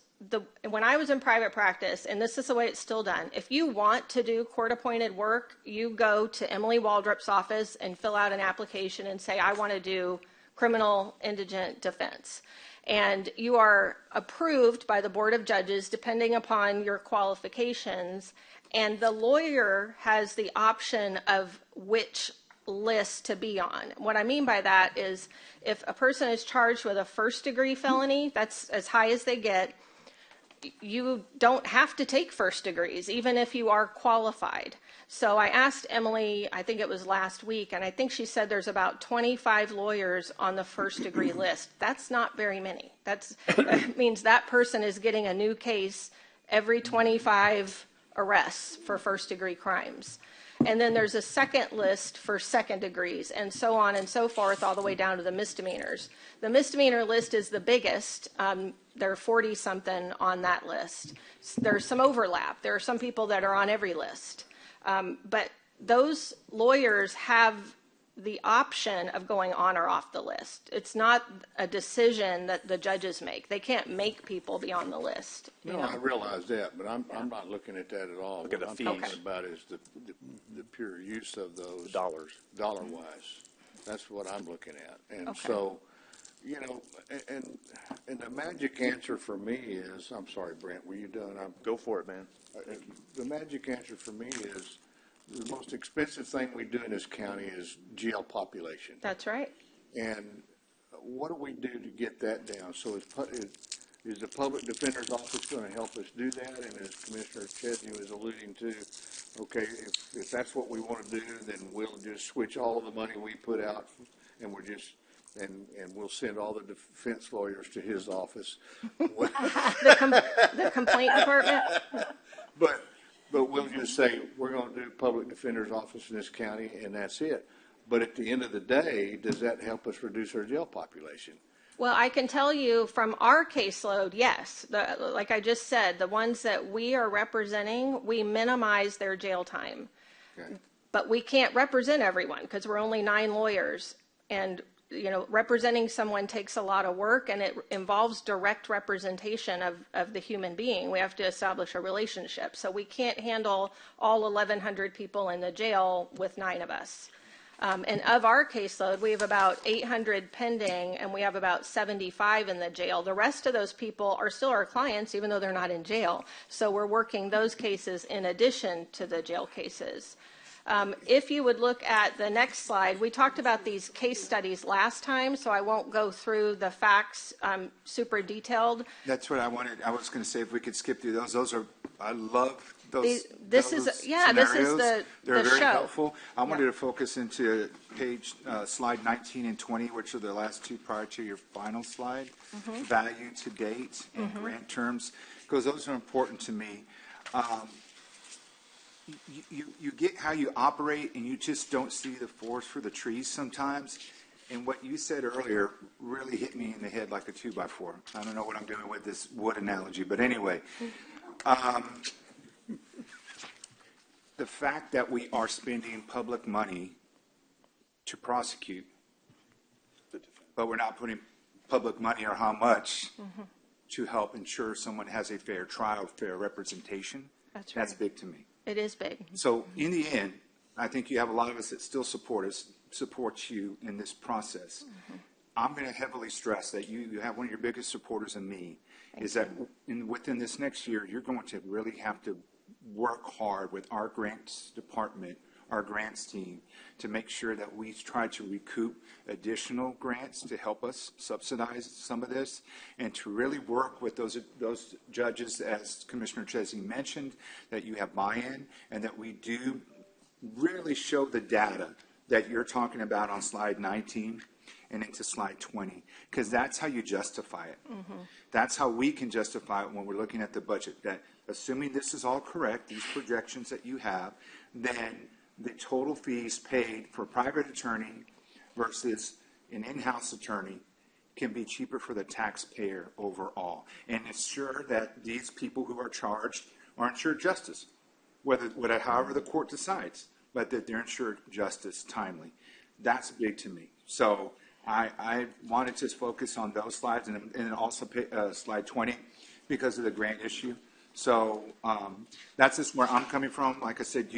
When I was in private practice, and this is the way it's still done, if you want to do court-appointed work, you go to Emily Waldrop's office and fill out an application and say, I want to do criminal indigent defense. And you are approved by the Board of Judges depending upon your qualifications, and the lawyer has the option of which list to be on. What I mean by that is if a person is charged with a first-degree felony, that's as high as they get, you don't have to take first degrees, even if you are qualified. So I asked Emily, I think it was last week, and I think she said there's about 25 lawyers on the first degree list. That's not very many. That means that person is getting a new case every 25 arrests for first degree crimes. And then there's a second list for second degrees, and so on and so forth, all the way down to the misdemeanors. The misdemeanor list is the biggest. There are 40-something on that list. There's some overlap. There are some people that are on every list. But those lawyers have the option of going on or off the list. It's not a decision that the judges make. They can't make people be on the list. No, I realize that, but I'm not looking at that at all. Look at the What fees. I'm talking about is the pure use of those. Dollars. Dollar-wise. That's what I'm looking at. And Okay. so, you know, and the magic answer for me is, I'm sorry, Brent, were you done? Go for it, man. The magic answer for me is the most expensive thing we do in this county is jail population. That's right. And what do we do to get that down? So is the Public Defender's Office going to help us do that? And as Commissioner Chesney was alluding to, okay, if that's what we want to do, then we'll just switch all of the money we put out and and we'll send all the defense lawyers to his office. The complaint department? But we'll just say, we're going to do Public Defender's Office in this county, and that's it. But at the end of the day, does that help us reduce our jail population? Well, I can tell you from our caseload, yes. Like I just said, the ones that we are representing, we minimize their jail time. Okay. But we can't represent everyone because we're only 9 lawyers. And, you know, representing someone takes a lot of work, and it involves direct representation of the human being. We have to establish a relationship. So we can't handle all 1,100 people in the jail with 9 of us. And of our caseload, we have about 800 pending, and we have about 75 in the jail. The rest of those people are still our clients, even though they're not in jail. So we're working those cases in addition to the jail cases. If you would look at the next slide, we talked about these case studies last time, so I won't go through the facts super detailed. That's what I wanted. I was going to say if we could skip through those. Those are, I love those. This those is the They're very show. helpful. I wanted to focus into slide 19 and 20, which are the last two prior to your final slide. Value to date and grant terms, because those are important to me. You get how you operate, and you just don't see the forest for the trees sometimes. And what you said earlier really hit me in the head like a 2x4. I don't know what I'm doing with this wood analogy, but anyway. The fact that we are spending public money to prosecute, but we're not putting public money or how much to help ensure someone has a fair trial, fair representation, That's right. that's big to me. It is big. So in the end, I think you have a lot of us that still support you in this process. I'm going to heavily stress that you have one of your biggest supporters in me, within this next year, you're going to really have to work hard with our grants department, our grants team, to make sure that we try to recoup additional grants to help us subsidize some of this, and to really work with those judges, as Commissioner Chesney mentioned, that you have buy-in, and that we do really show the data that you're talking about on slide 19 and into slide 20, because that's how you justify it. That's how we can justify it when we're looking at the budget, that assuming this is all correct, these projections that you have, then the total fees paid for a private attorney versus an in-house attorney can be cheaper for the taxpayer overall, and ensure that these people who are charged are ensured justice, however the court decides, but that they're ensured justice timely. That's big to me. So I wanted to focus on those slides, and also slide 20 because of the grant issue. So that's just where I'm coming from. Like I said,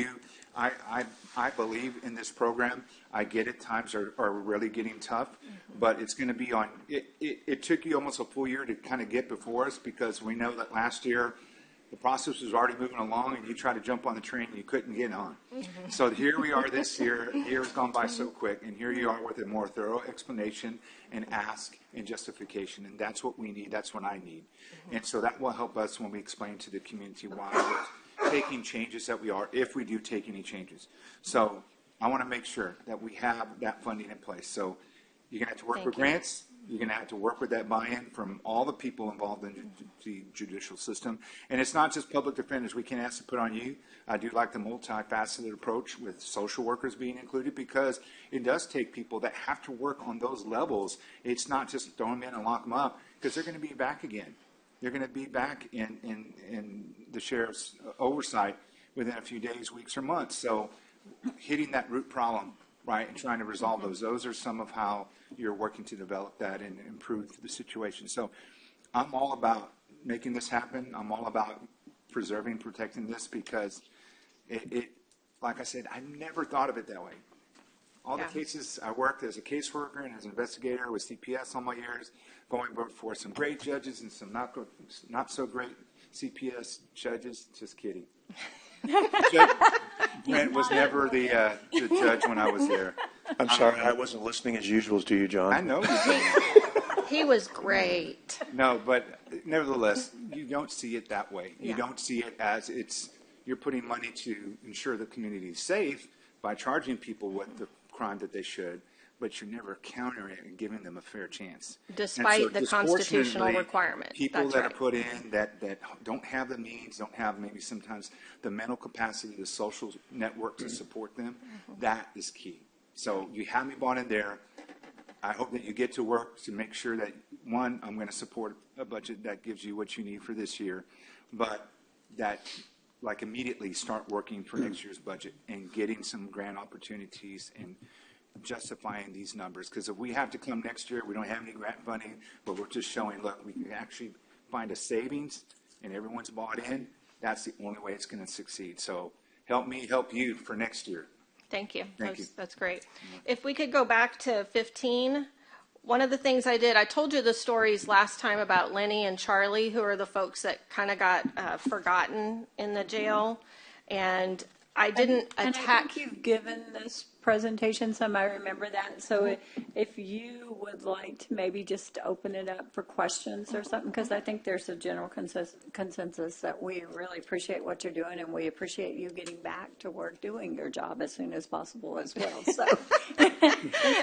I believe in this program. I get it, times are really getting tough, but it's going to be on. It took you almost a full year to kind of get before us, because we know that last year the process was already moving along, and you tried to jump on the train and you couldn't get on. So here we are this year. The year has gone by so quick, and here you are with a more thorough explanation and ask and justification, and that's what we need. That's what I need. And so that will help us when we explain to the community why we're taking changes that we are, if we do take any changes. So I want to make sure that we have that funding in place. So you're going to have to work with grants. You're going to have to work with that buy-in from all the people involved in the judicial system. And it's not just public defenders. We can't ask to put on you. I do like the multifaceted approach with social workers being included, because it does take people that have to work on those levels. It's not just throw them in and lock them up, because they're going to be back again. They're going to be back in the sheriff's oversight within a few days, weeks, or months. So hitting that root problem, right, and trying to resolve those are some of how you're working to develop that and improve the situation. So I'm all about making this happen. I'm all about preserving and protecting this, because it like I said, I never thought of it that way. All the cases I worked as a caseworker and as an investigator with CPS all my years, going for some great judges and some not so great CPS judges. Just kidding. Brent was never the judge when I was there. I'm sorry, I wasn't listening as usual to you, John. I know. He was great. No, but nevertheless, you don't see it that way. You don't see it as you're putting money to ensure the community is safe by charging people with the crime that they should, but you're never countering it and giving them a fair chance. Despite the constitutional requirement. People that are put in that don't have the means, don't have maybe sometimes the mental capacity, the social network to support them, that is key. So you have me bought in there. I hope that you get to work to make sure that, one, I'm going to support a budget that gives you what you need for this year, but that like immediately start working for next year's budget and getting some grant opportunities and justifying these numbers. Because if we have to come next year, we don't have any grant funding, but we're just showing, look, we can actually find a savings and everyone's bought in, that's the only way it's going to succeed. So help me help you for next year. Thank you. Thank you. That's great. If we could go back to 15, one of the things I told you the stories last time about Lenny and Charlie, who are the folks that kind of got forgotten in the jail. And I didn't attack. And I think you've given this presentation some, I remember that. So if you would like to maybe just open it up for questions or something, because I think there's a general consensus that we really appreciate what you're doing, and we appreciate you getting back to work doing your job as soon as possible as well. So we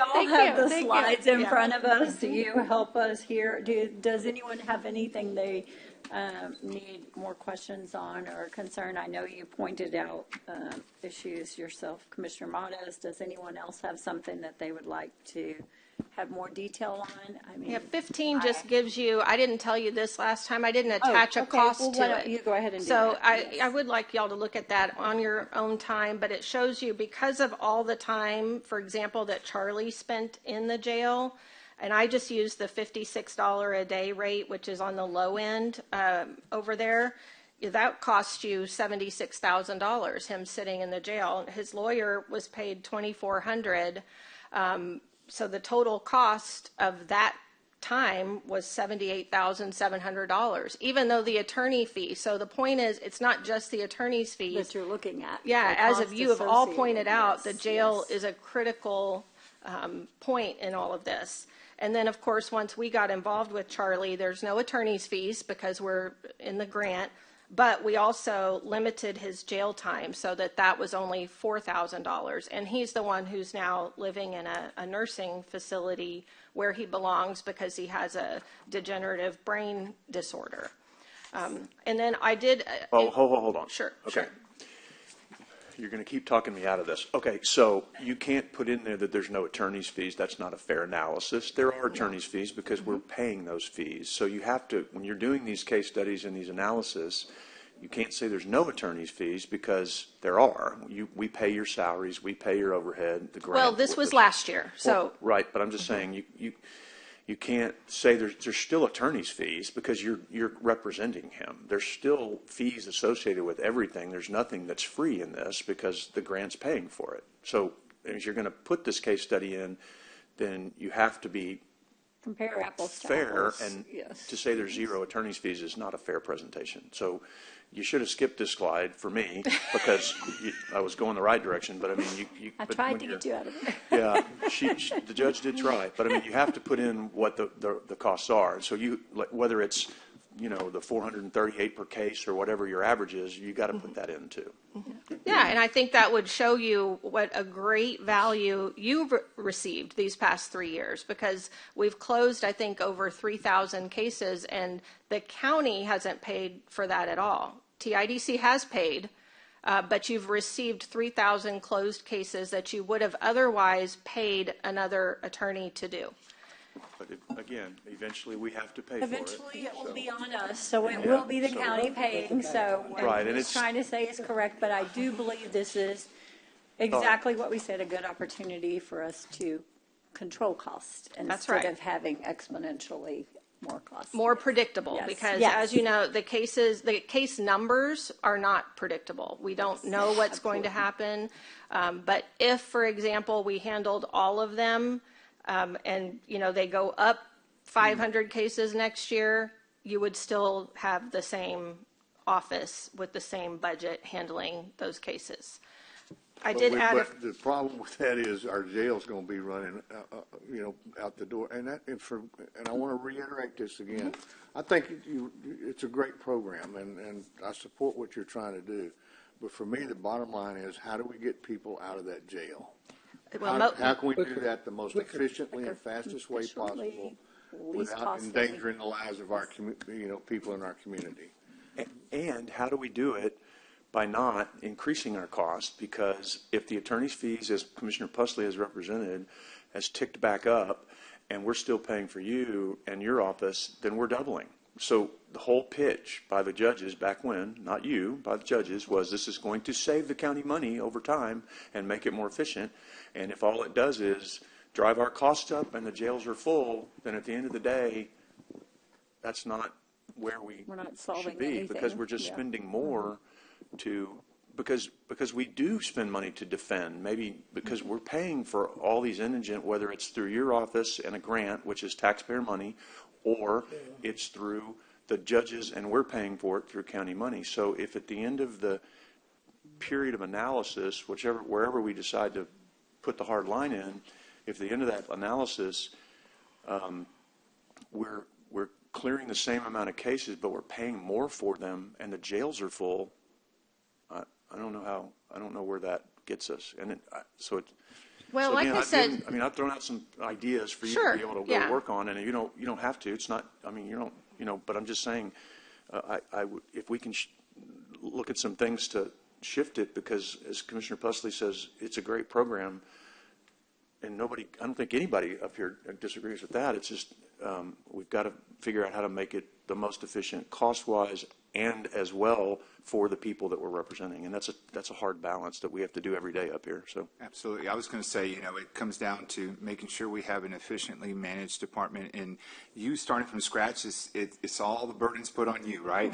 all have the slides in front of us. You help us here. Does anyone have anything they need more questions on or concern? I know you pointed out issues yourself, Commissioner Matas. Does anyone else have something that they would like to have more detail on? I mean, 15 just gives you, I didn't tell you this last time, I didn't attach a cost to it. You go ahead and do so that. I would like y'all to look at that on your own time, but it shows you, because of all the time, for example, that Charlie spent in the jail, and I just used the $56 a day rate, which is on the low end over there. that cost you $76,000, him sitting in the jail. His lawyer was paid $2,400. So the total cost of that time was $78,700, even though the attorney fee. So the point is, it's not just the attorney's fees That you're looking at. Yeah, the as cost of you have all associated. pointed out, Yes, the jail yes. is a critical point in all of this. And then, of course, once we got involved with Charlie, there's no attorney's fees because we're in the grant, but we also limited his jail time so that was only $4,000. And he's the one who's now living in a nursing facility where he belongs because he has a degenerative brain disorder. And then I did. Hold on. Sure. Okay. Sure. You're going to keep talking me out of this. Okay, so you can't put in there that there's no attorney's fees. That's not a fair analysis. There are attorney's fees because we're paying those fees. So you have to, when you're doing these case studies and these analysis, you can't say there's no attorney's fees because there are. We pay your salaries, we pay your overhead, the grant. Well, this was last year, so. Well, right, but I'm just saying you can't say there's still attorney's fees because you're representing him. There's still fees associated with everything. There's nothing that's free in this because the grant's paying for it. So if you're going to put this case study in, then you have to be Compare apples to fair, apples. and Yes. to say there's zero attorney's fees is not a fair presentation. So you should have skipped this slide for me because I was going the right direction, but I mean, I but tried when to you're- get you out of it. Yeah, the judge did try, but I mean, you have to put in what the costs are. So whether it's, the 438 per case or whatever your average is, you got to put that in too. Yeah, and I think that would show you what a great value you've received these past 3 years, because we've closed, I think, over 3,000 cases, and the county hasn't paid for that at all. TIDC has paid, but you've received 3,000 closed cases that you would have otherwise paid another attorney to do. But again, eventually we have to pay Eventually, for it. it will be on us, so it will be the county paying, so what Right, I'm and just it's- trying to say is correct, but I do believe this is exactly what we said, a good opportunity for us to control costs That's right. instead of having exponentially more costs. More predictable, Yes, because yes. as you know, the case numbers are not predictable. We don't know what's going to happen. But if, for example, we handled all of them, and, they go up 500 cases next year, you would still have the same office with the same budget handling those cases. I did add, But the problem with that is our jail's going to be running, out the door. And I want to reiterate this again. I think it's a great program, and I support what you're trying to do. But for me, the bottom line is, how do we get people out of that jail? How can we do that the most efficiently and fastest way possible without endangering the lives of our people in our community? And how do we do it by not increasing our cost? Because if the attorney's fees, as Commissioner Pusley has represented, has ticked back up, and we're still paying for you and your office, then we're doubling. So the whole pitch by the judges back when, not you, by the judges, was this is going to save the county money over time and make it more efficient. And if all it does is drive our costs up and the jails are full, then at the end of the day, that's not where We're not solving should be, anything. because we're just Yeah. spending more because we do spend money to defend, maybe because we're paying for all these indigent, whether it's through your office and a grant, which is taxpayer money, or it's through the judges and we're paying for it through county money. So if at the end of the period of analysis, wherever we decide to put the hard line in, if at the end of that analysis, we're clearing the same amount of cases, but we're paying more for them, and the jails are full, I don't know where that gets us. And well, so like again, I said, I've thrown out some ideas for you Sure, to be able to yeah. go work on, and you don't have to. It's not. I mean, you don't. But I'm just saying, if we can look at some things to shift it, because as Commissioner Pusley says, it's a great program, and I don't think anybody up here disagrees with that. It's just we've got to figure out how to make it the most efficient cost-wise and as well for the people that we're representing. And that's a hard balance that we have to do every day up here. So Absolutely. I was going to say, it comes down to making sure we have an efficiently managed department, and you starting from scratch, it's all the burdens put on you, right?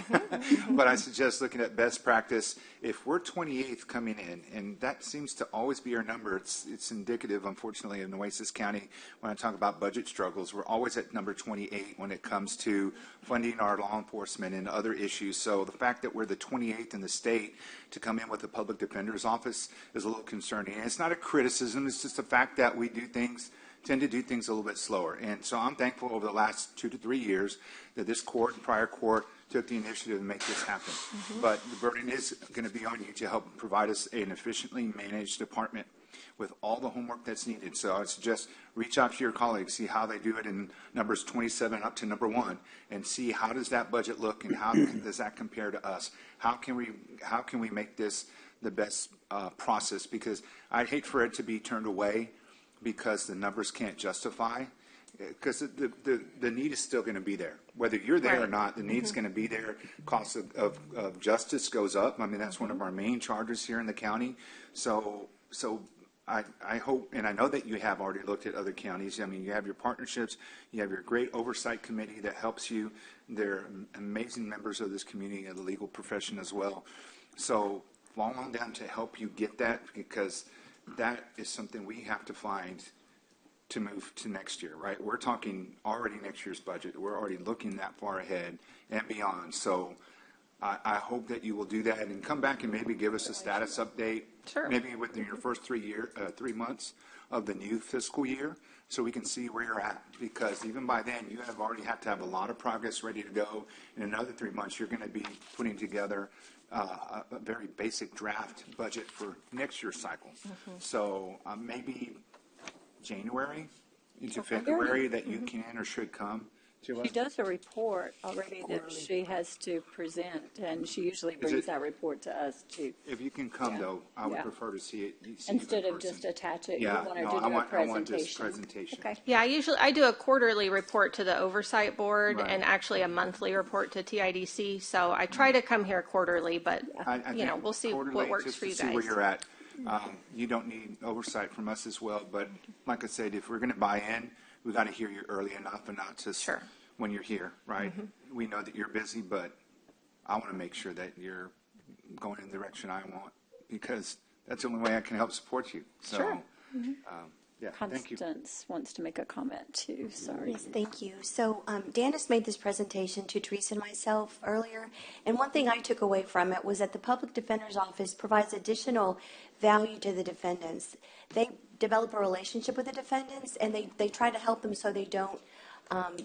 But I suggest looking at best practice. If we're 28th coming in, and that seems to always be our number, it's indicative, unfortunately, of Nueces County. When I talk about budget struggles, we're always at number 28 when it comes to funding our law enforcement and other issues. So the fact that we're the 28th in the state to come in with the public defender's office is a little concerning. And it's not a criticism, it's just the fact that we tend to do things a little bit slower. And so I'm thankful over the last 2 to 3 years that this court and prior court took the initiative to make this happen. But the burden is going to be on you to help provide us an efficiently managed department with all the homework that's needed. So I would suggest reach out to your colleagues, see how they do it in numbers 27 up to number 1, and see how does that budget look and how does that compare to us? How can we make this the best process? Because I'd hate for it to be turned away because the numbers can't justify, because the need is still going to be there. Whether you're there or not, the need's going to be there. Cost of justice goes up. I mean, that's one of our main charges here in the county. So I hope, and I know that you have already looked at other counties. I mean, you have your partnerships, you have your great oversight committee that helps you. They're amazing members of this community and the legal profession as well. So fall on down to help you get that, because that is something we have to find to move to next year, right? We're talking already next year's budget. We're already looking that far ahead and beyond. So I hope that you will do that and come back and maybe give us a status update. Sure. Maybe within your first 3 months of the new fiscal year, so we can see where you're at. Because even by then, you have already had to have a lot of progress ready to go. In another 3 months, you're going to be putting together a very basic draft budget for next year's cycle. So maybe January into February that you can or should come to us. She does a report already that she has to present, and she usually brings that report to us too. If you can come, though, I would prefer to see it. Instead of just attach it, Yeah, you want her no, to do I want this presentation. Okay. Yeah, I do a quarterly report to the oversight board Right. and actually a monthly report to TIDC. So I try to come here quarterly, but I think we'll see quarterly, what works just for to you see where guys. you're at. You don't need oversight from us as well, but like I said, if we're going to buy in, we got to hear you early enough and not just when you're here, right? We know that you're busy, but I want to make sure that you're going in the direction I want, because that's the only way I can help support you. So, Sure. Yeah, thank you. Constance wants to make a comment too. Sorry. Yes, thank you. So Dennis made this presentation to Teresa and myself earlier, and one thing I took away from it was that the Public Defender's Office provides additional value to the defendants. They develop a relationship with the defendants, and they try to help them so they don't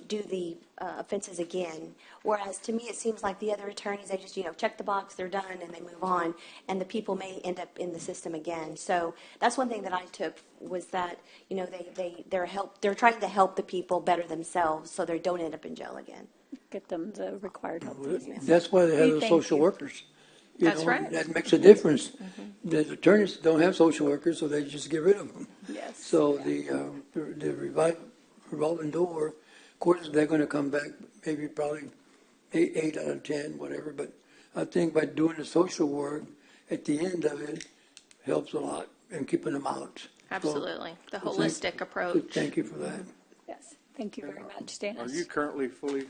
do the offenses again. Whereas to me, it seems like the other attorneys, they just, check the box, they're done, and they move on, and the people may end up in the system again. So that's one thing that I took, was that, they're trying to help the people better themselves so they don't end up in jail again. Get them the required help. That's why they have the Thank social you. workers. That's right. That makes a difference. The attorneys don't have social workers, so they just get rid of them. Yes. So the revolving door, of course, they're going to come back maybe probably 8 out of 10, whatever. But I think by doing the social work at the end of it helps a lot in keeping them out. Absolutely. The So holistic approach. thank you for that. Yes. Thank you very much, Dennis. Are you currently fully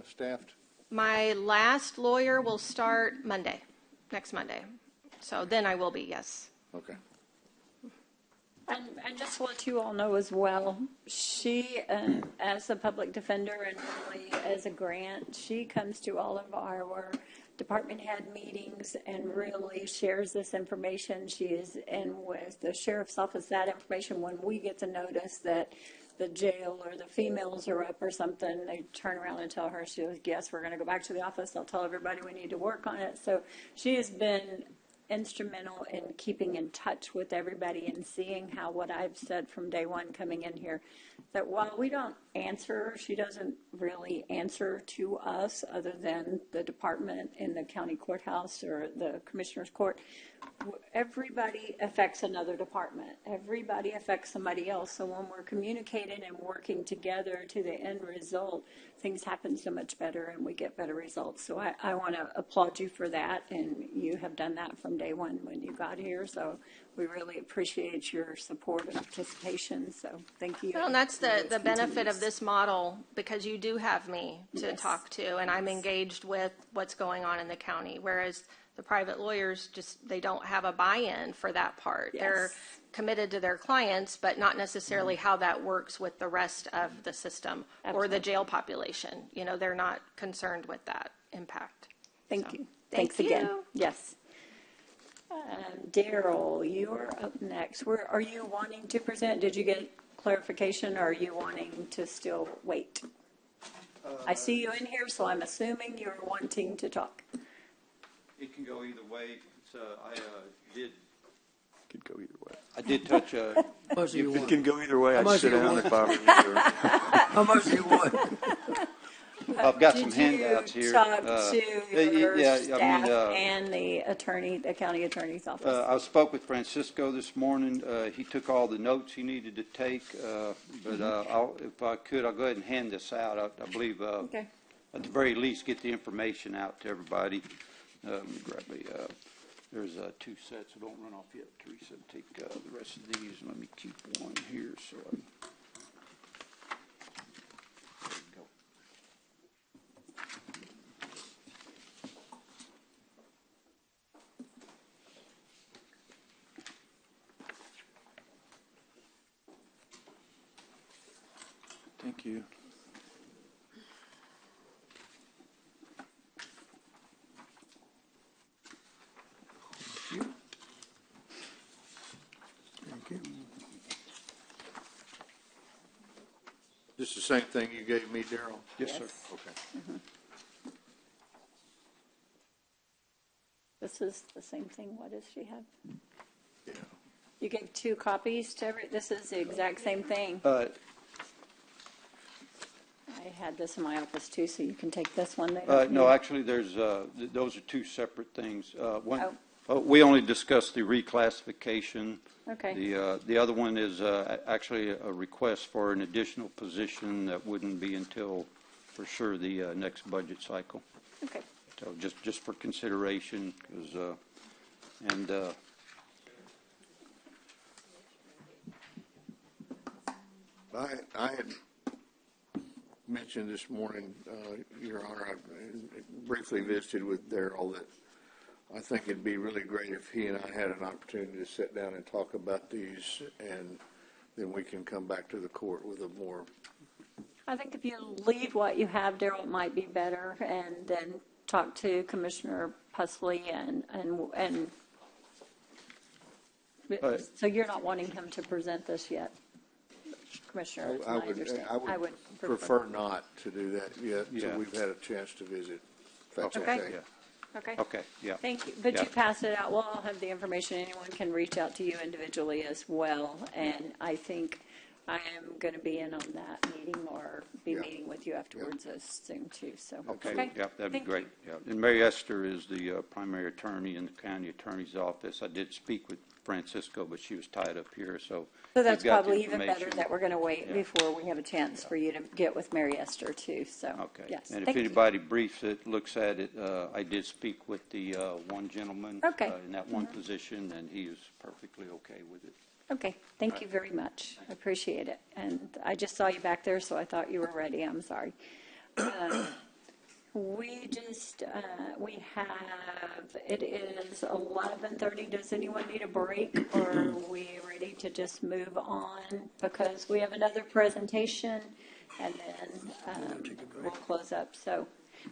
staffed? My last lawyer will start next Monday. So then I will be, yes. Okay. And just to let you all know as well, she, as a public defender and really as a grant, she comes to all of our department head meetings and really shares this information. She is in with the sheriff's office that information when we get to notice that the jail or the females are up or something, they turn around and tell her, she goes, yes, we're going to go back to the office. I'll tell everybody we need to work on it. So she has been instrumental in keeping in touch with everybody and seeing how what I've said from day one coming in here, that while we don't answer, she doesn't really answer to us other than the department in the county courthouse or the commissioner's court. Everybody affects another department. Everybody affects somebody else. So when we're communicating and working together to the end result, things happen so much better and we get better results. So I want to applaud you for that, and you have done that from day one when you got here. So we really appreciate your support and participation. So thank you. Well, and that's the benefit of this model, because you do have me to talk to, and I'm engaged with what's going on in the county, whereas the private lawyers they don't have a buy-in for that part. Yes. They're committed to their clients, but not necessarily how that works with the rest of the system or the jail population. You know, they're not concerned with that impact. Thank you. Thanks again. Yes. Daryl, you're up next. Are you wanting to present? Did you get clarification, or are you wanting to still wait? I see you in here, so I'm assuming you're wanting to talk. It can go either way. So I Could go either way. I did touch. How much do you If it want? can go either way, I'd much sit do you down want? if I were you. How much do you want? I've got Did some handouts you here. talk to your yeah, staff I mean, and the county attorney's office? I spoke with Francisco this morning. He took all the notes he needed to take, but if I could, I'll go ahead and hand this out. I believe Okay. at the very least get the information out to everybody. Let me grab there's 2 sets, so don't run off yet, Teresa. Take the rest of these, and let me keep one here. So there you go. Thank you. Thank you. This is the same thing you gave me, Daryl? Yes, sir. Okay. This is the same thing. What does she have? Yeah. You gave 2 copies to this is the exact same thing. Uh, I had this in my office too, so you can take this one. No, actually, those are 2 separate things. One, Oh. we only discussed the reclassification. Okay. The other one is actually a request for an additional position that wouldn't be until, for sure, the next budget cycle. Okay. So just for consideration, because I had mentioned this morning, Your Honor, I briefly visited with Daryl that I think it'd be really great if he and I had an opportunity to sit down and talk about these, and then we can come back to the court with a more. I think if you leave what you have, Daryl, it might be better, and then talk to Commissioner Pusley and so you're not wanting him to present this yet, Commissioner? I would prefer not to do that yet until we've had a chance to visit. If that's Okay. okay. Okay. Okay, yeah. Thank you. But Yeah. you passed it out. Well, I'll have the information. Anyone can reach out to you individually as well. And I think I am going to be in on that meeting or be meeting with you afterwards as soon too. So, Okay, yeah, that'd be Thank great. Yeah. And Mary Esther is the primary attorney in the county attorney's office. I did speak with Francisco, but she was tied up here, so. So that's we've got the probably even better information. that we're going to wait before we have a chance for you to get with Mary Esther too. So, Okay. yes. And if Thank you. anybody briefs it, looks at it, I did speak with the one gentleman Okay. in that one position, and he is perfectly okay with it. Okay. Thank you very much. I appreciate it. And I just saw you back there, so I thought you were ready. I'm sorry. It is 11:30. Does anyone need a break, or are we ready to just move on? Because we have another presentation, and then we'll close up. So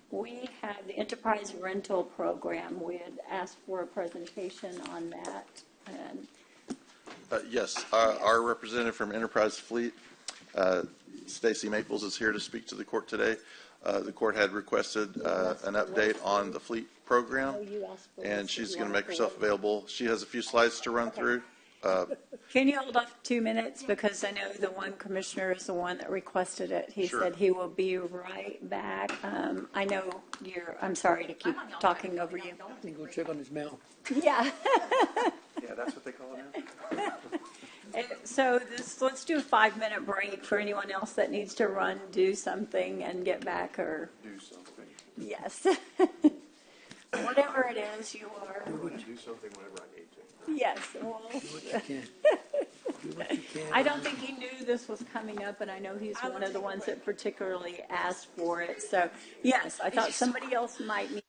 we have the enterprise rental program. We had asked for a presentation on that. And Yes, our representative from Enterprise Fleet Stacy Maples is here to speak to the court today. The court had requested an update on the fleet program, and she's going to make herself available. She has a few slides to run through. Can you hold off 2 minutes, because I know the one commissioner is the one that requested it. He Sure. said he will be right back. I know I'm sorry to keep talking over you. I think we'll check on his mail. Yeah. Yeah, that's what they call it now. And so let's do a 5-minute break for anyone else that needs to run, do something, and get back, or, Do something. yes. Whatever it is you are. Do something whenever I need to. Yes, well, Do what you can. Do what you can. I don't think he knew this was coming up, and I know he's one of the ones that particularly asked for it. So, yes, I thought somebody else might need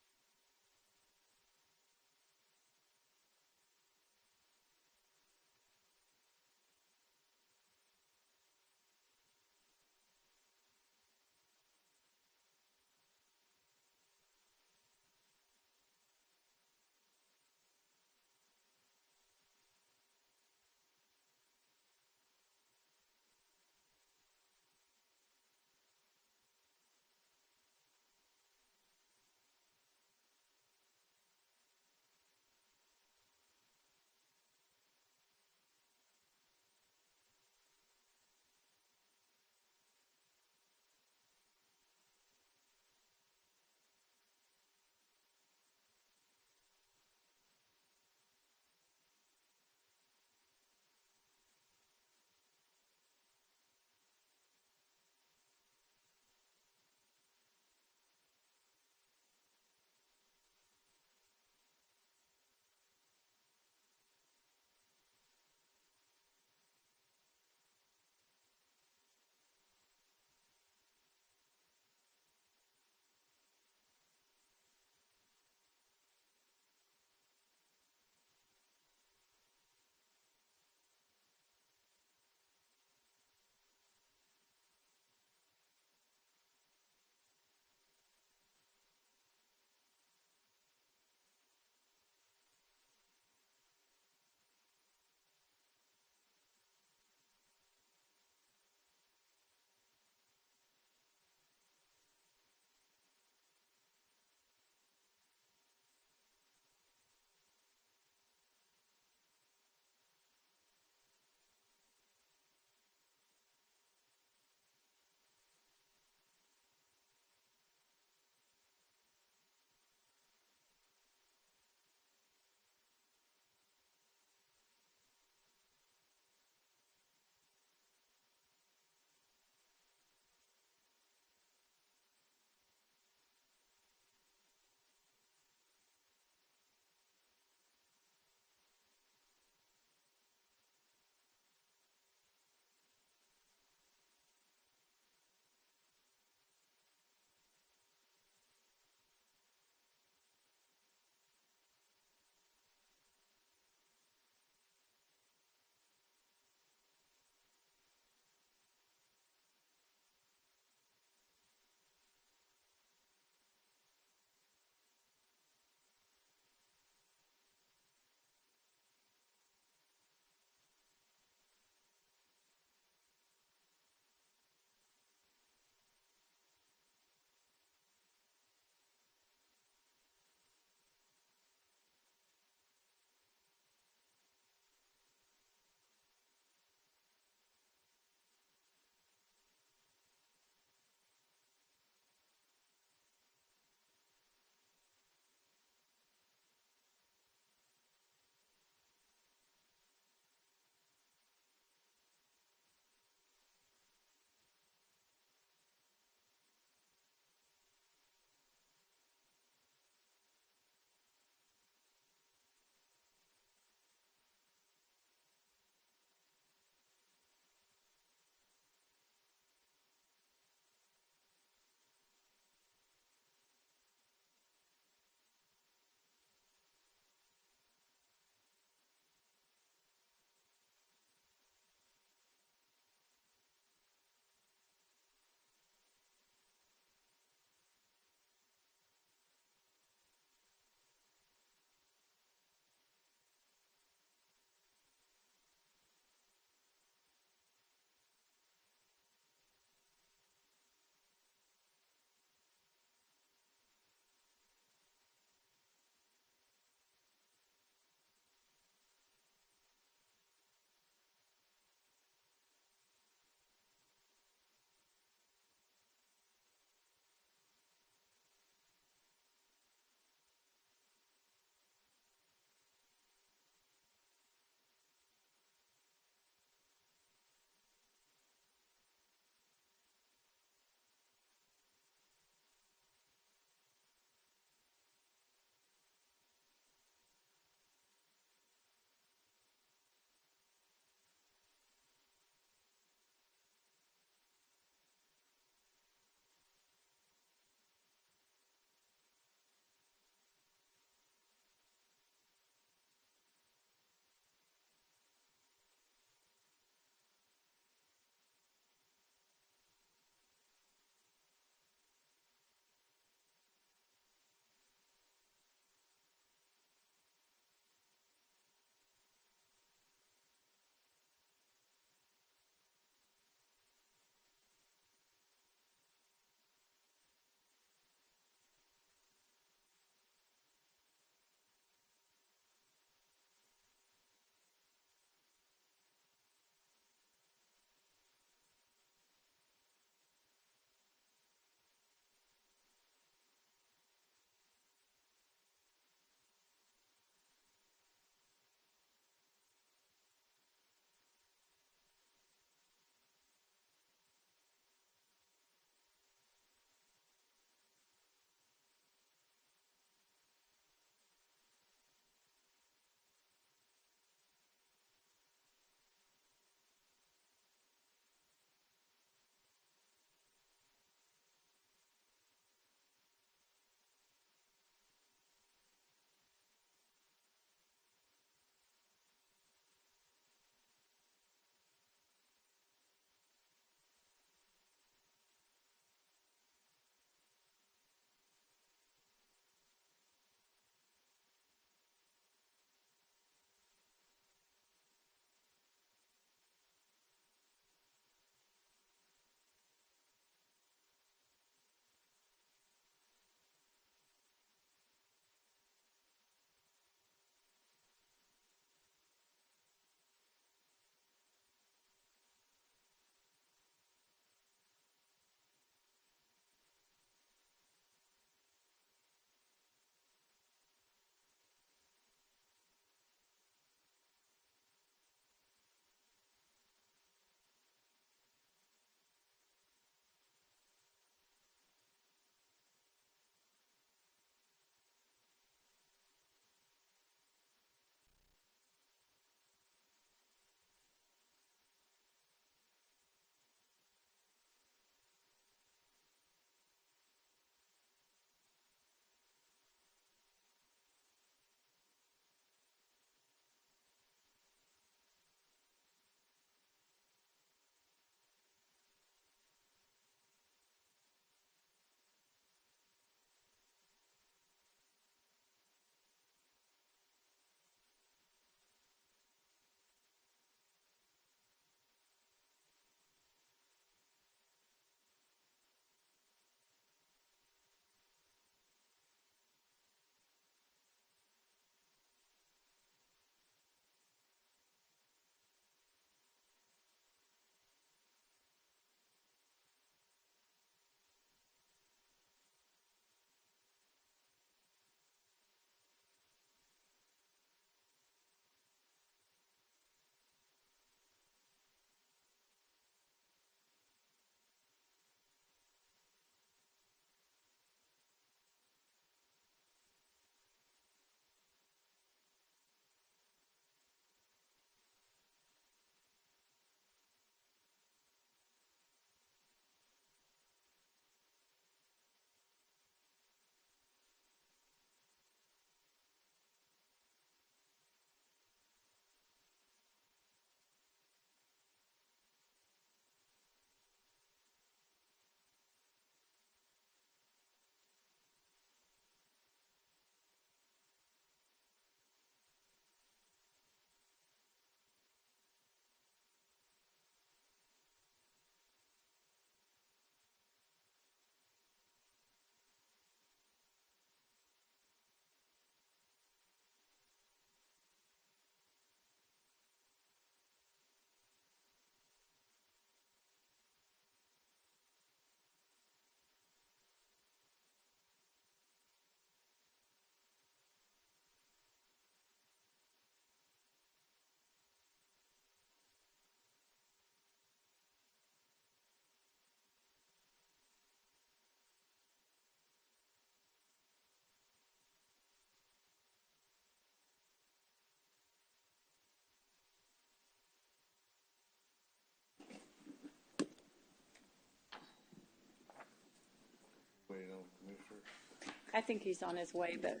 I think he's on his way, but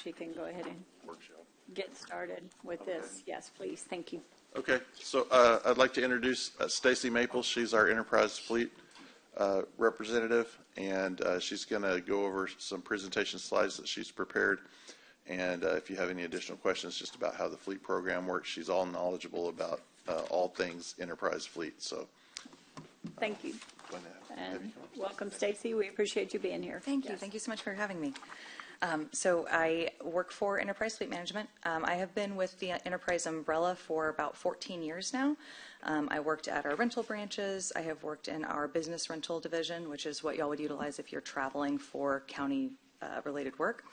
she can go ahead and get started with this. Yes, please. Thank you. Okay, so I'd like to introduce Stacy Maples. She's our Enterprise Fleet representative, and she's going to go over some presentation slides that she's prepared. And if you have any additional questions just about how the fleet program works, she's all knowledgeable about all things Enterprise Fleet. So, thank you. And welcome, Stacy. We appreciate you being here. Thank you. Thank you so much for having me. So I work for Enterprise Fleet Management. I have been with the Enterprise umbrella for about 14 years now. I worked at our rental branches. I have worked in our business rental division, which is what y'all would utilize if you're traveling for county related work.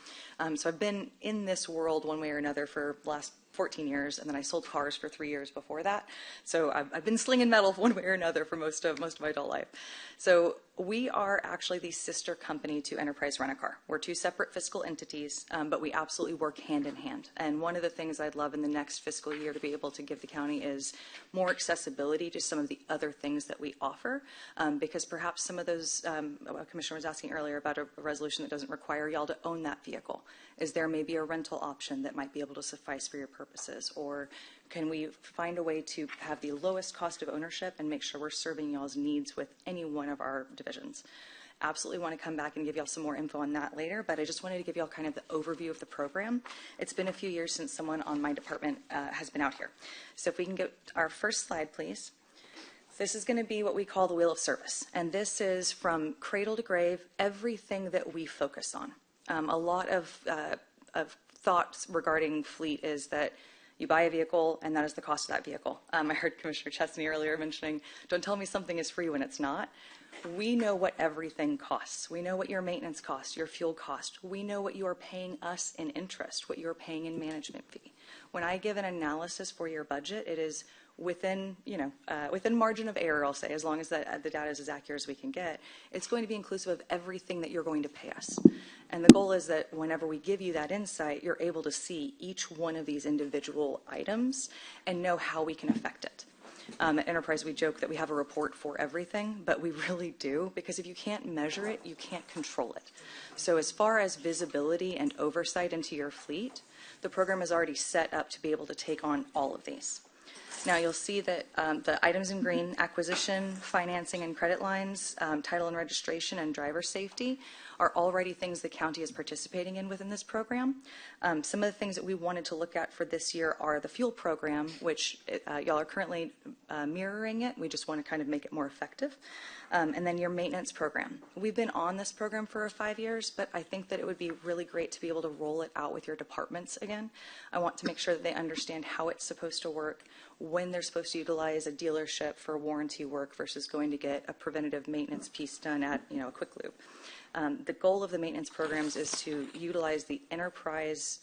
So I've been in this world one way or another for the last 14 years, and then I sold cars for 3 years before that. So I've been slinging metal one way or another for most of my adult life. So we are actually the sister company to Enterprise Rent-A-Car. We're two separate fiscal entities, but we absolutely work hand in hand. And one of the things I'd love in the next fiscal year to be able to give the county is more accessibility to some of the other things that we offer, because perhaps some of those, a commissioner was asking earlier about a resolution that doesn't require y'all to own that vehicle. Is there maybe a rental option that might be able to suffice for your purposes? Or can we find a way to have the lowest cost of ownership and make sure we're serving y'all's needs with any one of our divisions? Absolutely want to come back and give y'all some more info on that later, but I just wanted to give y'all kind of the overview of the program. It's been a few years since someone on my department has been out here. So if we can get our first slide, please. This is going to be what we call the Wheel of Service, and this is from cradle to grave, everything that we focus on. A lot of thoughts regarding fleet is that you buy a vehicle and that is the cost of that vehicle. I heard Commissioner Chesney earlier mentioning, don't tell me something is free when it's not. We know what everything costs. We know what your maintenance costs, your fuel cost. We know what you are paying us in interest, what you are paying in management fee. When I give an analysis for your budget, it is within, within margin of error, I'll say, as long as the data is as accurate as we can get. It's going to be inclusive of everything that you're going to pay us. And the goal is that whenever we give you that insight, you're able to see each one of these individual items and know how we can affect it. At Enterprise, we joke that we have a report for everything, but we really do, because if you can't measure it, you can't control it. So as far as visibility and oversight into your fleet, the program is already set up to be able to take on all of these. Now you'll see that the items in green, acquisition, financing and credit lines, title and registration, and driver safety are already things the county is participating in within this program. Some of the things that we wanted to look at for this year are the fuel program, which y'all are currently mirroring it. We just want to kind of make it more effective. And then your maintenance program. We've been on this program for 5 years, but I think that it would be really great to be able to roll it out with your departments again. I want to make sure that they understand how it's supposed to work, when they're supposed to utilize a dealership for warranty work versus going to get a preventative maintenance piece done at a quick loop. The goal of the maintenance programs is to utilize the enterprise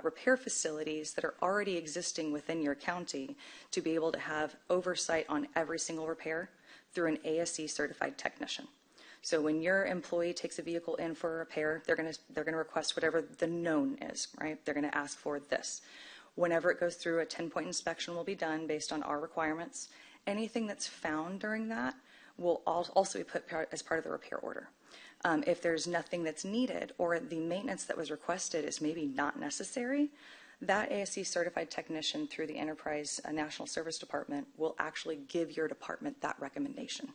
repair facilities that are already existing within your county to be able to have oversight on every single repair through an ASE certified technician. So when your employee takes a vehicle in for a repair, they're going to request whatever the known is, right? They're going to ask for this. Whenever it goes through, a 10-point inspection will be done based on our requirements. Anything that's found during that will also be put as part of the repair order. If there's nothing that's needed or the maintenance that was requested is maybe not necessary, that ASE certified technician through the Enterprise National Service Department will actually give your department that recommendation.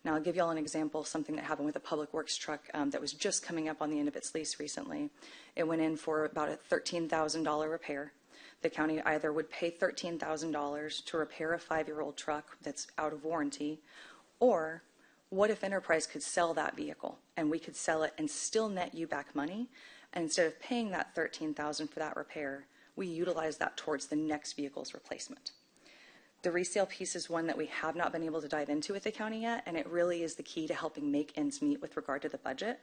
Now, I'll give y'all an example of something that happened with a public works truck that was just coming up on the end of its lease recently. It went in for about a $13,000 repair. The county either would pay $13,000 to repair a 5-year-old truck that's out of warranty, or what if Enterprise could sell that vehicle and we could sell it and still net you back money? And instead of paying that $13,000 for that repair, we utilize that towards the next vehicle's replacement. The resale piece is one that we have not been able to dive into with the county yet, and it really is the key to helping make ends meet with regard to the budget.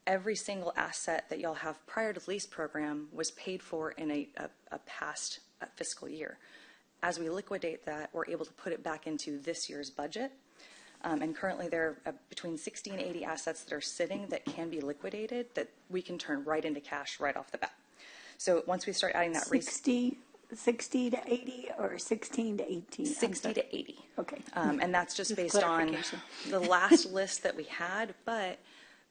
Every single asset that y'all have prior to the lease program was paid for in a past fiscal year. As we liquidate that, we're able to put it back into this year's budget. And currently there are between 60 and 80 assets that are sitting that can be liquidated that we can turn right into cash right off the bat. So once we start adding that 60 to 80 or 16 to 18? 60 to 80. Okay. And that's just based on the last list that we had, but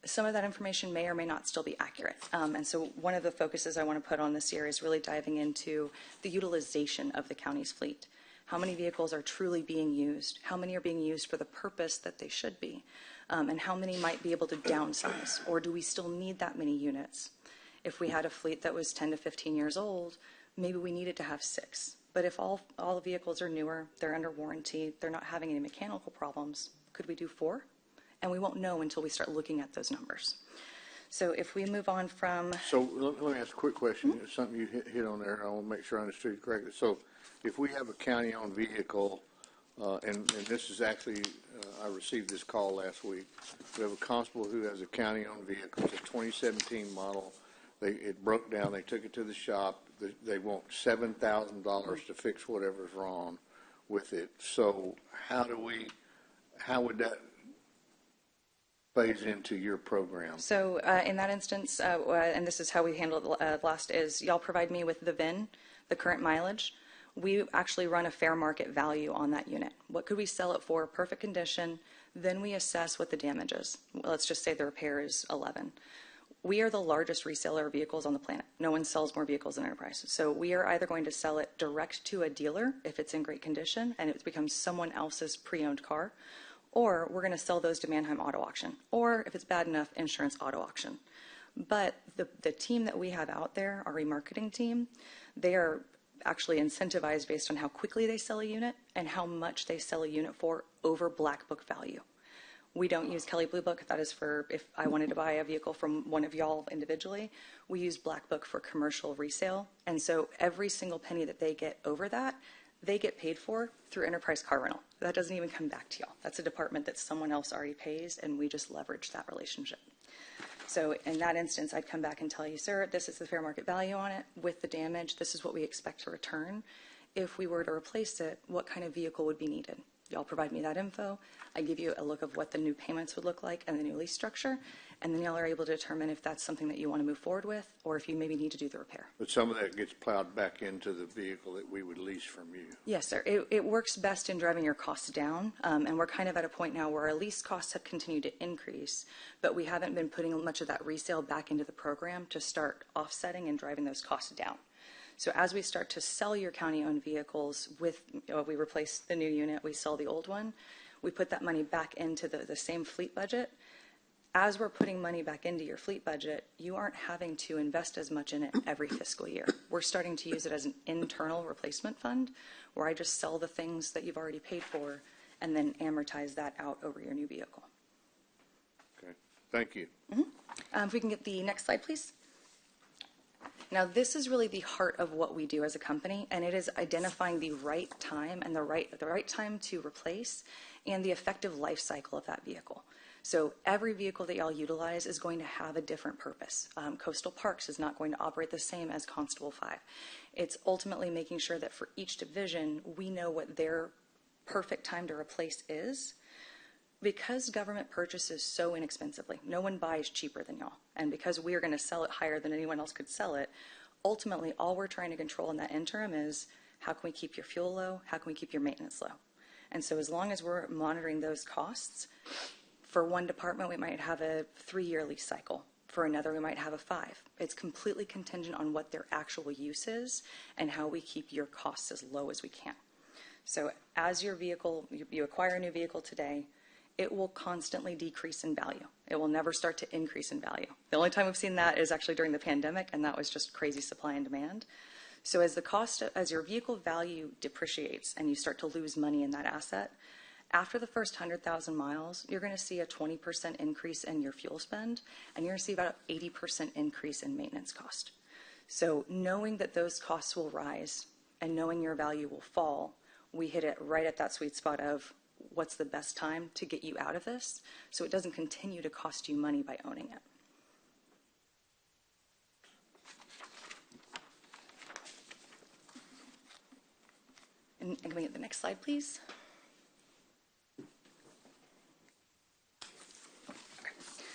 some of that information may or may not still be accurate. And so one of the focuses I want to put on this year is really diving into the utilization of the county's fleet. How many vehicles are truly being used? How many are being used for the purpose that they should be? And how many might be able to downsize? Or do we still need that many units? If we had a fleet that was 10 to 15 years old, maybe we needed to have 6. But if all the vehicles are newer, they're under warranty, they're not having any mechanical problems, could we do 4? And we won't know until we start looking at those numbers. So if we move on from... So let me ask a quick question. It's something you hit on there. I want to make sure I understood you correctly. So if we have a county-owned vehicle, and this is actually, I received this call last week. We have a constable who has a county-owned vehicle. It's a 2017 model. It broke down. They took it to the shop. They want $7,000 to fix whatever's wrong with it. So how would that plays into your program? So in that instance, and this is how we handled it last, is y'all provide me with the VIN, the current mileage. We actually run a fair market value on that unit. What could we sell it for? Perfect condition. Then we assess what the damage is. Let's just say the repair is 11. We are the largest reseller of vehicles on the planet. No one sells more vehicles than Enterprise. So we are either going to sell it direct to a dealer if it's in great condition and it becomes someone else's pre-owned car, or we're going to sell those to Mannheim Auto Auction, or if it's bad enough, Insurance Auto Auction. But the team that we have out there, our remarketing team, they are actually incentivized based on how quickly they sell a unit and how much they sell a unit for over Black Book value. We don't use Kelley Blue Book. That is for if I wanted to buy a vehicle from one of y'all individually. We use Black Book for commercial resale. And so every single penny that they get over that, they get paid for through Enterprise Car Rental. That doesn't even come back to y'all. That's a department that someone else already pays, and we just leverage that relationship. So in that instance, I'd come back and tell you, sir, this is the fair market value on it. With the damage, this is what we expect to return. If we were to replace it, what kind of vehicle would be needed? Y'all provide me that info. I give you a look of what the new payments would look like and the new lease structure, and then y'all are able to determine if that's something that you want to move forward with or if you maybe need to do the repair. But some of that gets plowed back into the vehicle that we would lease from you. Yes, sir. It works best in driving your costs down, and we're kind of at a point now where our lease costs have continued to increase, but we haven't been putting much of that resale back into the program to start offsetting and driving those costs down. So as we start to sell your county-owned vehicles with, we replace the new unit, we sell the old one, we put that money back into the same fleet budget. As we're putting money back into your fleet budget, you aren't having to invest as much in it every fiscal year. We're starting to use it as an internal replacement fund where I just sell the things that you've already paid for and then amortize that out over your new vehicle. Okay, thank you. If we can get the next slide, please. Now, this is really the heart of what we do as a company, and it is identifying the right time and the right time to replace and the effective life cycle of that vehicle. So every vehicle that y'all utilize is going to have a different purpose. Coastal Parks is not going to operate the same as Constable 5. It's ultimately making sure that for each division, we know what their perfect time to replace is. Because government purchases so inexpensively, no one buys cheaper than y'all. And because we are going to sell it higher than anyone else could sell it, ultimately all we're trying to control in that interim is how can we keep your fuel low? How can we keep your maintenance low? And so as long as we're monitoring those costs, for one department we might have a 3-year lease cycle. For another we might have a 5. It's completely contingent on what their actual use is and how we keep your costs as low as we can. So as your vehicle, you acquire a new vehicle today, it will constantly decrease in value. It will never start to increase in value. The only time we've seen that is actually during the pandemic, and that was just crazy supply and demand. So as your vehicle value depreciates and you start to lose money in that asset, after the first 100,000 miles, you're going to see a 20% increase in your fuel spend, and you're going to see about an 80% increase in maintenance cost. So knowing that those costs will rise and knowing your value will fall, we hit it right at that sweet spot of what's the best time to get you out of this so it doesn't continue to cost you money by owning it. And can we get the next slide, please?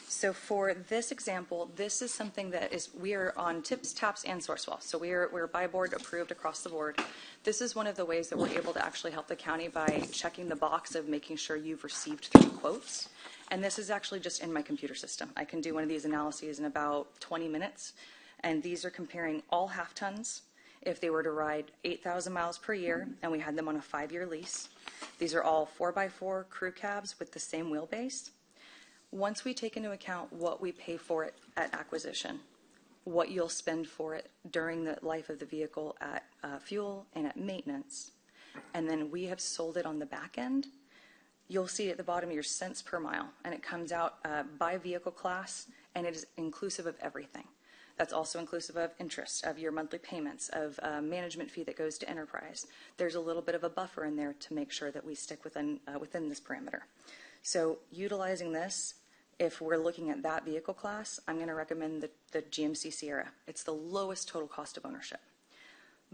So for this example, this is something that we are on TIPS, TAPS, and Sourcewell. So we're by board approved across the board. This is one of the ways that we're able to actually help the county by checking the box of making sure you've received 3 quotes. And this is actually just in my computer system. I can do one of these analyses in about 20 minutes. And these are comparing all half tons if they were to ride 8,000 miles per year and we had them on a 5-year lease. These are all 4x4 crew cabs with the same wheelbase. Once we take into account what we pay for it at acquisition, what you'll spend for it during the life of the vehicle at fuel and at maintenance, and then we have sold it on the back end, you'll see at the bottom your cents per mile, and it comes out by vehicle class, and it is inclusive of everything. That's also inclusive of interest, of your monthly payments, of management fee that goes to enterprise. There's a little bit of a buffer in there to make sure that we stick within this parameter. So utilizing this, if we're looking at that vehicle class, I'm going to recommend the GMC Sierra. It's the lowest total cost of ownership.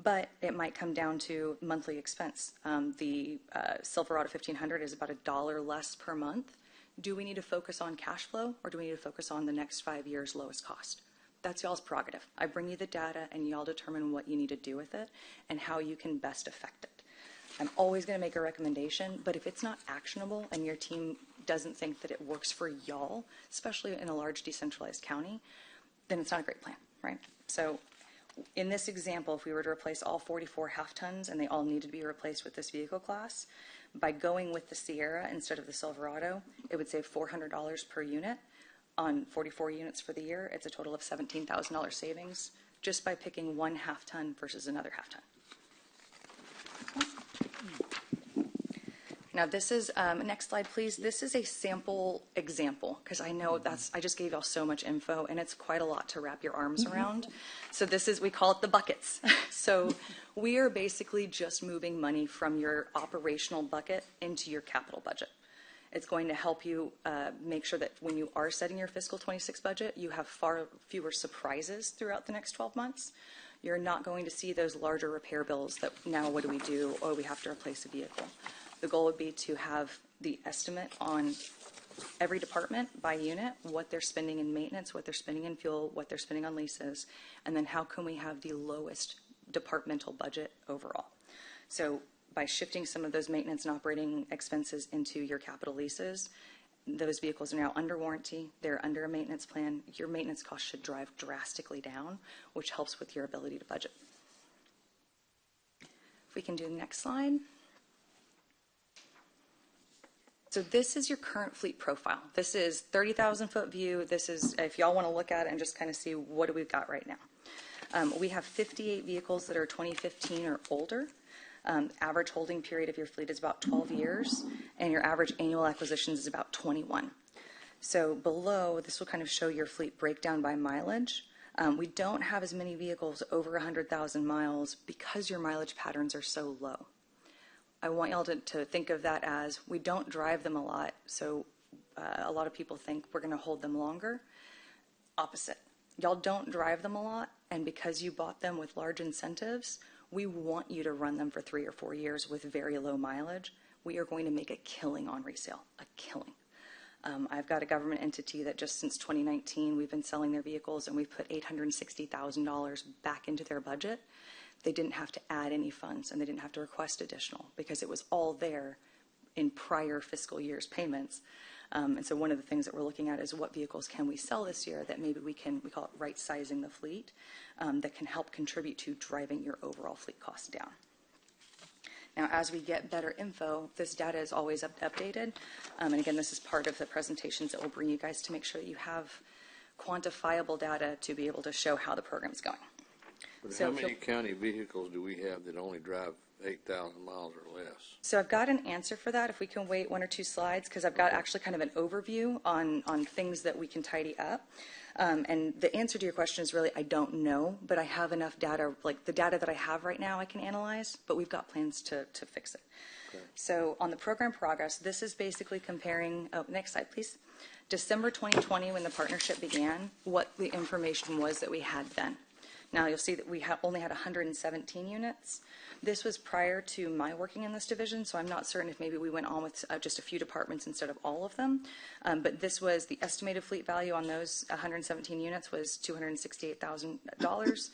But it might come down to monthly expense. The Silverado 1500 is about $1 less per month. Do we need to focus on cash flow, or do we need to focus on the next 5 years' lowest cost? That's y'all's prerogative. I bring you the data, and y'all determine what you need to do with it and how you can best affect it. I'm always going to make a recommendation, but if it's not actionable and your team doesn't think that it works for y'all, especially in a large decentralized county, then it's not a great plan, right? So in this example, if we were to replace all 44 half tons and they all needed to be replaced with this vehicle class, by going with the Sierra instead of the Silverado, it would save $400 per unit. On 44 units for the year, it's a total of $17,000 savings just by picking one half ton versus another half ton. Now this is, next slide please, this is a sample example, because I know I just gave y'all so much info and it's quite a lot to wrap your arms around. So this is, we call it the buckets. So we are basically just moving money from your operational bucket into your capital budget. It's going to help you make sure that when you are setting your fiscal 26 budget, you have far fewer surprises throughout the next 12 months. You're not going to see those larger repair bills that now what do we do? Oh, we have to replace a vehicle. The goal would be to have the estimate on every department by unit, what they're spending in maintenance, what they're spending in fuel, what they're spending on leases, and then how can we have the lowest departmental budget overall. So by shifting some of those maintenance and operating expenses into your capital leases, those vehicles are now under warranty, they're under a maintenance plan, your maintenance costs should drive drastically down, which helps with your ability to budget. If we can do the next slide. So this is your current fleet profile. This is 30,000 foot view. This is, if y'all want to look at it and just kind of see what do we've got right now. We have 58 vehicles that are 2015 or older. Average holding period of your fleet is about 12 years, and your average annual acquisitions is about 21. So below, this will kind of show your fleet breakdown by mileage. We don't have as many vehicles over 100,000 miles because your mileage patterns are so low. I want y'all to think of that as we don't drive them a lot, so a lot of people think we're going to hold them longer. Opposite. Y'all don't drive them a lot, and because you bought them with large incentives, we want you to run them for 3 or 4 years with very low mileage. We are going to make a killing on resale, a killing. I've got a government entity that just since 2019, we've been selling their vehicles, and we've put $860,000 back into their budget. They didn't have to add any funds, and they didn't have to request additional because it was all there in prior fiscal year's payments. And so one of the things that we're looking at is what vehicles can we sell this year that maybe we call it right sizing the fleet, that can help contribute to driving your overall fleet costs down. Now, as we get better info, this data is always updated. And again, this is part of the presentations that we'll bring you guys to make sure that you have quantifiable data to be able to show how the program's going. But So how many county vehicles do we have that only drive 8,000 miles or less? So I've got an answer for that if we can wait 1 or 2 slides, because I've got actually kind of an overview on things that we can tidy up. And the answer to your question is really I don't know, but I have enough data, like the data that I have right now I can analyze, but we've got plans to fix it. Okay. So on the program progress, this is basically comparing, next slide please, December 2020 when the partnership began, what the information was that we had then. Now you'll see that we only had 117 units. This was prior to my working in this division, so I'm not certain if maybe we went on with just a few departments instead of all of them. But this was the estimated fleet value on those 117 units was $268,000.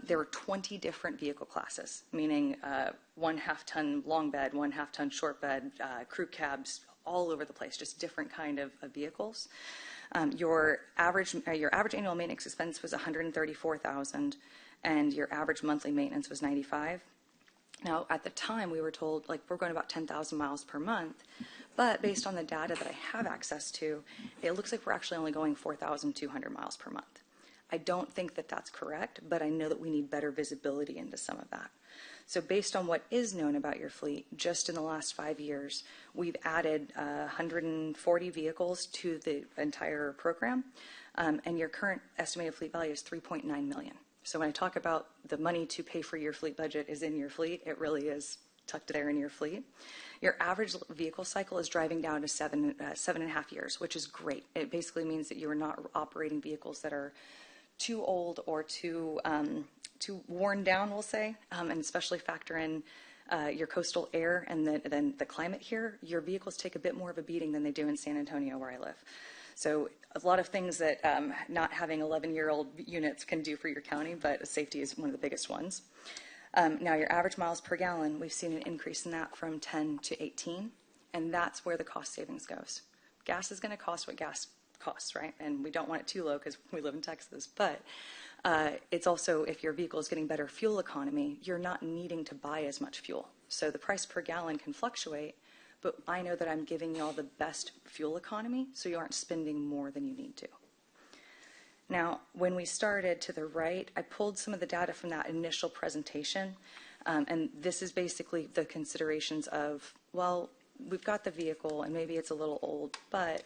There were 20 different vehicle classes, meaning 1/2 ton long bed, 1/2 ton short bed, crew cabs, all over the place, just different kind of vehicles. Your average annual maintenance expense was $134,000, and your average monthly maintenance was $95,000. Now, at the time, we were told, like, we're going about 10,000 miles per month, but based on the data that I have access to, it looks like we're actually only going 4,200 miles per month. I don't think that that's correct, but I know that we need better visibility into some of that. So based on what is known about your fleet, just in the last 5 years, we've added 140 vehicles to the entire program, and your current estimated fleet value is $3.9 million. So when I talk about the money to pay for your fleet budget is in your fleet, it really is tucked there in your fleet. Your average vehicle cycle is driving down to 7.5 years, which is great. It basically means that you are not operating vehicles that are too old or too worn down, we'll say, and especially factor in your coastal air and then the climate here. Your vehicles take a bit more of a beating than they do in San Antonio, where I live. So a lot of things that not having 11-year-old units can do for your county, but safety is one of the biggest ones. Now, your average miles per gallon, we've seen an increase in that from 10 to 18, and that's where the cost savings goes. Gas is going to cost what gas costs, right? And we don't want it too low because we live in Texas, but it's also, if your vehicle is getting better fuel economy, you're not needing to buy as much fuel. So the price per gallon can fluctuate, but I know that I'm giving you all the best fuel economy, so you aren't spending more than you need to. Now, when we started to the right, I pulled some of the data from that initial presentation, and this is basically the considerations of, well, we've got the vehicle, and maybe it's a little old, but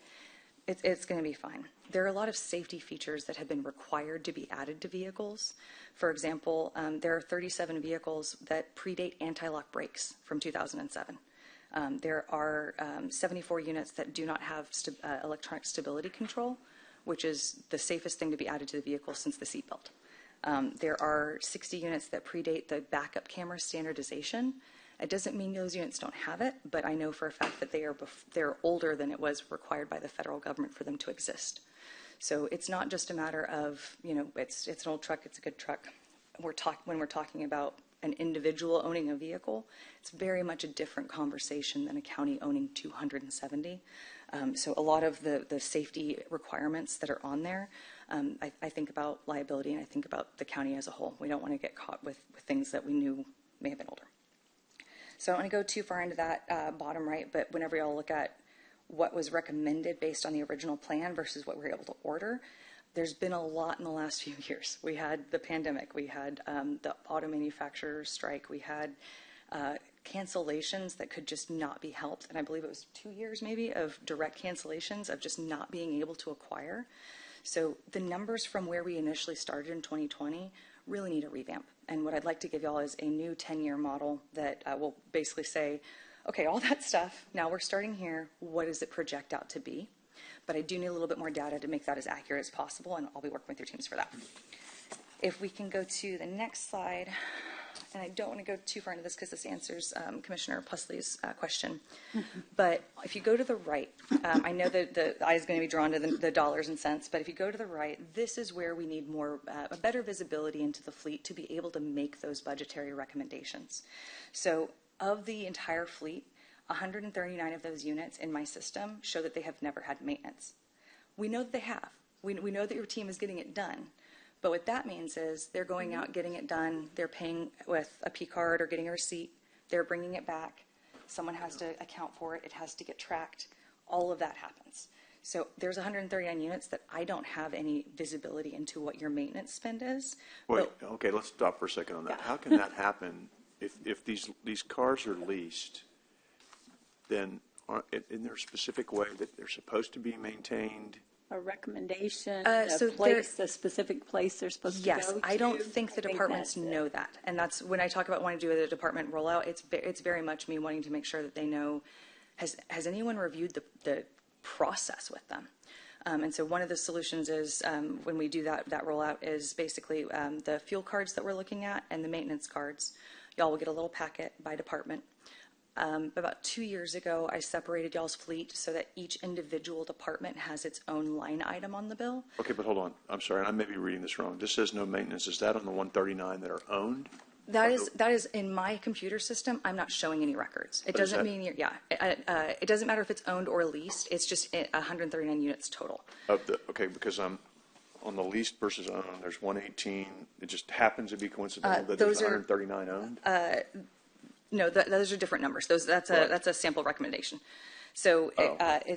it's going to be fine. There are a lot of safety features that have been required to be added to vehicles. For example, there are 37 vehicles that predate anti-lock brakes from 2007. There are 74 units that do not have electronic stability control, which is the safest thing to be added to the vehicle since the seatbelt. There are 60 units that predate the backup camera standardization. It doesn't mean those units don't have it, but I know for a fact that they're older than it was required by the federal government for them to exist. So it's not just a matter of, it's an old truck, it's a good truck. When we're talking about an individual owning a vehicle, it's very much a different conversation than a county owning 270. So a lot of the safety requirements that are on there, I think about liability and I think about the county as a whole. We don't want to get caught with things that we knew may have been older. So I don't want to go too far into that bottom right, but whenever y'all look at what was recommended based on the original plan versus what we were able to order, there's been a lot in the last few years. We had the pandemic, we had the auto manufacturers strike, we had cancellations that could just not be helped. And I believe it was 2 years maybe of direct cancellations of just not being able to acquire. So the numbers from where we initially started in 2020 really need a revamp. And what I'd like to give y'all is a new 10-year model that will basically say, okay, all that stuff, now we're starting here, what does it project out to be? But I do need a little bit more data to make that as accurate as possible, and I'll be working with your teams for that. If we can go to the next slide, and I don't want to go too far into this because this answers Commissioner Pusley's question, but if you go to the right, I know that the eye is going to be drawn to the dollars and cents, but if you go to the right, this is where we need a better visibility into the fleet to be able to make those budgetary recommendations. So of the entire fleet, 139 of those units in my system show that they have never had maintenance. We know that they have. We know that your team is getting it done. But what that means is they're going out, getting it done, they're paying with a P card or getting a receipt, they're bringing it back, someone has to account for it, it has to get tracked, all of that happens. So there's 139 units that I don't have any visibility into what your maintenance spend is. Wait, okay, let's stop for a second on that. Yeah. How can that happen if these cars are leased? Then isn't there a specific way that they're supposed to be maintained? A recommendation, so a specific place they're supposed to go to? Yes, I don't think the departments know that. And that's when I talk about wanting to do the department rollout, it's very much me wanting to make sure that they know, has anyone reviewed the process with them? And so one of the solutions is when we do that rollout is basically the fuel cards that we're looking at and the maintenance cards. Y'all will get a little packet by department. About 2 years ago, I separated y'all's fleet so that each individual department has its own line item on the bill. Okay, but hold on. I'm sorry, I may be reading this wrong. This says no maintenance. Is that on the 139 that are owned? That is in my computer system. I'm not showing any records. It doesn't mean it doesn't matter if it's owned or leased. It's just 139 units total. Okay, because I'm on the leased versus owned. There's 118. It just happens to be coincidental that there's 139 owned. No, those are different numbers. That's a sample recommendation. So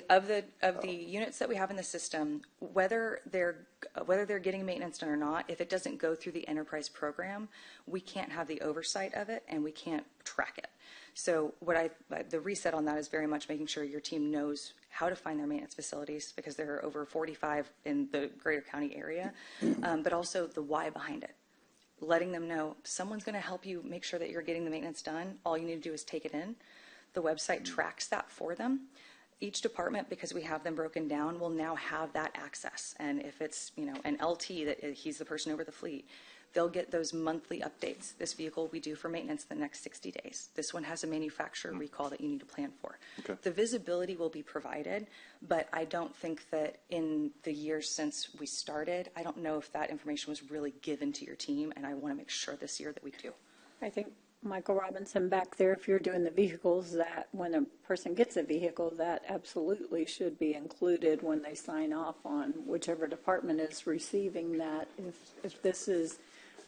of the units that we have in the system, whether they're getting maintenance done or not, if it doesn't go through the enterprise program, we can't have the oversight of it and we can't track it. So the reset on that is very much making sure your team knows how to find their maintenance facilities, because there are over 45 in the greater county area, but also the why behind it. Letting them know someone's going to help you make sure that you're getting the maintenance done. All you need to do is take it in. The website tracks that for them. Each department, because we have them broken down, will now have that access. And if it's, an LT that he's the person over the fleet, they'll get those monthly updates. This vehicle will be due for maintenance the next 60 days. This one has a manufacturer recall that you need to plan for. Okay. The visibility will be provided, but I don't think that in the years since we started, I don't know if that information was really given to your team, and I want to make sure this year that we do. I think Michael Robinson back there, if you're doing the vehicles, that when a person gets a vehicle, that absolutely should be included when they sign off on whichever department is receiving that. If this is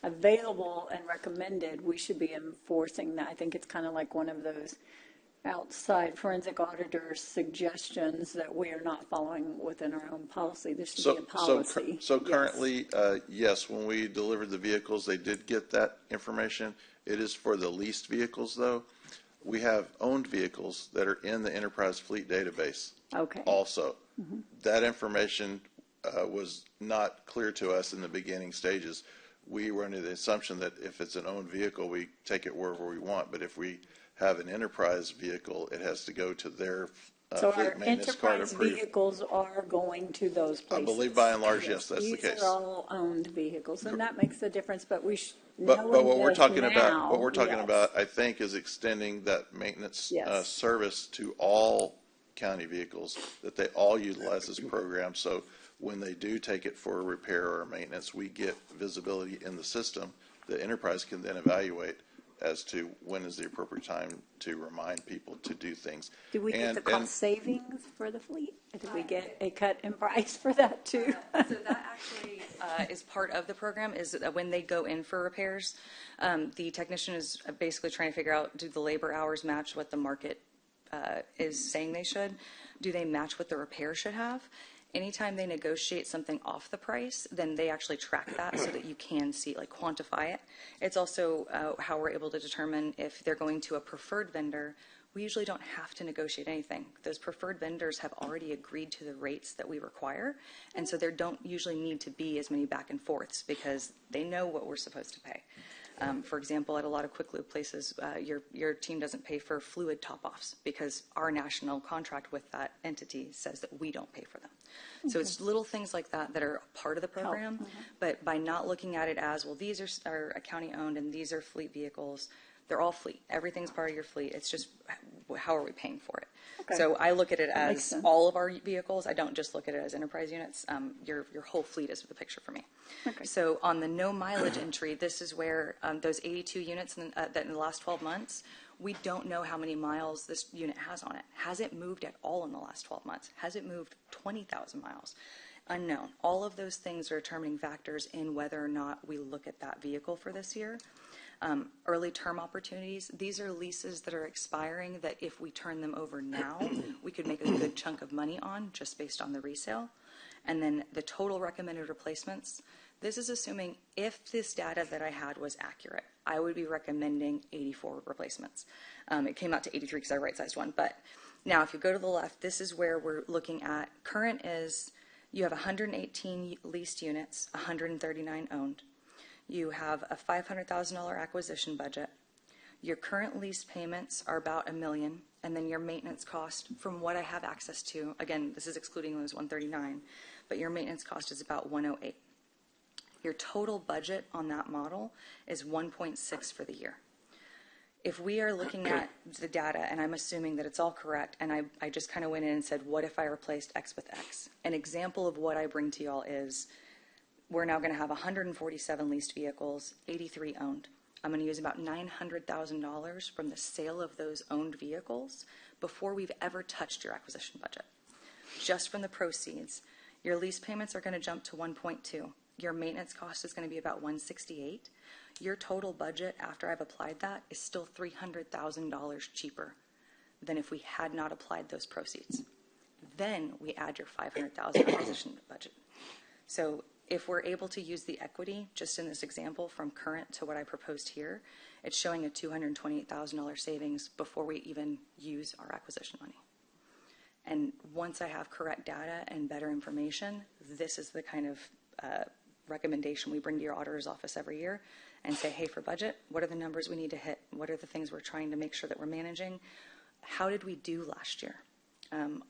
available and recommended, we should be enforcing that. I think it's kind of like one of those outside forensic auditors' suggestions that we are not following within our own policy. This should be a policy. So currently, yes, when we delivered the vehicles, they did get that information. It is for the leased vehicles, though. We have owned vehicles that are in the enterprise fleet database. Okay. Also, that information was not clear to us in the beginning stages. We were under the assumption that if it's an owned vehicle, we take it wherever we want. But if we have an enterprise vehicle, it has to go to their So fleet our maintenance card enterprise approved. vehicles are going to those places. I believe by and large, yes, that's the case. These are all owned vehicles, and that makes a difference, but we should. But what we're talking now, about, I think, is extending that maintenance service to all county vehicles, that they all utilize this program. So when they do take it for a repair or maintenance, we get visibility in the system. The enterprise can then evaluate as to when is the appropriate time to remind people to do things. Do we get the cost savings for the fleet? Do we get a cut in price for that too? So that actually is part of the program, is that when they go in for repairs, the technician is basically trying to figure out, do the labor hours match what the market is saying they should? Do they match what the repair should have? Anytime they negotiate something off the price, then they actually track that so that you can see, quantify it. It's also how we're able to determine if they're going to a preferred vendor. We usually don't have to negotiate anything. Those preferred vendors have already agreed to the rates that we require, and so there don't usually need to be as many back and forths because they know what we're supposed to pay. For example, at a lot of quick lube places, your team doesn't pay for fluid top-offs because our national contract with that entity says that we don't pay for them. So it's little things like that that are part of the program, but by not looking at it as, well, these are county-owned and these are fleet vehicles, they're all fleet. Everything's part of your fleet. It's just how are we paying for it? Okay. So I look at it as all of our vehicles. I don't just look at it as enterprise units. Your whole fleet is the picture for me. Okay. So on the no mileage entry, this is where those 82 units that in the last 12 months, we don't know how many miles this unit has on it. Has it moved at all in the last 12 months? Has it moved 20,000 miles? Unknown. All of those things are determining factors in whether or not we look at that vehicle for this year. Early term opportunities, these are leases that are expiring that if we turn them over now, we could make a good chunk of money on just based on the resale. And then the total recommended replacements, this is assuming if this data that I had was accurate, I would be recommending 84 replacements. It came out to 83 because I right-sized one. But now if you go to the left, this is where we're looking at. Current is you have 118 leased units, 139 owned. You have a $500,000 acquisition budget. Your current lease payments are about $1 million, and then your maintenance cost, from what I have access to, again, this is excluding those 139, but your maintenance cost is about 108. Your total budget on that model is 1.6 for the year. If we are looking at the data, and I'm assuming that it's all correct, and I just kind of went in and said, what if I replaced X with X? An example of what I bring to y'all is we're now going to have 147 leased vehicles, 83 owned. I'm going to use about $900,000 from the sale of those owned vehicles before we've ever touched your acquisition budget. Just from the proceeds, your lease payments are going to jump to 1.2. Your maintenance cost is going to be about 168. Your total budget after I've applied that is still $300,000 cheaper than if we had not applied those proceeds. Then we add your $500,000 acquisition budget. So if we're able to use the equity, just in this example, from current to what I proposed here, it's showing a $228,000 savings before we even use our acquisition money. And once I have correct data and better information, this is the kind of recommendation we bring to your auditor's office every year and say, hey, for budget, what are the numbers we need to hit? What are the things we're trying to make sure that we're managing? How did we do last year?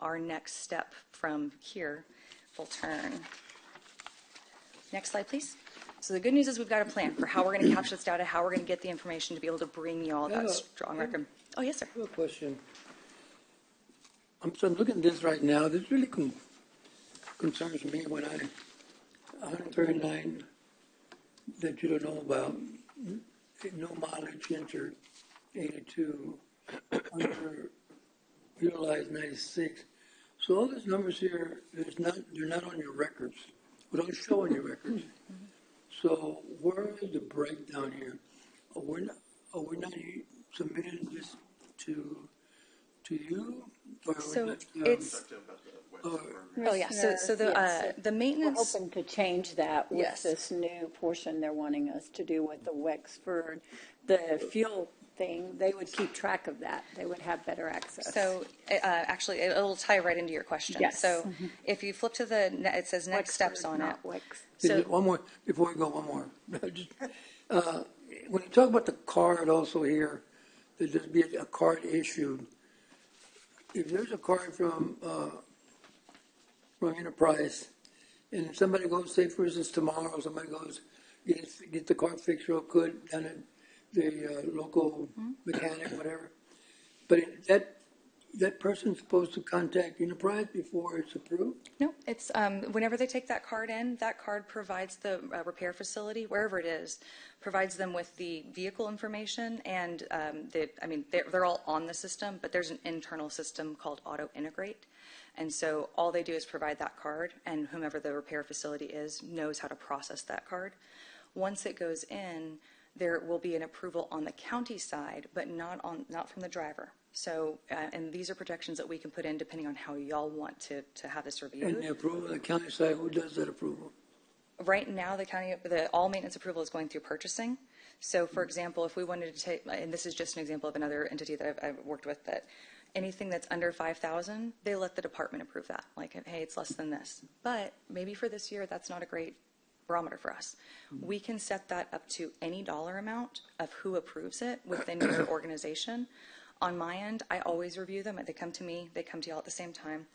Our next step from here will turn. Next slide, please. So the good news is we've got a plan for how we're going to capture this data, how we're going to get the information to be able to bring you all that strong record. Oh, yes, sir. I have a question. I'm looking at this right now. This really concerns me when 139 that you don't know about, no mileage entered, 82, underutilized 96. So all these numbers here, they're not on your records. We don't show on your records. So where is the breakdown here? Are we not submitting this to you? Or So not, it's. Oh yeah. So the maintenance. We're hoping to change that with Yes. this new portion they're wanting us to do with the Wexford, the fuel thing. They would keep track of that. They would have better access. So actually, it'll tie right into your question. Yes. So if you flip to it says next steps on it. Not Wex. So, one more, before we go, one more. Just, when you talk about the card also here, that there's be a card issued. If there's a card from Enterprise, and somebody goes, say for instance tomorrow, somebody goes, get the car fixed real good down at the local mechanic, whatever. But that person's supposed to contact Enterprise before it's approved? No, it's whenever they take that card in, that card provides the repair facility, wherever it is, provides them with the vehicle information and they're all on the system, but there's an internal system called Auto Integrate. And so all they do is provide that card, and whomever the repair facility is knows how to process that card. Once it goes in, there will be an approval on the county side, but not from the driver. So, and these are protections that we can put in depending on how y'all want to have this reviewed. And the approval on the county side, who does that approval? Right now, the all maintenance approval is going through purchasing. So, for example, if we wanted to take, and this is just an example of another entity that I've worked with, that anything that's under 5,000, they let the department approve that. Like, hey, it's less than this. But maybe for this year, that's not a great barometer for us. We can set that up to any dollar amount of who approves it within your organization. On my end, I always review them. They come to me, they come to y'all at the same time.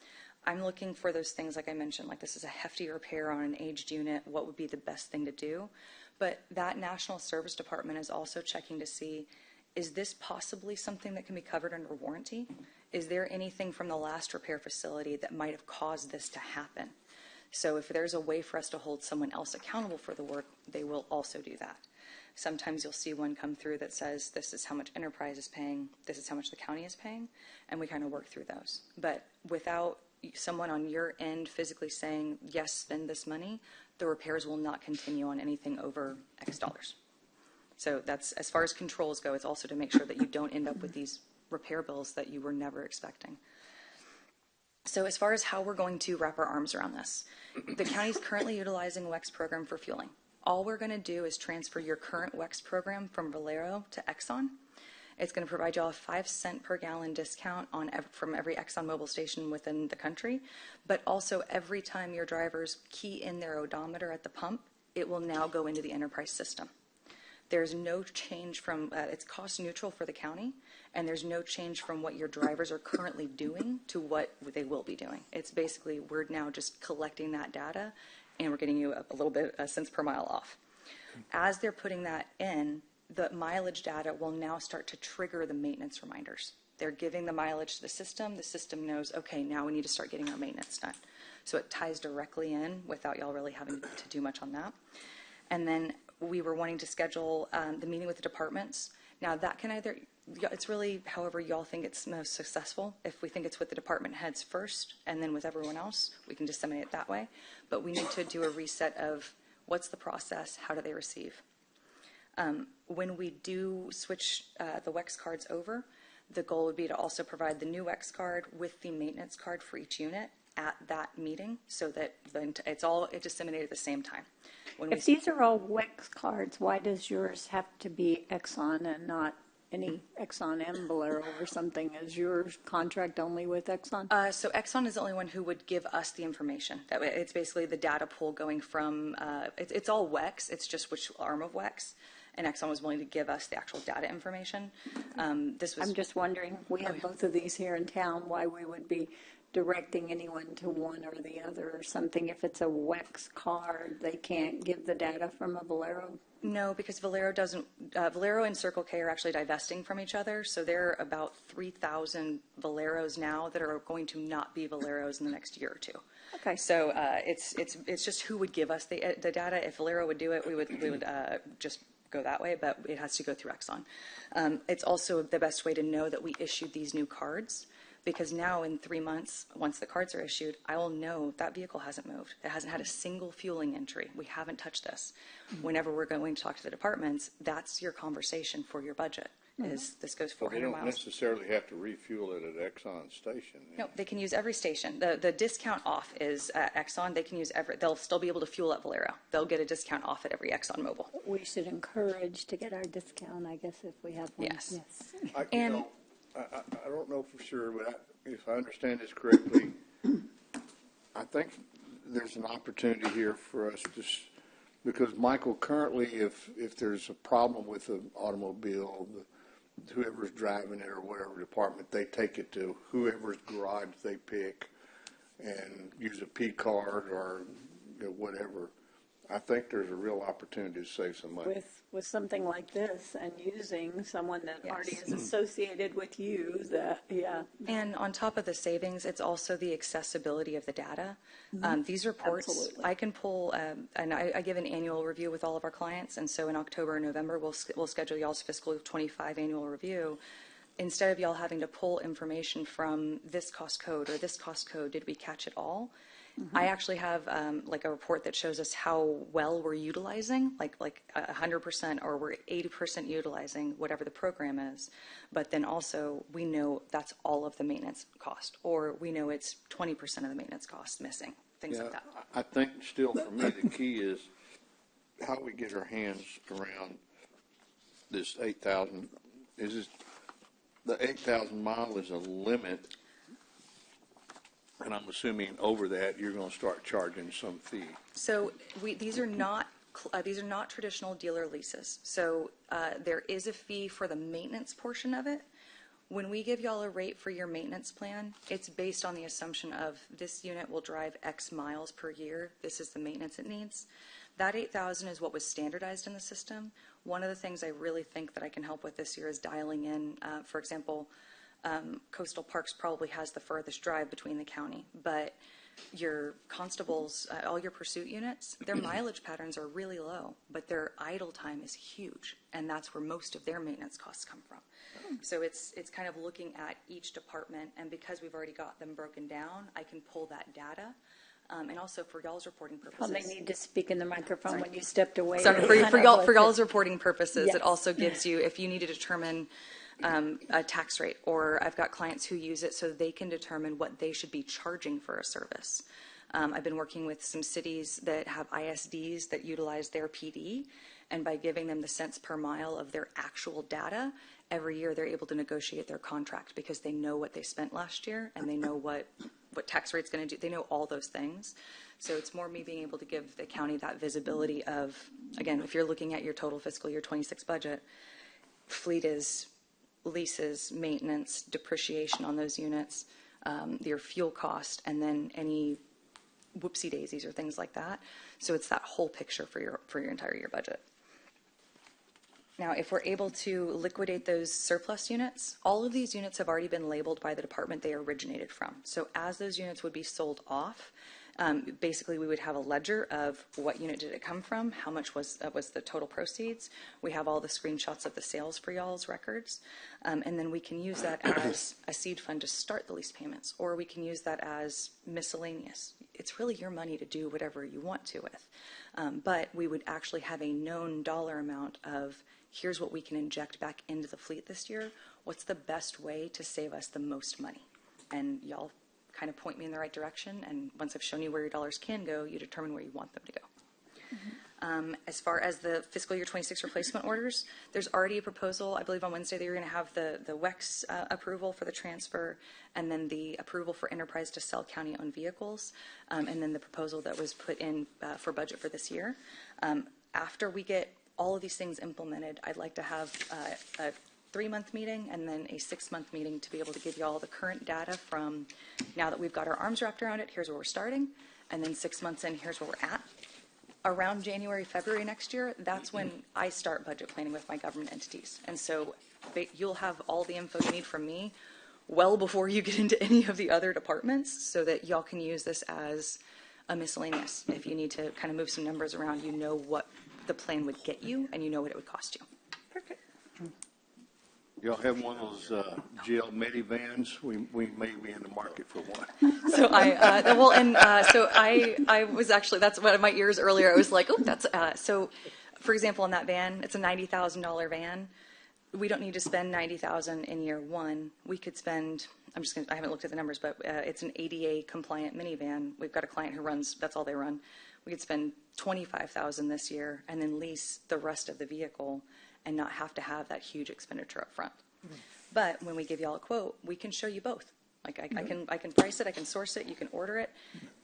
I'm looking for those things like I mentioned, like this is a hefty repair on an aged unit, what would be the best thing to do? But that National Service Department is also checking to see, is this possibly something that can be covered under warranty? Is there anything from the last repair facility that might have caused this to happen? So if there's a way for us to hold someone else accountable for the work, they will also do that. Sometimes you'll see one come through that says, this is how much Enterprise is paying, this is how much the county is paying, and we kind of work through those. But without someone on your end physically saying, yes, spend this money, the repairs will not continue on anything over X dollars. So that's, as far as controls go, it's also to make sure that you don't end up with these repair bills that you were never expecting. So as far as how we're going to wrap our arms around this, the county is currently utilizing WEX program for fueling. All we're going to do is transfer your current WEX program from Valero to Exxon. It's going to provide you all a 5-cent per gallon discount from every ExxonMobil station within the country, but also every time your drivers key in their odometer at the pump, it will now go into the Enterprise system. There's no change from, it's cost neutral for the county, and there's no change from what your drivers are currently doing to what they will be doing. It's basically, we're now just collecting that data, and we're getting you a little bit cents per mile off. As they're putting that in, the mileage data will now start to trigger the maintenance reminders. They're giving the mileage to the system knows, okay, now we need to start getting our maintenance done. So it ties directly in without y'all really having to do much on that. And then we were wanting to schedule the meeting with the departments. Now that can either, it's really however y'all think it's most successful. If we think it's with the department heads first and then with everyone else, we can disseminate it that way. But we need to do a reset of what's the process, how do they receive. When we do switch the WEX cards over, the goal would be to also provide the new WEX card with the maintenance card for each unit at that meeting so that it's disseminated at the same time. If these are all WEX cards, why does yours have to be Exxon and not any Exxon and Valero or something? Is yours contract only with Exxon? So Exxon is the only one who would give us the information. That way, it's basically the data pool going from, it's all WEX, it's just which arm of WEX. And Exxon was willing to give us the actual data information. I'm just wondering, we have both of these here in town, why we would be directing anyone to one or the other or something. If it's a WEX card, they can't give the data from a Valero? No, because Valero doesn't, Valero and Circle K are actually divesting from each other. So there are about 3,000 Valeros now that are going to not be Valeros in the next year or two. Okay. So it's just who would give us the data. If Valero would do it, we would just go that way, but it has to go through Exxon. It's also the best way to know that we issued these new cards, because now in 3 months, once the cards are issued, I will know that vehicle hasn't moved. It hasn't had a single fueling entry. We haven't touched this. Whenever we're going to talk to the departments, that's your conversation for your budget, is this goes 400 They miles. don't necessarily have to refuel it at Exxon station. No, they can use every station. The discount off is Exxon. They can use they'll still be able to fuel at Valero. They'll get a discount off at every Exxon Mobil. We should encourage to get our discount, I guess, if we have one. Yes. I don't know for sure, but if I understand this correctly, I think there's an opportunity here for us to, because Michael, currently, if there's a problem with an automobile, whoever's driving it or whatever department, they take it to whoever's garage they pick and use a P card or whatever. I think there's a real opportunity to save some money. With something like this and using someone that already is associated with you, And on top of the savings, it's also the accessibility of the data. These reports, Absolutely. I can pull, and I give an annual review with all of our clients, and so in October and November, we'll schedule y'all's fiscal 25 annual review. Instead of y'all having to pull information from this cost code or this cost code, did we catch it all? I actually have like a report that shows us how well we're utilizing, like 100% or we're 80% utilizing whatever the program is. But then also we know that's all of the maintenance cost, or we know it's 20% of the maintenance cost missing, things like that. I think still for me the key is how we get our hands around this 8,000. The 8,000 mile is a limit. And I'm assuming over that, you're going to start charging some fee. So these are not traditional dealer leases. So there is a fee for the maintenance portion of it. When we give y'all a rate for your maintenance plan, it's based on the assumption of this unit will drive X miles per year. This is the maintenance it needs. That 8,000 is what was standardized in the system. One of the things I really think that I can help with this year is dialing in, for example, Coastal Parks probably has the furthest drive between the county, but your constables, all your pursuit units, their mileage patterns are really low, but their idle time is huge, and that's where most of their maintenance costs come from. So it's kind of looking at each department, and because we've already got them broken down, I can pull that data. And also for y'all's reporting purposes. Probably need to speak in the microphone when you stepped away. Sorry, for y'all's reporting purposes, yes. It also gives you, if you need to determine a tax rate, or I've got clients who use it so they can determine what they should be charging for a service. I've been working with some cities that have ISDs that utilize their PD, and by giving them the cents per mile of their actual data, every year they're able to negotiate their contract because they know what they spent last year and they know what tax rate's going to do. They know all those things. So it's more me being able to give the county that visibility of, again, if you're looking at your total fiscal year 26 budget, fleet is leases, maintenance, depreciation on those units, your fuel cost, and then any whoopsie daisies or things like that. So it's that whole picture for your entire year budget. Now, if we're able to liquidate those surplus units, all of these units have already been labeled by the department they originated from. So as those units would be sold off, Basically, we would have a ledger of what unit did it come from, how much was the total proceeds. We have all the screenshots of the sales for y'all's records. And then we can use that as a seed fund to start the lease payments, or we can use that as miscellaneous. It's really your money to do whatever you want to with. But we would actually have a known dollar amount of, here's what we can inject back into the fleet this year. What's the best way to save us the most money? And y'all kind of point me in the right direction. And once I've shown you where your dollars can go, you determine where you want them to go. As far as the fiscal year 26 replacement orders, there's already a proposal. I believe on Wednesday that you're going to have the WEX approval for the transfer, and then the approval for Enterprise to sell county-owned vehicles, and then the proposal that was put in for budget for this year. After we get all of these things implemented, I'd like to have a 3-month meeting and then a 6-month meeting to be able to give you all the current data from now that we've got our arms wrapped around it. Here's where we're starting, and then 6 months in, here's where we're at. Around January, February next year, that's when I start budget planning with my government entities. And so you'll have all the info you need from me well before you get into any of the other departments, so that y'all can use this as a miscellaneous. If you need to kind of move some numbers around, you know what the plan would get you and you know what it would cost you. Perfect. Y'all have one of those jail minivans? We may be in the market for one. So I was actually, that's one of my ears earlier. I was like, oh, that's, so for example, in that van, it's a $90,000 van. We don't need to spend $90,000 in year one. We could spend, I haven't looked at the numbers, but it's an ADA compliant minivan. We've got a client who runs, that's all they run. We could spend $25,000 this year and then lease the rest of the vehicle and not have to have that huge expenditure up front. But when we give y'all a quote, we can show you both. Like I can price it, I can source it, you can order it.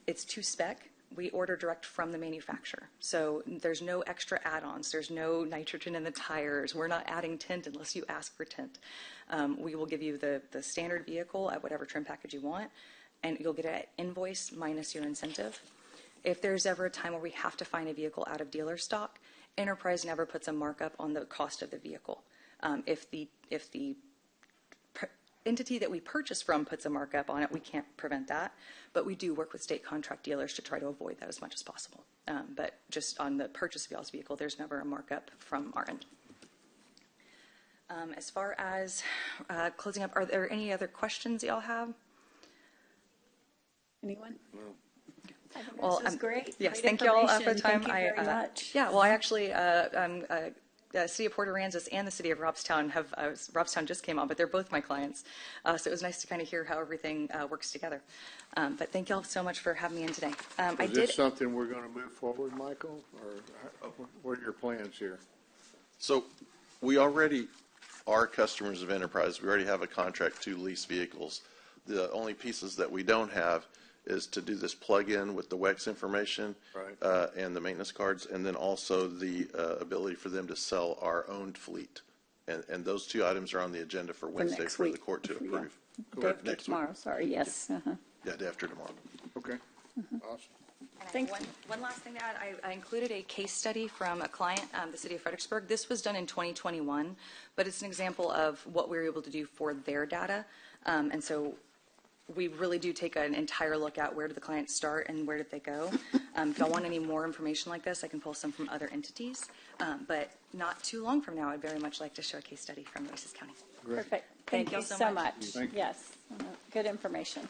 It's to spec. We order direct from the manufacturer. So there's no extra add-ons. There's no nitrogen in the tires. We're not adding tint unless you ask for tint. We will give you the standard vehicle at whatever trim package you want, and you'll get it at invoice minus your incentive. If there's ever a time where we have to find a vehicle out of dealer stock, Enterprise never puts a markup on the cost of the vehicle. If the entity that we purchase from puts a markup on it, we can't prevent that. But we do work with state contract dealers to try to avoid that as much as possible. But just on the purchase of y'all's vehicle, there's never a markup from our end. As far as closing up, are there any other questions y'all have? Anyone? No. I think Well, this is great. Yes, Great thank you all for the information. time. Thank you very much. Yeah, well, I actually, the city of Port Aransas and the city of Robstown have, Robstown just came on, but they're both my clients. So it was nice to kind of hear how everything works together. But thank you all so much for having me in today. Is this something we're going to move forward, Michael, or what are your plans here? So we already are customers of Enterprise. We already have a contract to lease vehicles. The only pieces that we don't have is to do this plug-in with the WEX information, right, and the maintenance cards, and then also the ability for them to sell our owned fleet. And those two items are on the agenda for Wednesday for the court to approve. Day after tomorrow, sorry, yes. Yeah, day after tomorrow. Okay, awesome. Thanks. One last thing to add, I included a case study from a client, the city of Fredericksburg. This was done in 2021, but it's an example of what we were able to do for their data. And so we really do take an entire look at where did the clients start and where did they go. If y'all want any more information like this, I can pull some from other entities. But not too long from now, I'd very much like to show a case study from Nueces County. Great. Perfect. Thank Thank you you so so much. Thank you. Yes, good information.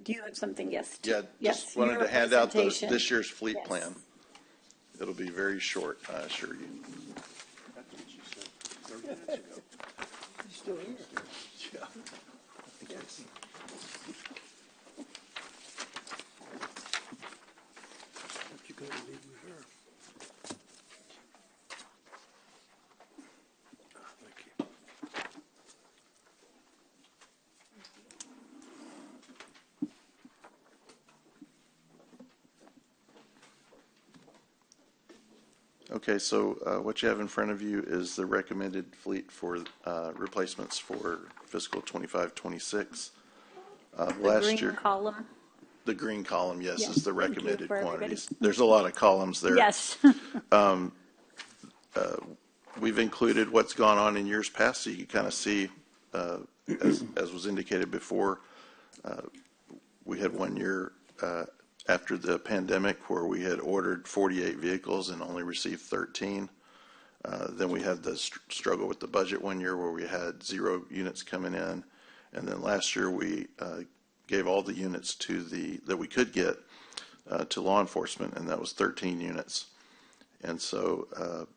Do you have something? Yes. Yeah, Yes, just wanted your to hand out presentation. this year's fleet Yes. plan. It'll be very short, I assure you. He's still here. Yeah. Yes. What you gonna leave with her? Thank you. Okay, so what you have in front of you is the recommended fleet for replacements for fiscal 25-26. Last Green year, column. the green column, yes, Yes, is the thank you recommended for everybody. quantities. There's a lot of columns there. Yes. We've included what's gone on in years past, so you can kind of see as was indicated before, we had 1 year after the pandemic where we had ordered 48 vehicles and only received 13. Then we had the struggle with the budget 1 year where we had 0 units coming in. And then last year we gave all the units that we could get to law enforcement, and that was 13 units. And so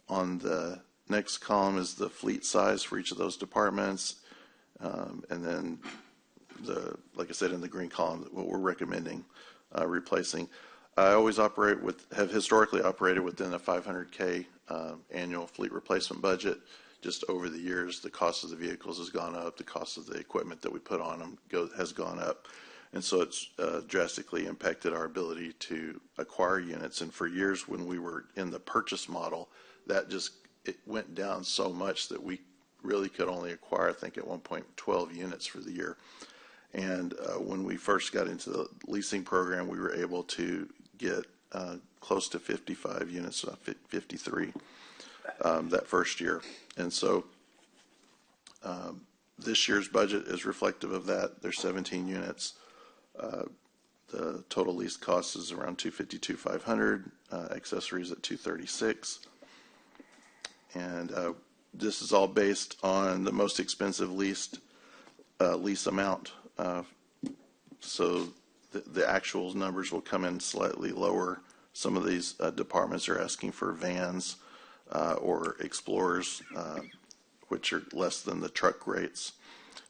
on the next column is the fleet size for each of those departments. And then like I said, in the green column, what we're recommending replacing. I always have historically operated within a $500K annual fleet replacement budget. Just over the years, the cost of the vehicles has gone up. The cost of the equipment that we put on them has gone up. And so it's drastically impacted our ability to acquire units. And for years when we were in the purchase model, it went down so much that we really could only acquire, I think at one point, 12 units for the year. And when we first got into the leasing program, we were able to get close to 55 units, 53 that first year. And so this year's budget is reflective of that. There's 17 units. The total lease cost is around $252,500. Accessories at $236,000. And this is all based on the most expensive lease amount. So the actual numbers will come in slightly lower. Some of these departments are asking for vans or Explorers, which are less than the truck rates.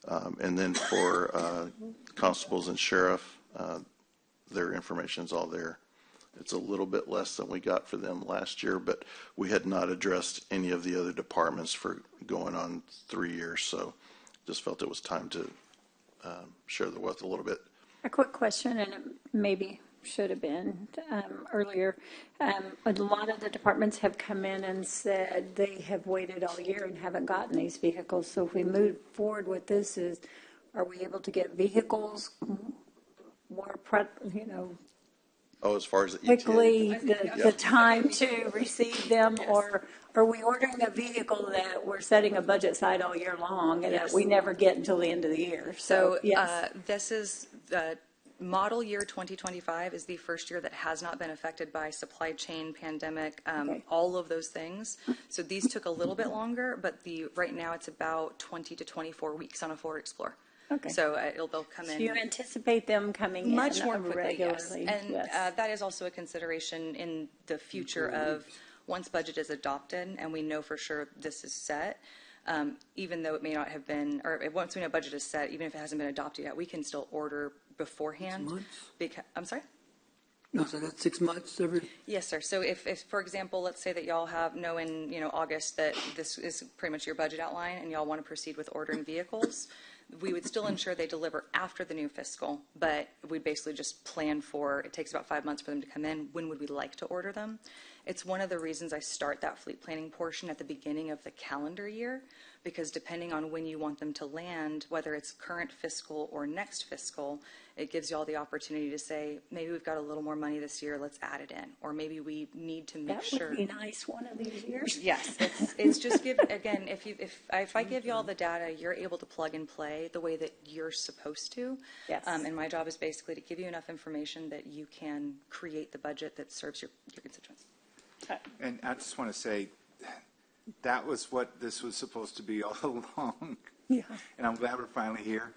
And then for constables and sheriff, their information is all there. It's a little bit less than we got for them last year, but we had not addressed any of the other departments for going on 3 years. So just felt it was time to share the wealth a little bit. A quick question, and it maybe should have been earlier. A lot of the departments have come in and said they have waited all year and haven't gotten these vehicles. So if we move forward with this, are we able to get vehicles more, as far as the quickly, ETA? the time to receive them? Yes. Or are we ordering a vehicle that we're setting a budget aside all year long and that we never get until the end of the year? So yes. This is model year 2025 is the first year that has not been affected by supply chain, pandemic, all of those things. So these took a little bit longer, but right now it's about 20 to 24 weeks on a Ford Explorer. Okay. So they'll come in. So you anticipate them coming much in more quickly, regularly? Yes. And that is also a consideration in the future of once budget is adopted and we know for sure this is set. Even though it may not have been, or once we know budget is set, even if it hasn't been adopted yet, we can still order beforehand. 6 months? I'm sorry? No, so that's 6 months every? Yes, sir. So if, for example, let's say that y'all know in August that this is pretty much your budget outline and y'all want to proceed with ordering vehicles, we would still ensure they deliver after the new fiscal, but we basically just plan for, it takes about 5 months for them to come in. When would we like to order them? It's one of the reasons I start that fleet planning portion at the beginning of the calendar year, because depending on when you want them to land, whether it's current fiscal or next fiscal, it gives you all the opportunity to say, maybe we've got a little more money this year, let's add it in. Or maybe we need to make sure. That would be nice one of these years. Yes, it's just again, if I give you all the data, you're able to plug and play the way that you're supposed to. Yes. And my job is basically to give you enough information that you can create the budget that serves your constituents. And I just want to say, that was what this was supposed to be all along. Yeah. And I'm glad we're finally here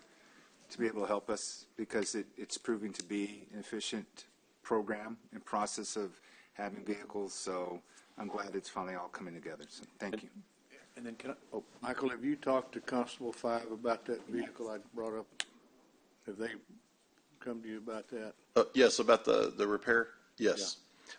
to be able to help us, because it's proving to be an efficient program and process of having vehicles. So I'm glad it's finally all coming together. So thank you. And then Michael, have you talked to Constable 5 about that vehicle I brought up? Have they come to you about that? Yes, about the repair. Yes. Yeah.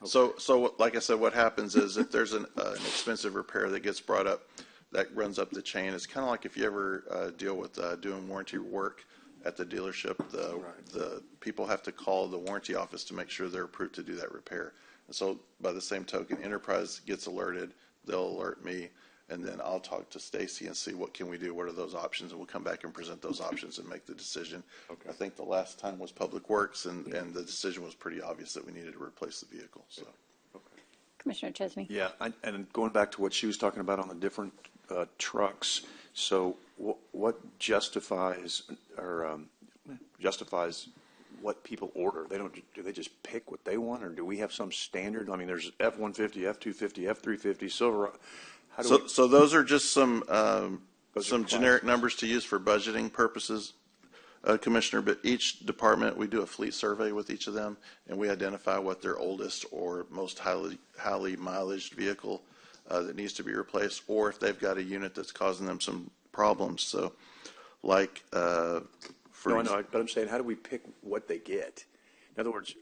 Okay. So like I said, what happens is if there's an expensive repair that gets brought up, that runs up the chain. It's kind of like if you ever deal with doing warranty work at the dealership, the people have to call the warranty office to make sure they're approved to do that repair. And so by the same token, Enterprise gets alerted, they'll alert me, and then I'll talk to Stacy and see what can we do, what are those options, and we'll come back and present those options and make the decision. Okay. I think the last time was Public Works, and the decision was pretty obvious that we needed to replace the vehicle. So. Okay. Commissioner Chesney. Yeah, and going back to what she was talking about on the different trucks, so what justifies what people order? Do they just pick what they want, or do we have some standard? I mean, there's F-150, F-250, F-350, Silverado. So those are just some generic numbers to use for budgeting purposes, Commissioner, but each department, we do a fleet survey with each of them, and we identify what their oldest or most highly mileaged vehicle that needs to be replaced, or if they've got a unit that's causing them some problems. So, like, but I'm saying, how do we pick what they get? In other words,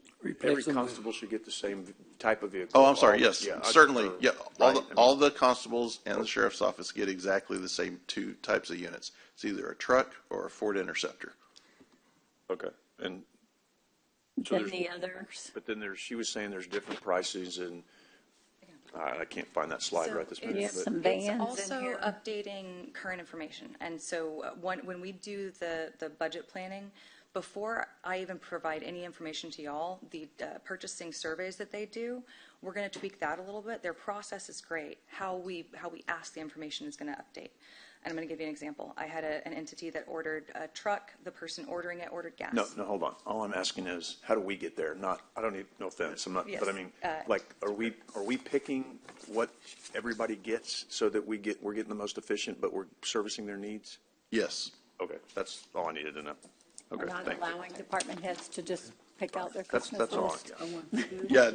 every constable should get the same type of vehicle. Oh, I'm sorry. Yes, yeah, certainly. Yeah, right. all the constables and the sheriff's office get exactly the same two types of units. It's either a truck or a Ford Interceptor. Okay, and so then the others. But then she was saying there's different prices, and I can't find that slide right this minute. Some vans it's also in here. updating current information. And so when we do the budget planning, before I even provide any information to y'all, the purchasing surveys that they do, we're going to tweak that a little bit. Their process is great. How we ask the information is going to update. And I'm going to give you an example. I had an entity that ordered a truck. The person ordering it ordered gas. No, hold on. All I'm asking is, how do we get there? I don't need, no offense. I'm not, Yes. but I mean, are we picking what everybody gets so that we're getting the most efficient, but we're servicing their needs? Yes. Okay, that's all I needed to know. Okay, We're not thank you. allowing department heads to just pick out their That's Christmas all. list. Yeah.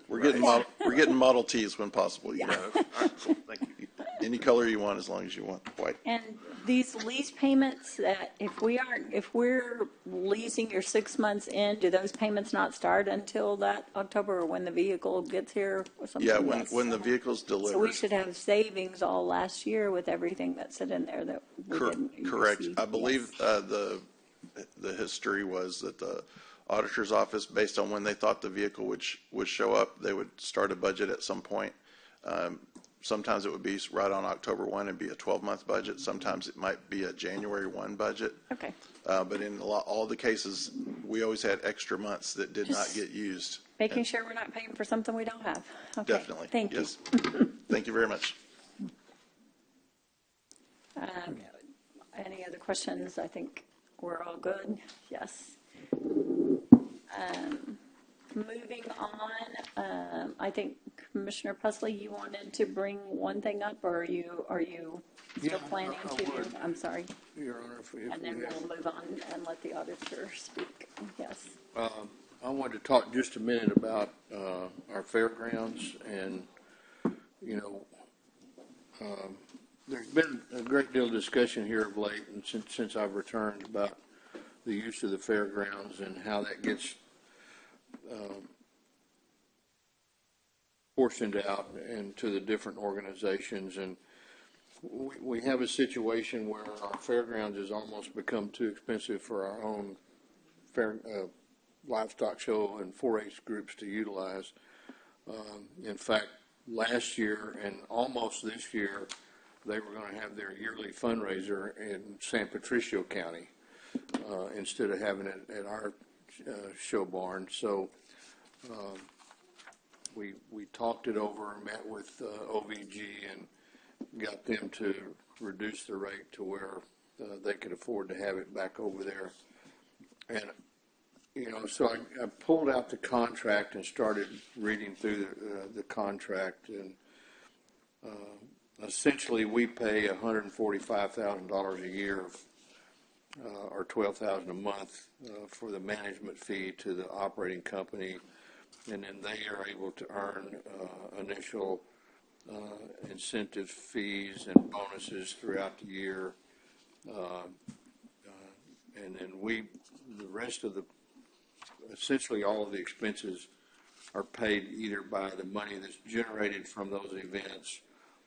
We're getting Model Ts when possible. Yeah. Thank you. Any color you want, as long as you want white. And these lease payments, that if we're leasing your 6 months in, do those payments not start until that October, or when the vehicle gets here or something? Yeah, when the vehicle's delivered. So we should have savings all last year with everything that's in there that we didn't Correct. receive. I believe the history was that the auditor's office, based on when they thought the vehicle would show up, they would start a budget at some point. Sometimes it would be right on October 1 and be a 12-month budget. Sometimes it might be a January 1 budget. Okay. But in all the cases, we always had extra months that did not get used. Making sure we're not paying for something we don't have. Okay. Definitely. Thank you. Yes. Thank you very much. Any other questions? I think we're all good. Yes. Moving on, I think Commissioner Pusley, you wanted to bring one thing up, or are you still planning to? I'm sorry. Your Honor, and then we'll move on and let the auditor speak. Yes. I wanted to talk just a minute about our fairgrounds, and there's been a great deal of discussion here of late, and since I've returned, about the use of the fairgrounds and how that gets portioned out into the different organizations. And we have a situation where our fairgrounds has almost become too expensive for our own livestock show and 4-H groups to utilize. In fact, last year and almost this year, they were going to have their yearly fundraiser in San Patricio County instead of having it at our show barn. So we talked it over, met with OVG, and got them to reduce the rate to where they could afford to have it back over there. And so I pulled out the contract and started reading through the contract, and essentially we pay $145,000 a year, or $12,000 a month for the management fee to the operating company, and then they are able to earn initial incentive fees and bonuses throughout the year, and then the rest of essentially all of the expenses are paid either by the money that's generated from those events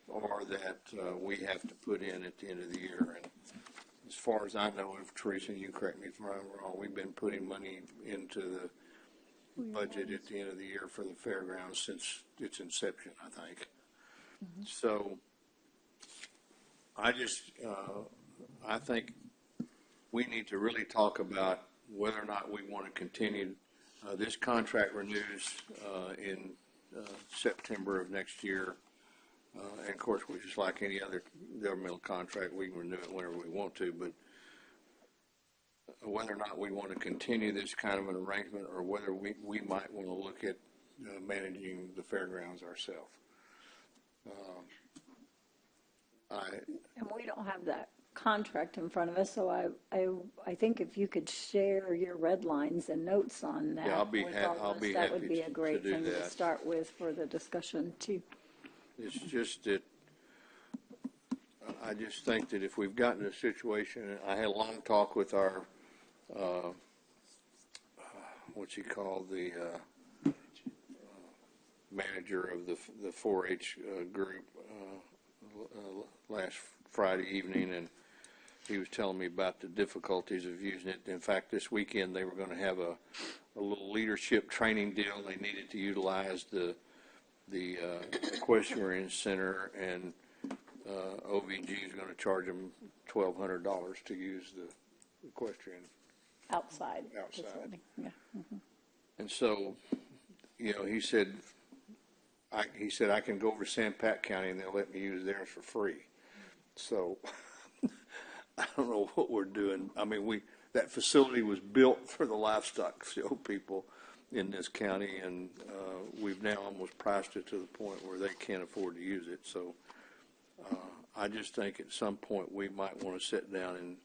or that we have to put in at the end of the year. And as far as I know, if Teresa, you correct me if I'm wrong, we've been putting money into the budget at the end of the year for the fairgrounds since its inception, I think. Mm-hmm. So I think we need to really talk about whether or not we want to continue. This contract renews in September of next year, And of course, we just like any other governmental contract, we can renew it whenever we want to, but whether or not we want to continue this kind of an arrangement or whether we might want to look at managing the fairgrounds ourselves. And we don't have that contract in front of us, so I think if you could share your red lines and notes on that. Yeah, I'll be that would be a happy great to do thing to that. start with for the discussion too. It's just that I just think that if we've gotten a situation, I had a long talk with our, what's he called, the manager of the 4-H group last Friday evening, and he was telling me about the difficulties of using it. In fact, this weekend they were going to have a little leadership training deal. They needed to utilize the equestrian center, and OVG is going to charge them $1,200 to use the equestrian Outside. Outside. Yeah. Mm-hmm. And so, you know, he said I can go over to San Pat County and they'll let me use theirs for free. So I don't know what we're doing. I mean, that facility was built for the livestock show people in this county, and we've now almost priced it to the point where they can't afford to use it. So I just think at some point we might want to sit down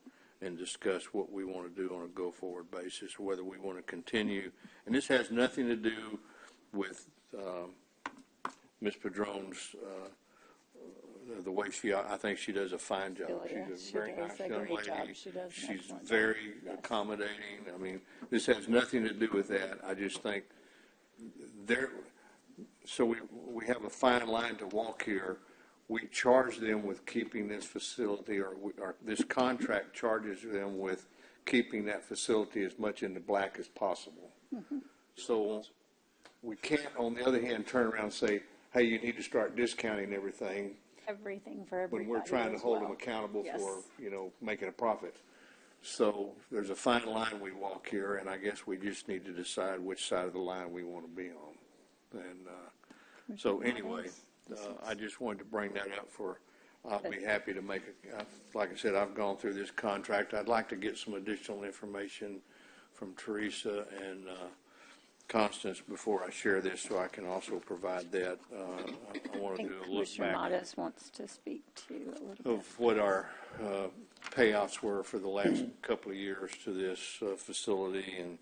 and discuss what we want to do on a go-forward basis, whether we want to continue. And this has nothing to do with Ms. Padron's, the way I think she does a fine job. She's a very nice young lady. She's very accommodating. I mean, this has nothing to do with that. I just think so we have a fine line to walk here. We charge them with keeping this facility, or this contract charges them with keeping that facility as much in the black as possible. Mm-hmm. So we can't, on the other hand, turn around and say, hey, you need to start discounting everything For everybody. when we're trying to hold them accountable Yes. for, making a profit. So there's a fine line we walk here, and I guess we just need to decide which side of the line we want to be on. And so anyway, I just wanted to bring that up I'll be happy to make it. Like I said, I've gone through this contract. I'd like to get some additional information from Teresa and Constance before I share this, so I can also provide that. I want to do a look Commissioner back Modis wants to speak to a little bit. of what our payouts were for the last couple of years to this facility, and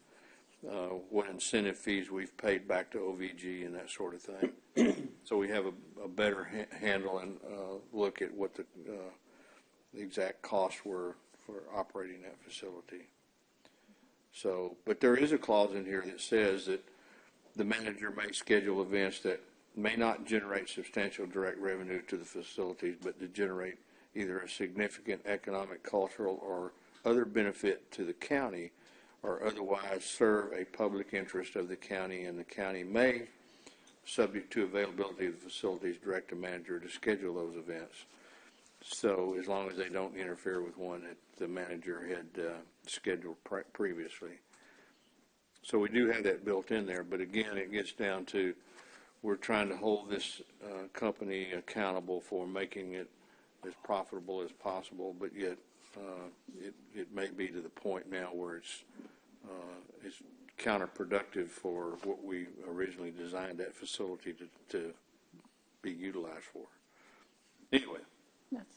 what incentive fees we've paid back to OVG and that sort of thing. So we have a better handle and look at what the exact costs were for operating that facility. So, but there is a clause in here that says that the manager may schedule events that may not generate substantial direct revenue to the facilities, but to generate either a significant economic, cultural, or other benefit to the county, or otherwise serve a public interest of the county, and the county may, subject to availability of the facilities, direct a manager to schedule those events. So as long as they don't interfere with one that the manager had scheduled previously. So we do have that built in there, but again, it gets down to we're trying to hold this company accountable for making it as profitable as possible, but yet it may be to the point now where it's counterproductive for what we originally designed that facility to be utilized for. Anyway,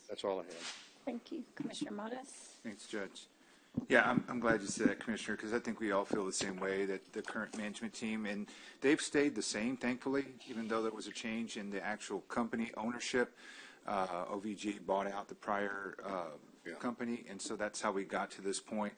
that's all I have. Thank you. Commissioner Modis? Thanks, Judge. Yeah, I'm glad you said that, Commissioner, because I think we all feel the same way, that the current management team, and they've stayed the same, thankfully, even though there was a change in the actual company ownership. OVG bought out the prior company, and so that's how we got to this point.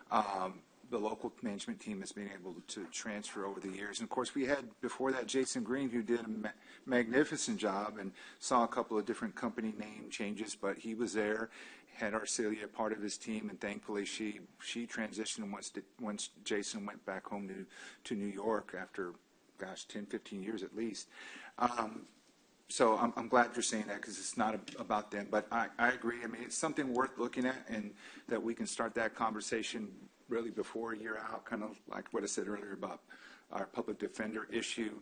The local management team has been able to transfer over the years. And, of course, we had, before that, Jason Green, who did a magnificent job and saw a couple of different company name changes, but he was there, had Arcelia part of his team, and thankfully she transitioned once Jason went back home to New York after, 10, 15 years at least. So I'm glad you're saying that, because it's not about them. But I agree. I mean, it's something worth looking at, and that we can start that conversation really before a year out, kind of like what I said earlier about our public defender issue.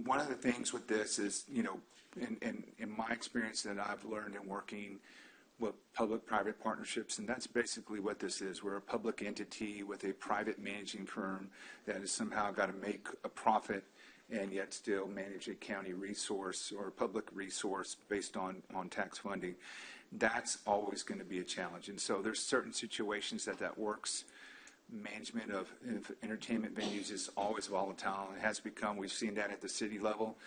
one of the things with this is, in my experience that I've learned in working with public-private partnerships, and that's basically what this is. We're a public entity with a private managing firm that has somehow got to make a profit and yet still manage a county resource or a public resource based on tax funding. That's always going to be a challenge. And so there's certain situations that works. Management of entertainment venues is always volatile. It has become, we've seen that at the city level.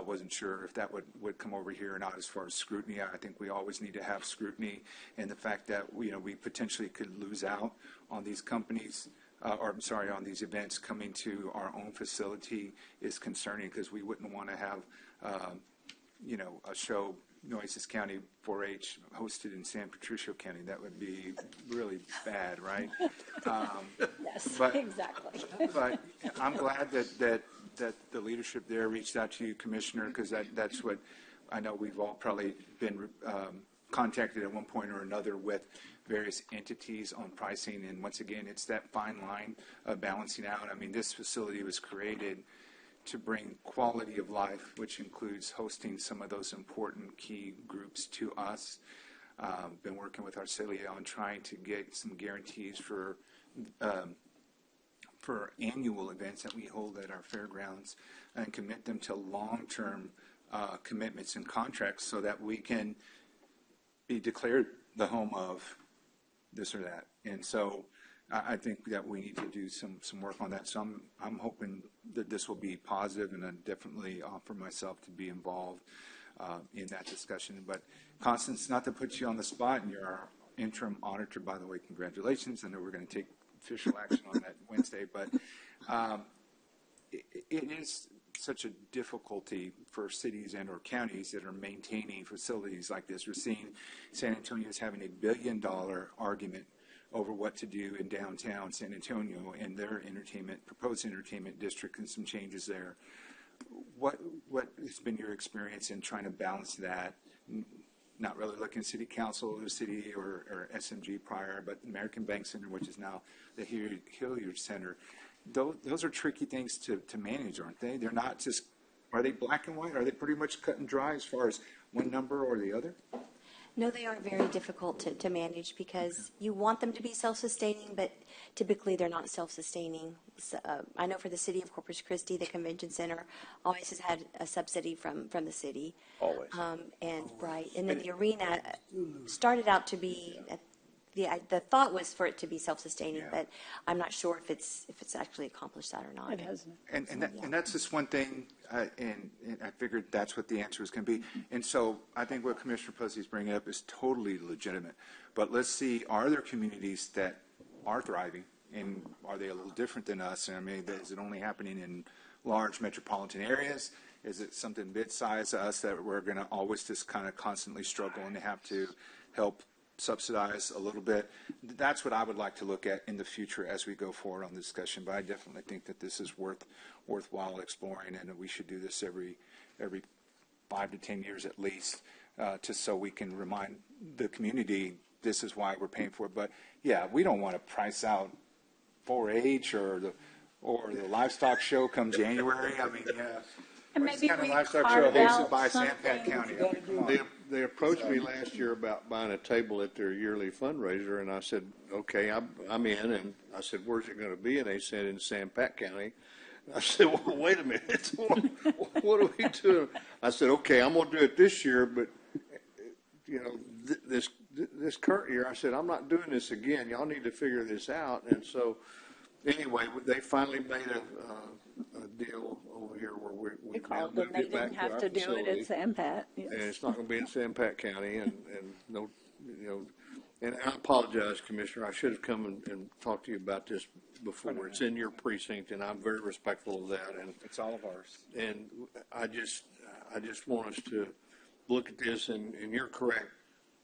Wasn't sure if that would come over here or not as far as scrutiny. I think we always need to have scrutiny, and the fact that we potentially could lose out on these companies, on these events coming to our own facility is concerning, because we wouldn't want to have, a show, Nueces County 4-H, hosted in San Patricio County. That would be really bad, right? Yes, but, exactly. But I'm glad that the leadership there reached out to you, Commissioner, because that's what I know we've all probably been contacted at one point or another with various entities on pricing. And once again, it's that fine line of balancing out. I mean, this facility was created to bring quality of life, which includes hosting some of those important key groups to us. Been working with Arcelia on trying to get some guarantees for annual events that we hold at our fairgrounds and commit them to long-term commitments and contracts so that we can be declared the home of this or that. And so I think that we need to do some work on that. So I'm hoping that this will be positive, and I definitely offer myself to be involved in that discussion. But Constance, not to put you on the spot, and you're our interim auditor, by the way, congratulations. I know we're going to take official action on that Wednesday, but it is such a difficulty for cities and or counties that are maintaining facilities like this. We're seeing San Antonio is having $1 billion argument over what to do in downtown San Antonio and their proposed entertainment district, and some changes there. What has been your experience in trying to balance that? Not really looking at city council or city or SMG prior, but American Bank Center, which is now the Hilliard Center. Those are tricky things to manage, aren't they? They're not just, are they black and white? Are they pretty much cut and dry as far as one number or the other? No, they are very difficult to manage, because you want them to be self-sustaining, but typically they're not self-sustaining. So, I know for the city of Corpus Christi, the convention center always has had a subsidy from the city. Always. And then the arena started out to be, the thought was for it to be self-sustaining, but I'm not sure if it's actually accomplished that or not. It hasn't. And that's just one thing, and I figured that's what the answer was going to be. And so I think what Commissioner Posey is bringing up is totally legitimate. But let's see, are there communities that are thriving, and are they a little different than us? And I mean, is it only happening in large metropolitan areas? Is it something mid-sized to us that we're going to always just kind of constantly struggle and have to help subsidize a little bit? That's what I would like to look at in the future as we go forward on the discussion. But I definitely think that this is worthwhile exploring, and we should do this every 5 to 10 years at least, just so we can remind the community this is why we're paying for it. But yeah, we don't want to price out 4-H or the livestock show come January. I mean, yeah. And maybe kind of we livestock show carve hosted out by something. San Pat County. I mean, come on. They approached me last year about buying a table at their yearly fundraiser, and I said, okay, I'm in. And I said, where's it going to be? And they said, in San Pat County. I said, well, wait a minute. What are we doing? I said, okay, I'm going to do it this year, but, this current year, I said, I'm not doing this again. Y'all need to figure this out. And so, anyway, they finally made a deal over here where we called them. They didn't have to do it at San Pat. Yes. And it's not going to be in San Pat County, and no, and I apologize, Commissioner. I should have come and talked to you about this before. It's in your precinct, and I'm very respectful of that. And it's all of ours. And I just want us to look at this, and you're correct,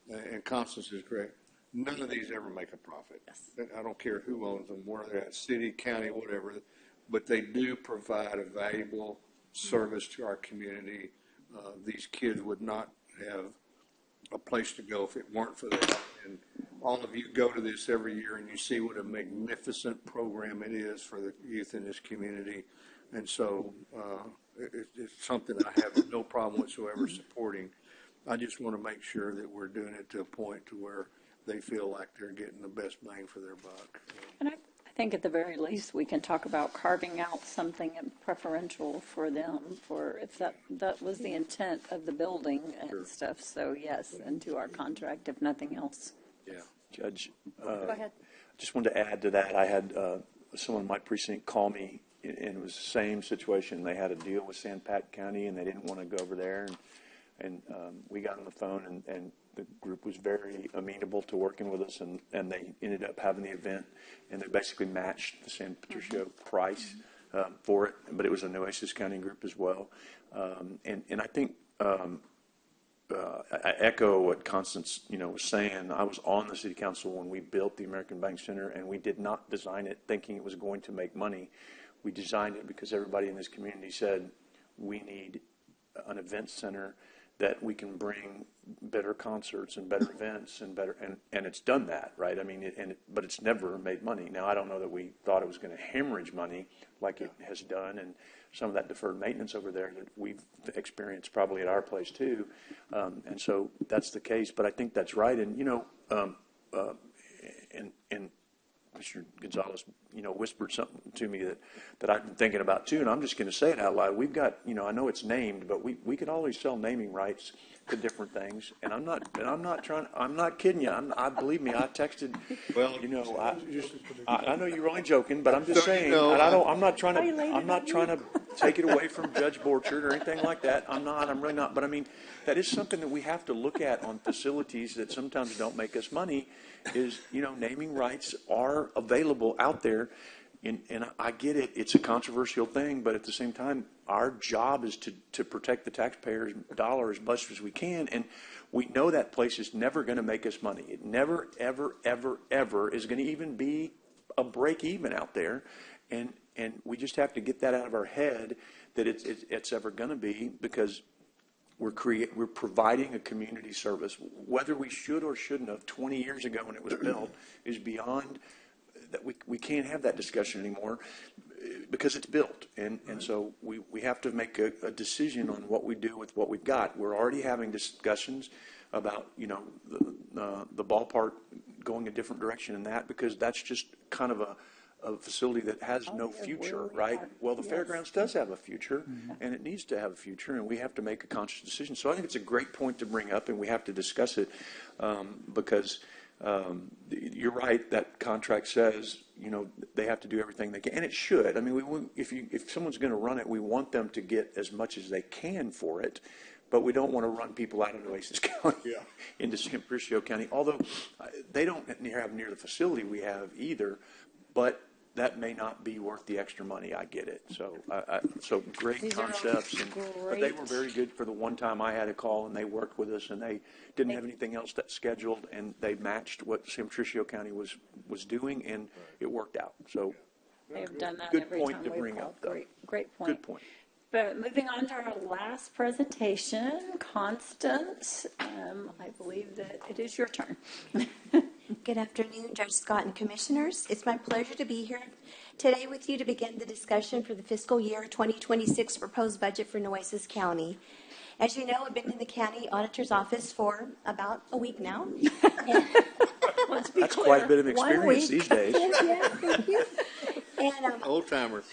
and Constance is correct. None of these ever make a profit. Yes. I don't care who owns them, whether that's city, county, whatever, but they do provide a valuable service to our community. These kids would not have a place to go if it weren't for that. And all of you go to this every year and you see what a magnificent program it is for the youth in this community. And so it's something I have no problem whatsoever supporting. I just want to make sure that we're doing it to a point to where they feel like they're getting the best bang for their buck. And I think at the very least, we can talk about carving out something preferential for them, for if that was the intent of the building and stuff. So yes, into our contract, if nothing else. Yeah. Judge, Go ahead. just wanted to add to that. I had someone in my precinct call me, and it was the same situation. They had a deal with San Pat County, and they didn't want to go over there. And we got on the phone, and the group was very amenable to working with us, and they ended up having the event, and they basically matched the San Patricio price for it, but it was a Nueces County group as well. And I think I echo what Constance, was saying. I was on the city council when we built the American Bank Center, and we did not design it thinking it was going to make money. We designed it because everybody in this community said we need an event center that we can bring better concerts and better events and it's done that, right? I mean, but it's never made money. Now, I don't know that we thought it was going to hemorrhage money like it has done, and some of that deferred maintenance over there that we've experienced probably at our place too. And so that's the case, but I think that's right. And, and Mr. Gonzalez, whispered something to me that I've been thinking about too, and I'm just going to say it out loud. We've got, I know it's named, but we could always sell naming rights to different things. And I'm not kidding you. Believe me, I texted. Well, I know you're only joking, but I'm just saying. And I'm not trying to take it away from Judge Borchard or anything like that. I'm really not. But I mean, that is something that we have to look at on facilities that sometimes don't make us money. Is naming rights are available out there, and I get it. It's a controversial thing, but at the same time, our job is to protect the taxpayers' dollar as much as we can, and we know that place is never going to make us money. It never, ever, ever, ever is going to even be a break even out there, and we just have to get that out of our head that it's ever going to be, because we're providing a community service. Whether we should or shouldn't have 20 years ago when it was built is beyond that. We can't have that discussion anymore because it's built. And so we have to make a decision on what we do with what we've got. We're already having discussions about, the ballpark going a different direction in that, because that's just kind of a facility that has no future, right? Well, the fairgrounds does have a future, and it needs to have a future, and we have to make a conscious decision. So I think it's a great point to bring up, and we have to discuss it, because you're right, that contract says, they have to do everything they can, and it should. I mean, if someone's going to run it, we want them to get as much as they can for it, but we don't want to run people out of Nueces County into San Patricio County, although they don't have near the facility we have either, but that may not be worth the extra money. I get it. So, so great These concepts, but they were very good for the one time I had a call, and they worked with us, and they didn't have anything else that scheduled, and they matched what San Patricio County was doing, and it worked out. So, They have done that good every point time to we've bring called. up, though. Great point. Good point. But moving on to our last presentation, Constance, I believe that it is your turn. Good afternoon, Judge Scott and Commissioners. It's my pleasure to be here today with you to begin the discussion for the fiscal year 2026 proposed budget for Nueces County. As you know, I've been in the county auditor's office for about a week now. That's quite a bit of experience these days. Yeah, thank you. And, Old timer.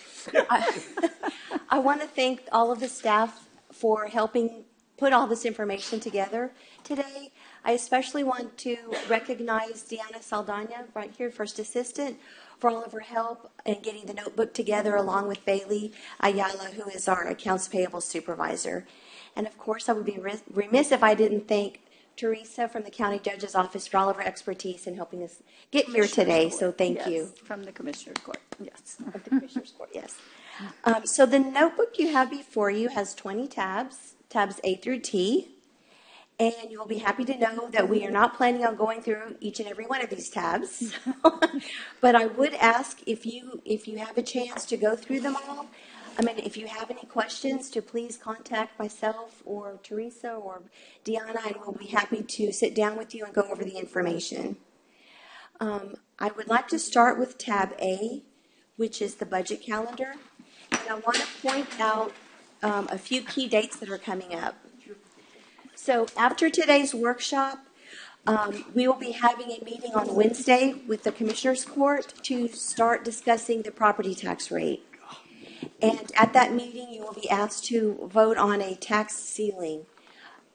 I want to thank all of the staff for helping put all this information together today. I especially want to recognize Deanna Saldana, right here, First Assistant, for all of her help in getting the notebook together, along with Bailey Ayala, who is our Accounts Payable Supervisor. And of course, I would be remiss if I didn't thank Teresa from the County Judge's Office for all of her expertise in helping us get here today. So thank you. From the Commissioner's Court, yes. Of the Commissioner's Court, yes. So the notebook you have before you has 20 tabs, tabs A through T. And you will be happy to know that we are not planning on going through each and every one of these tabs. But I would ask if you have a chance to go through them all. I mean, if you have any questions, to please contact myself or Teresa or Deanna, and we'll be happy to sit down with you and go over the information. I would like to start with tab A, which is the budget calendar. And I want to point out a few key dates that are coming up. So after today's workshop, we will be having a meeting on Wednesday with the Commissioners Court to start discussing the property tax rate. And at that meeting, you will be asked to vote on a tax ceiling.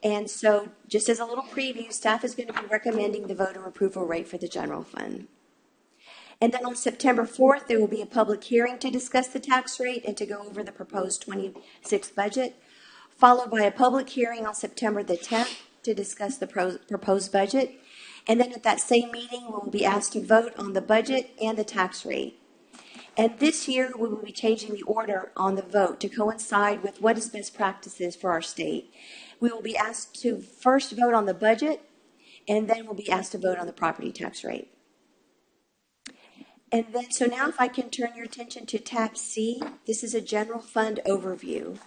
And so, just as a little preview, staff is going to be recommending the voter approval rate for the general fund. And then on September 4th, there will be a public hearing to discuss the tax rate and to go over the proposed 26 budget, followed by a public hearing on September the 10th to discuss the proposed budget. And then at that same meeting, we will be asked to vote on the budget and the tax rate. And this year, we will be changing the order on the vote to coincide with what is best practices for our state. We will be asked to first vote on the budget, and then we'll be asked to vote on the property tax rate. And then, so now if I can turn your attention to tab C, this is a general fund overview.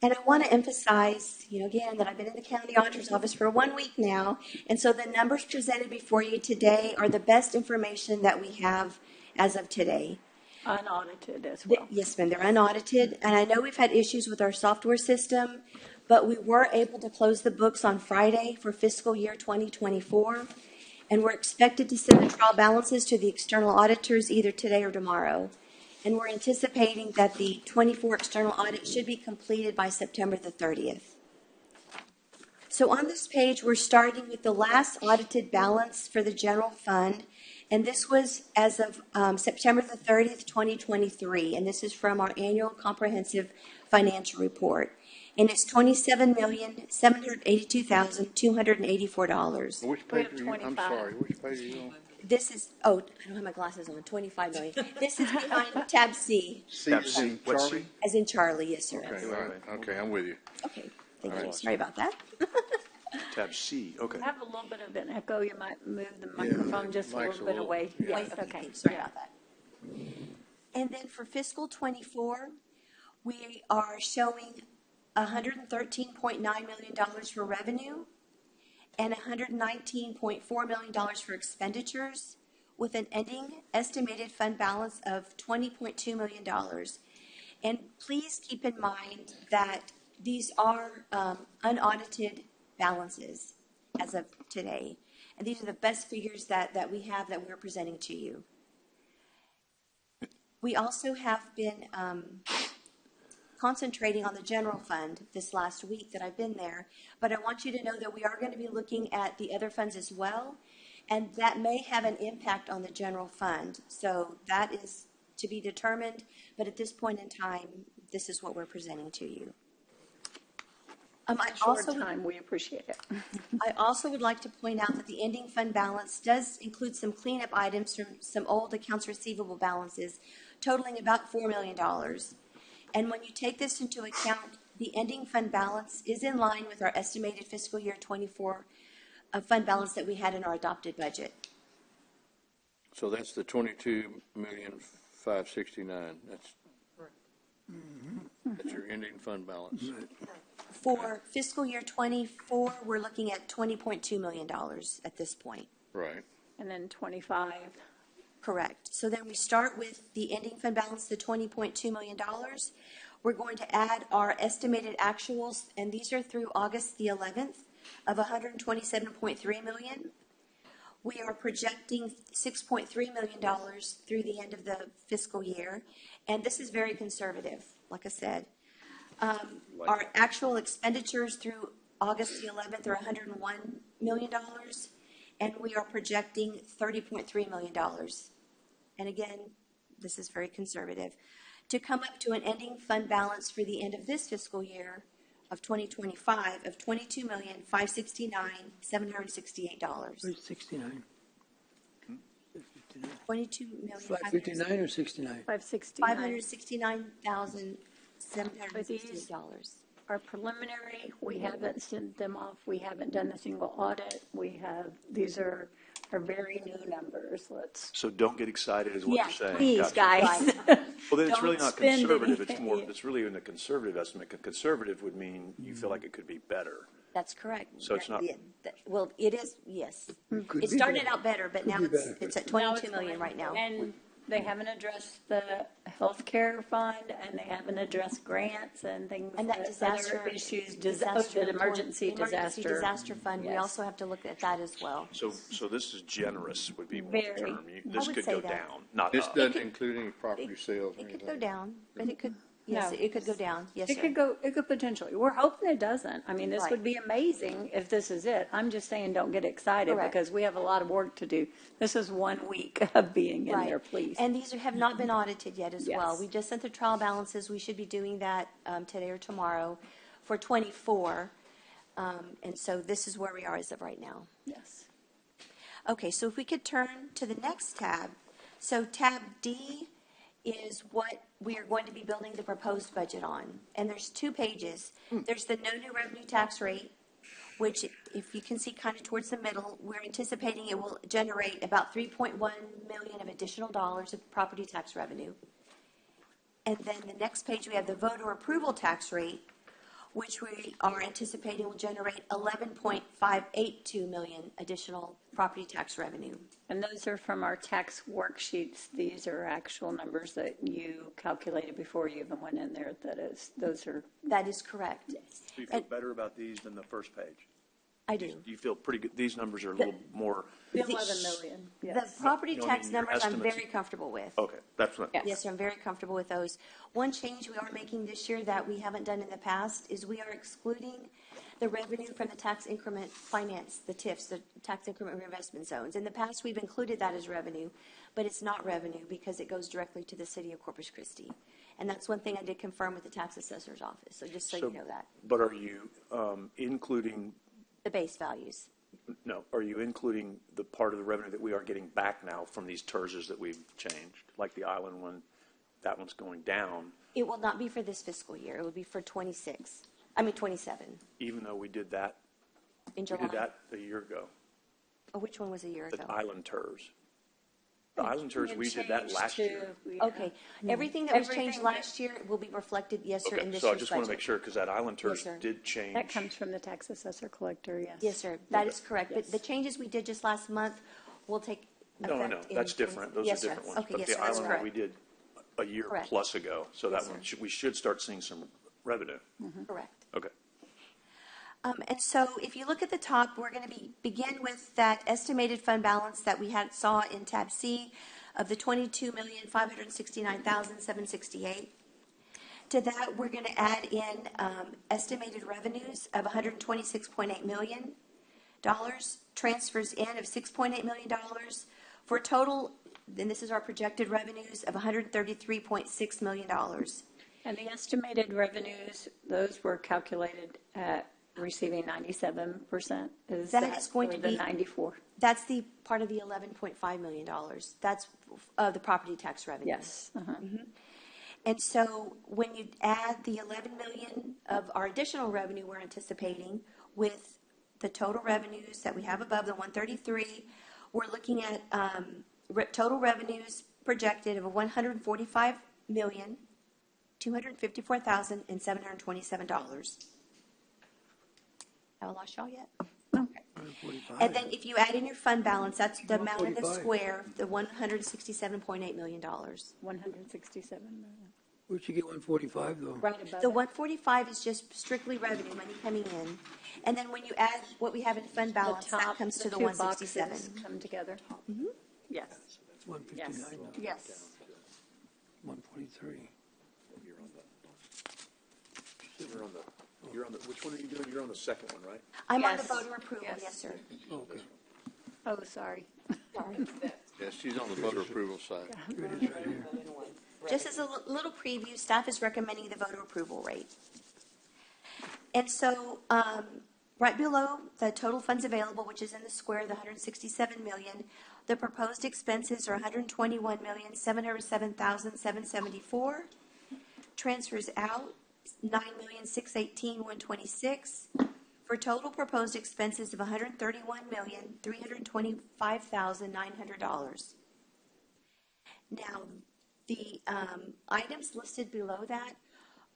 And I want to emphasize, again, that I've been in the county auditor's office for 1 week now, and so the numbers presented before you today are the best information that we have as of today. Unaudited as well. Yes, ma'am, they're unaudited, and I know we've had issues with our software system, but we were able to close the books on Friday for fiscal year 2024, and we're expected to send the trial balances to the external auditors either today or tomorrow. And we're anticipating that the 24 external audit should be completed by September the 30th. So on this page, we're starting with the last audited balance for the general fund, and this was as of September the 30th, 2023, and this is from our annual comprehensive financial report. And it's $27,782,284. Which page are you? I'm sorry. Which page are you on? This is, I don't have my glasses on, 25 million. This is behind tab C. Tab C. Charlie? As in Charlie, yes, sir. Okay, all right. Okay, I'm with you. Okay, thank you. Sorry about that. Tab C, okay. I have a little bit of an echo. You might move the microphone just a little bit away. Yeah. Yes, okay. Sorry about that. And then for fiscal 24, we are showing $113.9 million for revenue and $119.4 million for expenditures, with an ending estimated fund balance of $20.2 million. And please keep in mind that these are unaudited balances as of today. And these are the best figures that we have that we're presenting to you. We also have been concentrating on the general fund this last week that I've been there, but I want you to know that we are going to be looking at the other funds as well, and that may have an impact on the general fund. So that is to be determined, but at this point in time, this is what we're presenting to you. We appreciate it. I also would like to point out that the ending fund balance does include some cleanup items from some old accounts receivable balances totaling about $4 million. And when you take this into account, the ending fund balance is in line with our estimated fiscal year 24 fund balance that we had in our adopted budget. So that's the $22,569,000. That's your ending fund balance. For fiscal year 24, we're looking at $20.2 million at this point. Right. And then 25. Correct. So then we start with the ending fund balance, the $20.2 million. We're going to add our estimated actuals, and these are through August the 11th of $127.3 million. We are projecting $6.3 million through the end of the fiscal year, and this is very conservative, like I said. Our actual expenditures through August the 11th are $101 million, and we are projecting $30.3 million. And again, this is very conservative. To come up to an ending fund balance for the end of this fiscal year of 2025 of $22,569,768. 69. $22,559 or 69? 569,768. Are preliminary. We haven't sent them off. We haven't done a single audit. These are very new numbers. So don't get excited is what you're saying. Please, Gotcha. guys. Well, then it's really not conservative. Anything. It's really in the conservative estimate. Conservative would mean you feel like it could be better. That's correct. So it's not- Well, it is, yes. Could It be started better. out better, but Could now be it's, better. it's at Now 22 it's million going- right now. And they haven't addressed the healthcare fund, and they haven't addressed grants and things. And that disaster, other issues, disaster the emergency emergency disaster. disaster fund, we Yes. also have to look at that as well. So this is generous would be more the Very. term. This would could say go that. down, not This up. doesn't include any property It- sales or It could anything. go down, but it could, yes, No. it could go down, yes, It sir. could go, it could potentially. We're hoping it doesn't. I mean, this Right. would be amazing if this is it. I'm just saying, don't get excited Correct. because we have a lot of work to do. This is 1 week of being in Right. there, please. And these have not been audited yet as well. Yes. We just sent the trial balances. We should be doing that today or tomorrow for 24. And so this is where we are as of right now. Yes. Okay, so if we could turn to the next tab. So tab D is what we are going to be building the proposed budget on. And there's 2 pages. There's the no new revenue tax rate, which if you can see kind of towards the middle, we're anticipating it will generate about 3.1 million of additional dollars of property tax revenue. And then the next page, we have the voter approval tax rate, which we are anticipating will generate 11.582 million additional property tax revenue. And those are from our tax worksheets. These are actual numbers that you calculated before you even went in there. Those are. That is correct. Do you feel better about these than the first page? I do. You feel pretty good. These numbers are a little more. The 11 million, The yes. property No, I tax mean, your numbers I'm estimates- very comfortable with. Okay, that's what. Yes. Yes, sir, I'm very comfortable with those. One change we are making this year that we haven't done in the past is we are excluding the revenue from the tax increment finance, the TIFs, the tax increment reinvestment zones. In the past, we've included that as revenue, but it's not revenue because it goes directly to the city of Corpus Christi. And that's one thing I did confirm with the tax assessor's office, so just so you know that. But are you including, The base values. no, are you including the part of the revenue that we are getting back now from these TERSs that we've changed? Like the island one, that one's going down, It will not be for this fiscal year. It will be for 27, even though we did that. in We July. did that a year ago, Oh, which one was a year ago? the island TERS. The island TERS, we did that Changed last to- year. Okay, everything that was changed Everything last year will be reflected, yes, sir, in Okay, this so I year's just want to make budget. sure, because that island TERS sir. did change. That comes from the tax assessor collector, yes. Yes, sir, that is correct, but Yes. the changes we did just last month will take effect. No, I know, in that's different, those are yes, sir. different ones. Okay, But yes, the sir, that's island one we correct, did a year Correct. plus ago, so Yes, that one, sir. we should start seeing some revenue. correct. Okay. And so if you look at the top, we're going to begin with that estimated fund balance that we saw in tab C of the 22,569,768. To that, we're going to add in estimated revenues of $126.8 million, transfers in of $6.8 million, for a total, and this is our projected revenues, of $133.6 million. And the estimated revenues, those were calculated at receiving 97%. That is going or to the be- 94? That's the part of the $11.5 million. That's the property tax revenue. Yes. Uh-huh. And so when you add the 11 million of our additional revenue we're anticipating with the total revenues that we have above the 133, we're looking at total revenues projected of $145,254,727. Have I lost y'all yet? And then if you add in your fund balance, that's the amount in the 145. square, the $167.8 million. 167 million. Where'd you get 145 though? Right above The it. 145 is just strictly revenue, money coming in. And then when you add what we have in fund balance, The top, that comes to the two 167. boxes come together. Yes. It's 159 now. Yes. 143. You're on the, which one are you doing? You're on the second one, right? I'm on the Yes. voter approval, Yes. yes, sir. Okay. Oh, sorry. Sorry. Yes, she's on the voter approval side. Here it is right here. Just as a little preview, staff is recommending the voter approval rate. And so, right below the total funds available, which is in the square, the 167 million, the proposed expenses are 121,707,774. Transfers out, 9,618,126, for total proposed expenses of $131,325,900. Now, the items listed below that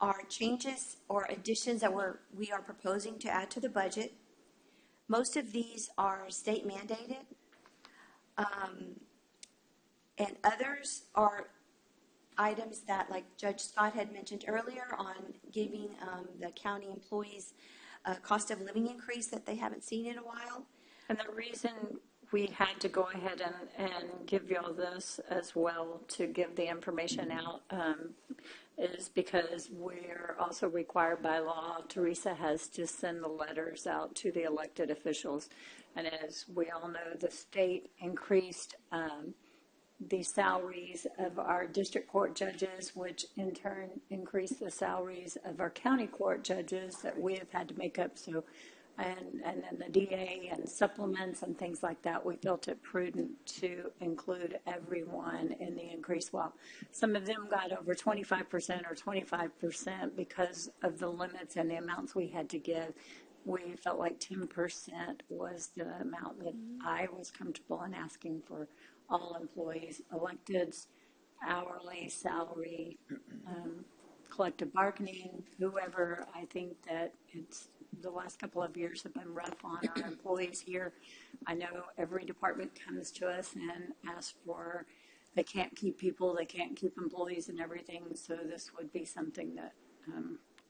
are changes or additions that we are proposing to add to the budget. Most of these are state mandated, and others are items that, like Judge Scott had mentioned earlier, on giving the county employees a cost of living increase that they haven't seen in a while. And the reason we had to go ahead and give you all this as well to give the information out is because we're also required by law. Teresa has to send the letters out to the elected officials. And as we all know, the state increased the salaries of our district court judges, which in turn increased the salaries of our county court judges that we have had to make up. So, and then the DA and supplements and things like that, we felt it prudent to include everyone in the increase. Well, some of them got over 25% or 25% because of the limits and the amounts we had to give. We felt like 10% was the amount that I was comfortable in asking for all employees, electeds, hourly, salary, collective bargaining, whoever. I think that it's the last couple of years have been rough on our employees here. I know every department comes to us and asks for, they can't keep people, they can't keep employees and everything, so this would be something that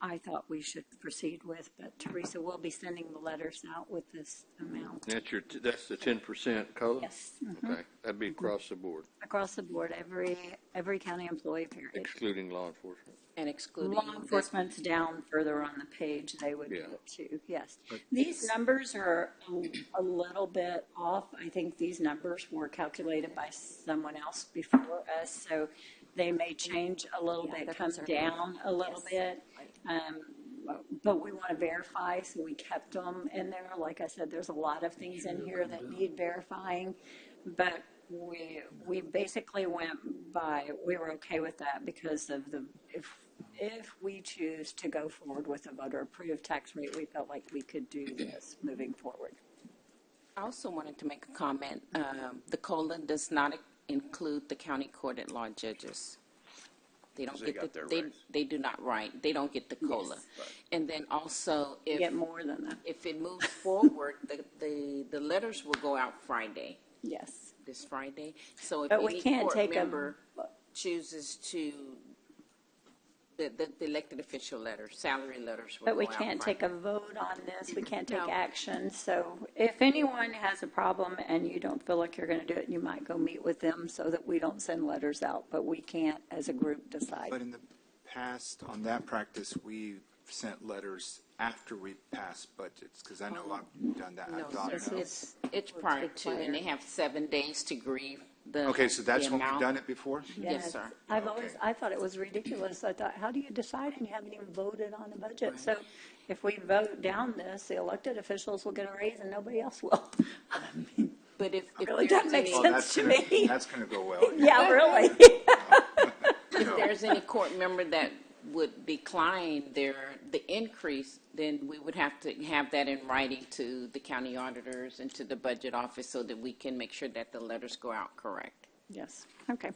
I thought we should proceed with, but Teresa will be sending the letters out with this amount. That's the 10% COLA? Yes. Okay, that'd be across the board, Across the board, every county employee, period. excluding law enforcement. And excluding Law enforcement's down further on the page, they would Yeah. put to, yes. These numbers are a little bit off. I think these numbers were calculated by someone else before us, so they may change a little bit, come down a little bit. But we want to verify, so we kept them in there. Like I said, there's a lot of things in here that need verifying, but we basically went by, we were okay with that because of the, if we choose to go forward with a voter approved tax rate, we felt like we could do this moving forward. I also wanted to make a comment. The COLA does not include the county court at law judges. They don't get they do not they don't get the COLA. Yes. And then also if get more than that. If it moves forward, the letters will go out Friday. Yes. This Friday. So if but any we can't court take member chooses to the elected official letters, salary letters will but we go out can't Friday. take a vote on this. We can't take action. So if anyone has a problem and you don't feel like you're going to do it, you might go meet with them so that we don't send letters out. But we can't, as a group, decide. But in the past, on that practice, we sent letters after we passed budgets, because I know I've done that. No, it's prior to, and they have 7 days to grieve the Okay, so that's when amount. we've done it before? Yes, sir. I thought it was ridiculous. I thought, how do you decide and you haven't even voted on the budget? So if we vote down this, the elected officials will get a raise and nobody else will. But if really doesn't make sense to me. That's going to go well. Yeah, really. If there's any court member that would decline the increase, then we would have to have that in writing to the county auditors and to the budget office so that we can make sure that the letters go out correct. Yes. Okay.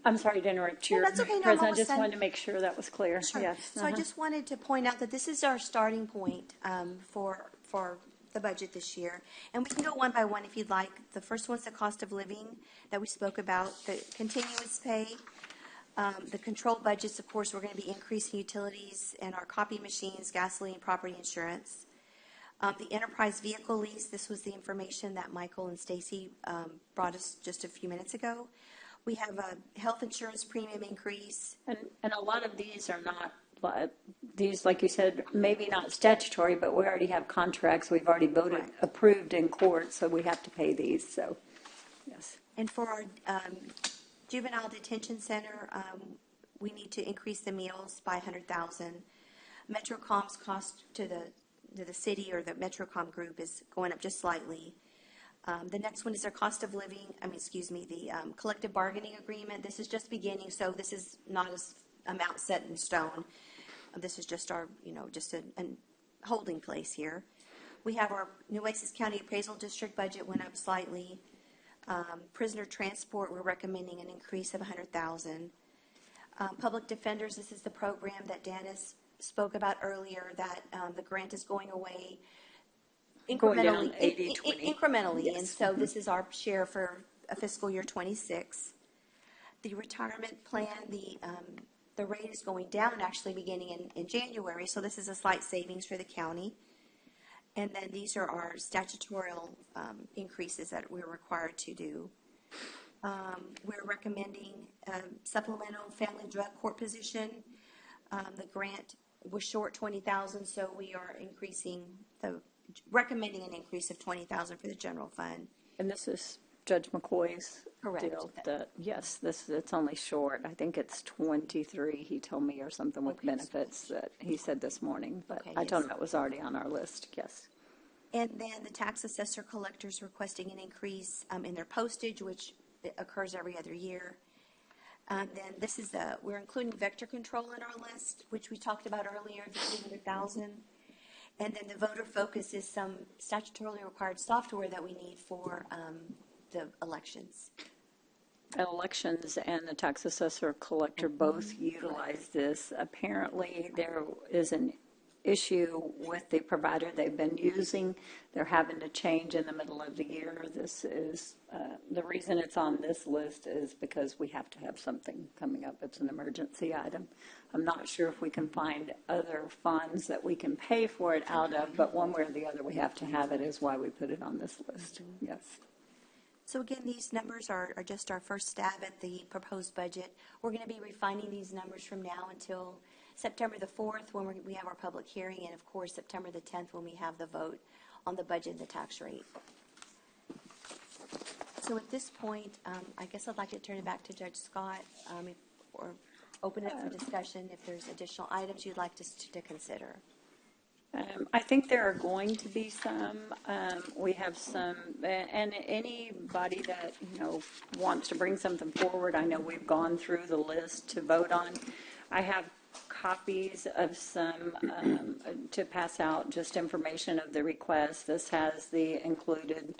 I'm sorry to interrupt you, that's okay. No, President. I almost just done. wanted to make sure that was clear. Sure. Yes. So I just wanted to point out that this is our starting point for the budget this year. And we can go one by one if you'd like. The first one's the cost of living that we spoke about, the continuous pay. The controlled budgets, of course, we're going to be increasing utilities and our copy machines, gasoline, property insurance. The enterprise vehicle lease, this was the information that Michael and Stacy brought us just a few minutes ago. We have a health insurance premium increase. And a lot of these are not, these, like you said, maybe not statutory, but we already have contracts. We've already voted, approved in court, so we have to pay these. So, yes. And for our juvenile detention center, we need to increase the meals by $100,000. Metrocom's cost to the city or the Metrocom group is going up just slightly. The next one is our cost of living, the collective bargaining agreement. This is just beginning, so this is not an amount set in stone. This is just our, just a holding place here. We have our Nueces County Appraisal District budget went up slightly. Prisoner transport, we're recommending an increase of $100,000. Public Defenders, this is the program that Dennis spoke about earlier, that the grant is going away Going down incrementally. 80-20. Incrementally, Yes. and so this is our share for a fiscal year 26. The retirement plan, the rate is going down actually beginning in January, so this is a slight savings for the county. And then these are our statutorial increases that we're required to do. We're recommending supplemental family drug court position. The grant was short 20,000, so we are recommending an increase of 20,000 for the general fund. And this is Judge McCoy's Correct. deal. That yes, it's only short. I think it's 23. He told me, or something with benefits that he said this morning. But Okay, I told yes. him it was already on our list. Yes. And then the tax assessor collectors requesting an increase in their postage, which occurs every other year. Then this is we're including vector control in our list, which we talked about earlier, the 300,000. And then the voter focus is some statutorily required software that we need for the elections. Elections and the tax assessor collector both utilize this. Apparently, there is an issue with the provider they've been using. They're having to change in the middle of the year. This is the reason it's on this list is because we have to have something coming up. It's an emergency item. I'm not sure if we can find other funds that we can pay for it out of, but one way or the other, we have to have it, is why we put it on this list. Yes. So again, these numbers are just our first stab at the proposed budget. We're going to be refining these numbers from now until September the 4th when we have our public hearing, and of course September the 10th when we have the vote on the budget and the tax rate. So at this point, I guess I'd like to turn it back to Judge Scott, or open it for discussion if there's additional items you'd like us to consider. I think there are going to be some. We have some, and anybody that wants to bring something forward. I know we've gone through the list to vote on. I have copies of some to pass out, just information of the request. This has the included,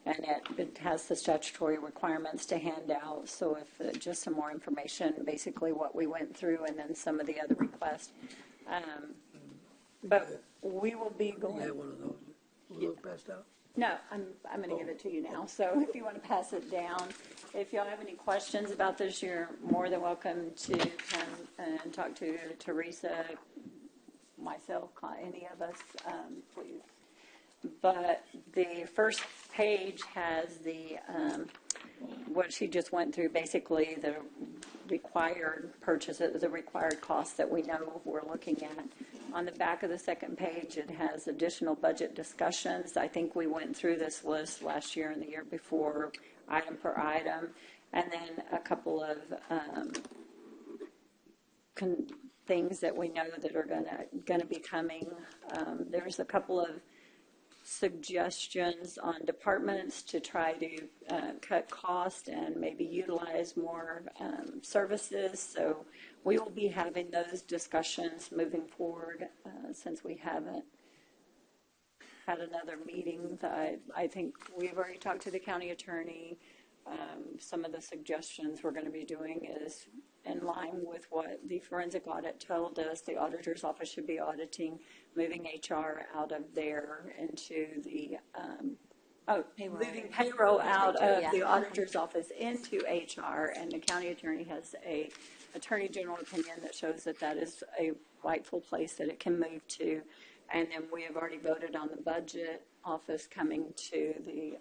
and it has the statutory requirements to hand out. So if just some more information, basically what we went through, and then some of the other requests. But we will be going. You have one of those. A little passed out. No, I'm going to give it to you now. So if you want to pass it down, if y'all have any questions about this, you're more than welcome to come and talk to Teresa, myself, any of us, please. But the first page has the what she just went through, basically the required purchases, the required costs that we know we're looking at. On the back of the second page, it has additional budget discussions. I think we went through this list last year and the year before, item per item, and then a couple of things that we know that are going to be coming. There's a couple of suggestions on departments to try to cut cost and maybe utilize more services. So we will be having those discussions moving forward since we haven't had another meeting. I think we've already talked to the county attorney. Some of the suggestions we're going to be doing is in line with what the forensic audit told us. The auditor's office should be auditing, moving HR out of there into the, moving payroll out of the auditor's office into HR, and the county attorney has a attorney general opinion that shows that that is a rightful place that it can move to. And then we have already voted on the budget office coming to the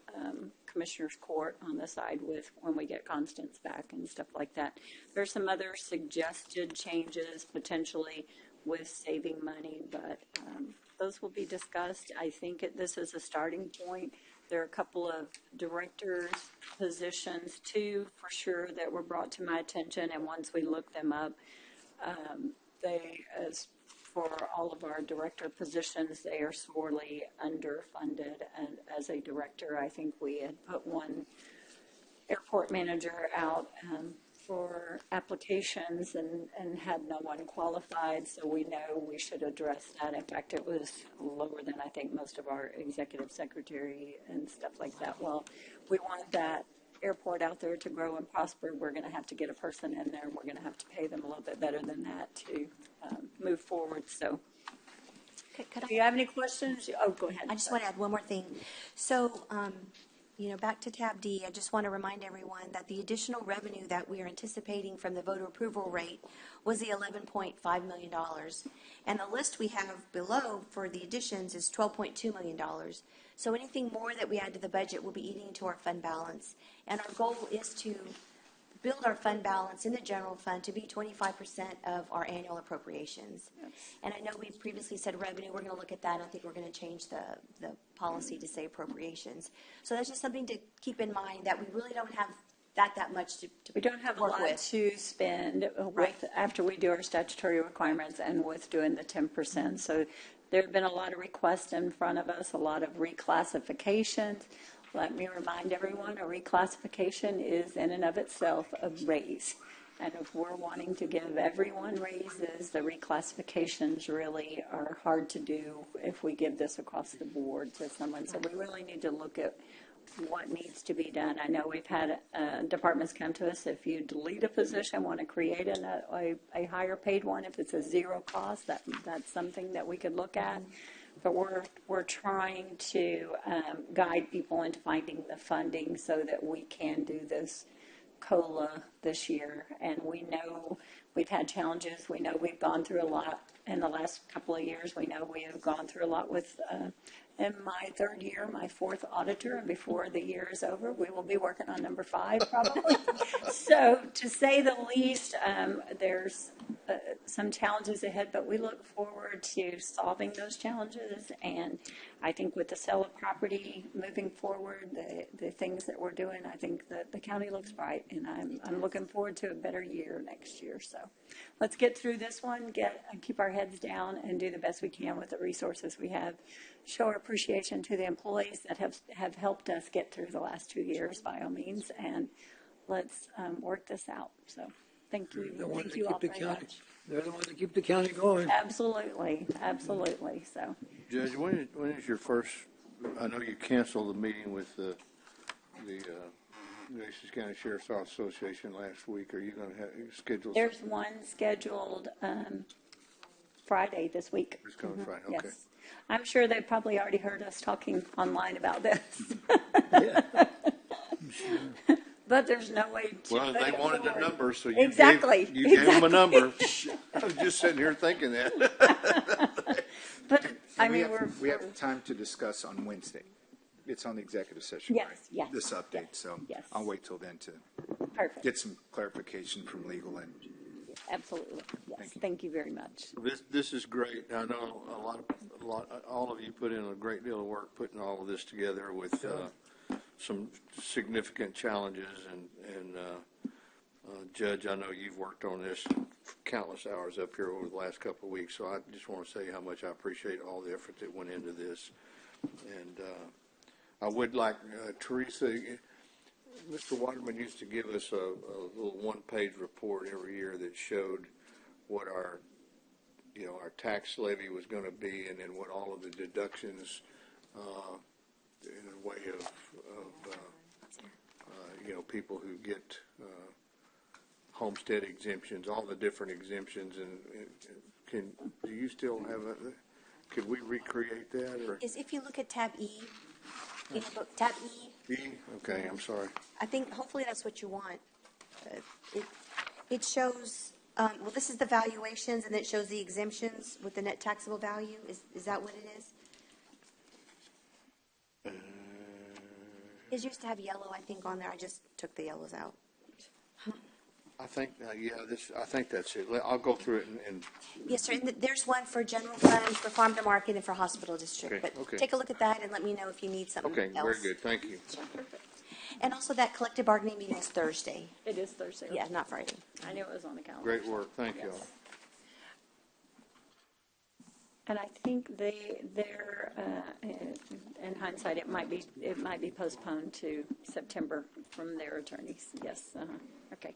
Commissioner's Court on the side with when we get Constance back and stuff like that. There's some other suggested changes potentially with saving money, but those will be discussed. I think this is a starting point. There are a couple of directors' positions too, for sure, that were brought to my attention, and once we look them up, as for all of our director positions, they are sorely underfunded. And as a director, I think we had put one airport manager out for applications and had no one qualified, so we know we should address that. In fact, it was lower than I think most of our executive secretary and stuff like that. Well, we want that airport out there to grow and prosper, we're going to have to get a person in there, and we're going to have to pay them a little bit better than that to move forward. So, do you have any questions? Oh, go ahead. I just want to add one more thing. So, back to tab D, I just want to remind everyone that the additional revenue that we are anticipating from the voter approval rate was the $11.5 million. And the list we have below for the additions is $12.2 million. So anything more that we add to the budget will be eating into our fund balance. And our goal is to build our fund balance in the general fund to be 25% of our annual appropriations. Yes. And I know we previously said revenue. We're going to look at that. I think we're going to change the policy to say appropriations. So that's just something to keep in mind, that we really don't have that much to we don't have a lot with. to spend with after we do our statutory requirements and with doing the 10%. So there have been a lot of requests in front of us, a lot of reclassifications. Let me remind everyone, a reclassification is in and of itself a raise. And if we're wanting to give everyone raises, the reclassifications really are hard to do if we give this across the board to someone. So we really need to look at what needs to be done. I know we've had departments come to us, if you delete a position, want to create a higher paid one, if it's a zero cost, that's something that we could look at. But we're trying to guide people into finding the funding so that we can do this COLA this year. And we know we've had challenges. We know we've gone through a lot in the last couple of years. We know we have gone through a lot with, in my third year, my fourth auditor, and before the year is over, we will be working on number 5 probably. So to say the least, there's some challenges ahead, but we look forward to solving those challenges. And I think with the sale of property moving forward, the things that we're doing, I think that the county looks bright, and I'm looking forward to a better year next year. So let's get through this one, keep our heads down, and do the best we can with the resources we have. Show our appreciation to the employees that have helped us get through the last 2 years, by all means, and let's work this out. So thank you. Thank you all very much. They're the ones that keep the county going. Absolutely, absolutely. So, Judge, when is your first? I know you canceled the meeting with the Nueces County Sheriff's Association last week. Are you going to have scheduled? There's one scheduled Friday this week. It's coming Friday. Okay. Yes. I'm sure they've probably already heard us talking online about this. But there's no way to. Well, they wanted a number, so you exactly. gave them a number. I was just sitting here thinking that. But I we mean, we have time to discuss on Wednesday. It's on the executive session. Yes, right? yes. This update, yes, so yes. I'll wait till then to Perfect. get some clarification from legal and. Absolutely. Yes. Thank you very much. This is great. I know all of you put in a great deal of work putting all of this together with some significant challenges. And Judge, I know you've worked on this countless hours up here over the last couple of weeks. So I just want to say how much I appreciate all the effort that went into this. And I would like Teresa. Mr. Waterman used to give us a little one-page report every year that showed what our tax levy was going to be, and then what all of the deductions in a way of people who get homestead exemptions, all the different exemptions. And do you still have could we recreate that? Or if you look at tab E, in the book, tab E. Okay, I'm sorry. I think hopefully that's what you want. It shows, this is the valuations, and it shows the exemptions with the net taxable value. Is that what it is? It used to have yellow, I think, on there. I just took the yellows out. I think, I think that's it. I'll go through it and Yes, sir. And there's one for general fund, for farm to market, and for hospital district. Okay, But okay. take a look at that and let me know if you need something okay, else. very good. Thank you. Sure, perfect. And also that collective bargaining meeting is Thursday. It is Thursday. Yeah, not Friday. I knew it was on the calendar. Great work. Thank you. And I think they're in hindsight, it might be postponed to September from their attorneys. Yes. Okay.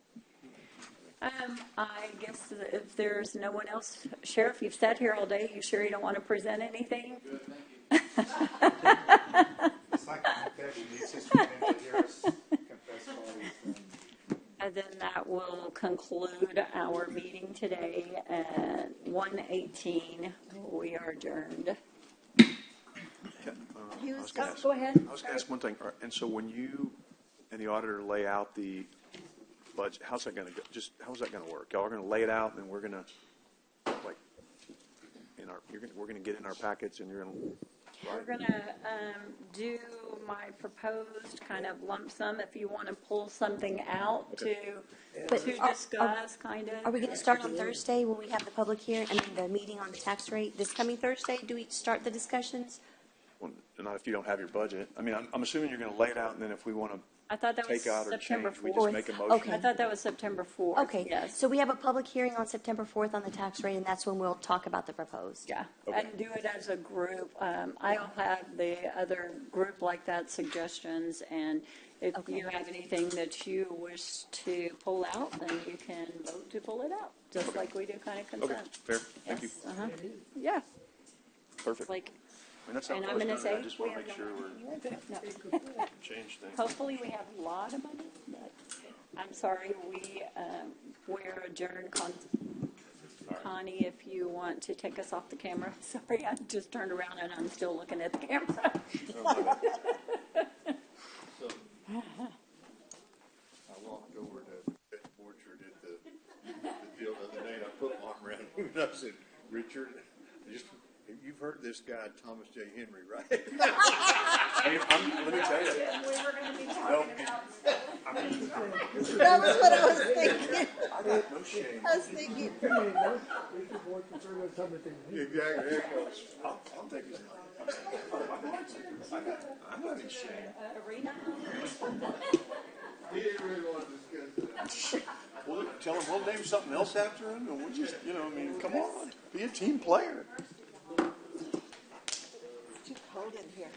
I guess if there's no one else, Sheriff, you've sat here all day. You sure you don't want to present anything? Good, thank you. It's like a confession. He says, "You hear us confess all will conclude our meeting today at 1:18. We are adjourned. Go ahead. I was going to ask one thing. And so when you and the auditor lay out the budget, how's that going to go? Just how's that going to work? Y'all are going to lay it out, and then we're going to we're going to get in our packets, and you're going to. We're going to do my proposed kind of lump sum if you want to pull something out to discuss, kind of. Are we going to start on Thursday when we have the public hearing, the meeting on the tax rate? This coming Thursday, do we start the discussions? Well, not if you don't have your budget. I mean, I'm assuming you're going to lay it out, and then if we want to I thought that was take out or September change, we 4th. just make a motion. Okay. I thought that was September 4th. Okay, Yes. so we have a public hearing on September 4th on the tax rate, and that's when we'll talk about the proposed. Yeah, Okay. and do it as a group. I'll have the other group like that suggestions, and if you have anything that you wish to pull out, then you can vote to pull it out, just like we do kind of consent. Okay, fair. Thank you. Uh-huh. Yeah, Perfect. like, I mean, that's not and what I'm I going was to doing. say, I just want to make sure we're change things. hopefully we have a lot of money, but I'm sorry, we're adjourned. Connie, if you want to take us off the camera. Sorry, I just turned around and I'm still looking at the camera. I walked over to Ed Borchard at the deal the other day, and I put my arm around him, and I said, Richard, you've heard this guy, Thomas J. Henry, right? Let me tell you. We were going to be talking about. That was what I was thinking. I got no shame. I was thinking. Exactly, there it goes. I'll take his money. I'm not ashamed. Arena. He didn't really want to discuss it. We'll tell him we'll name something else after him, and we'll just, I mean, come on, be a team player. Too cold in here.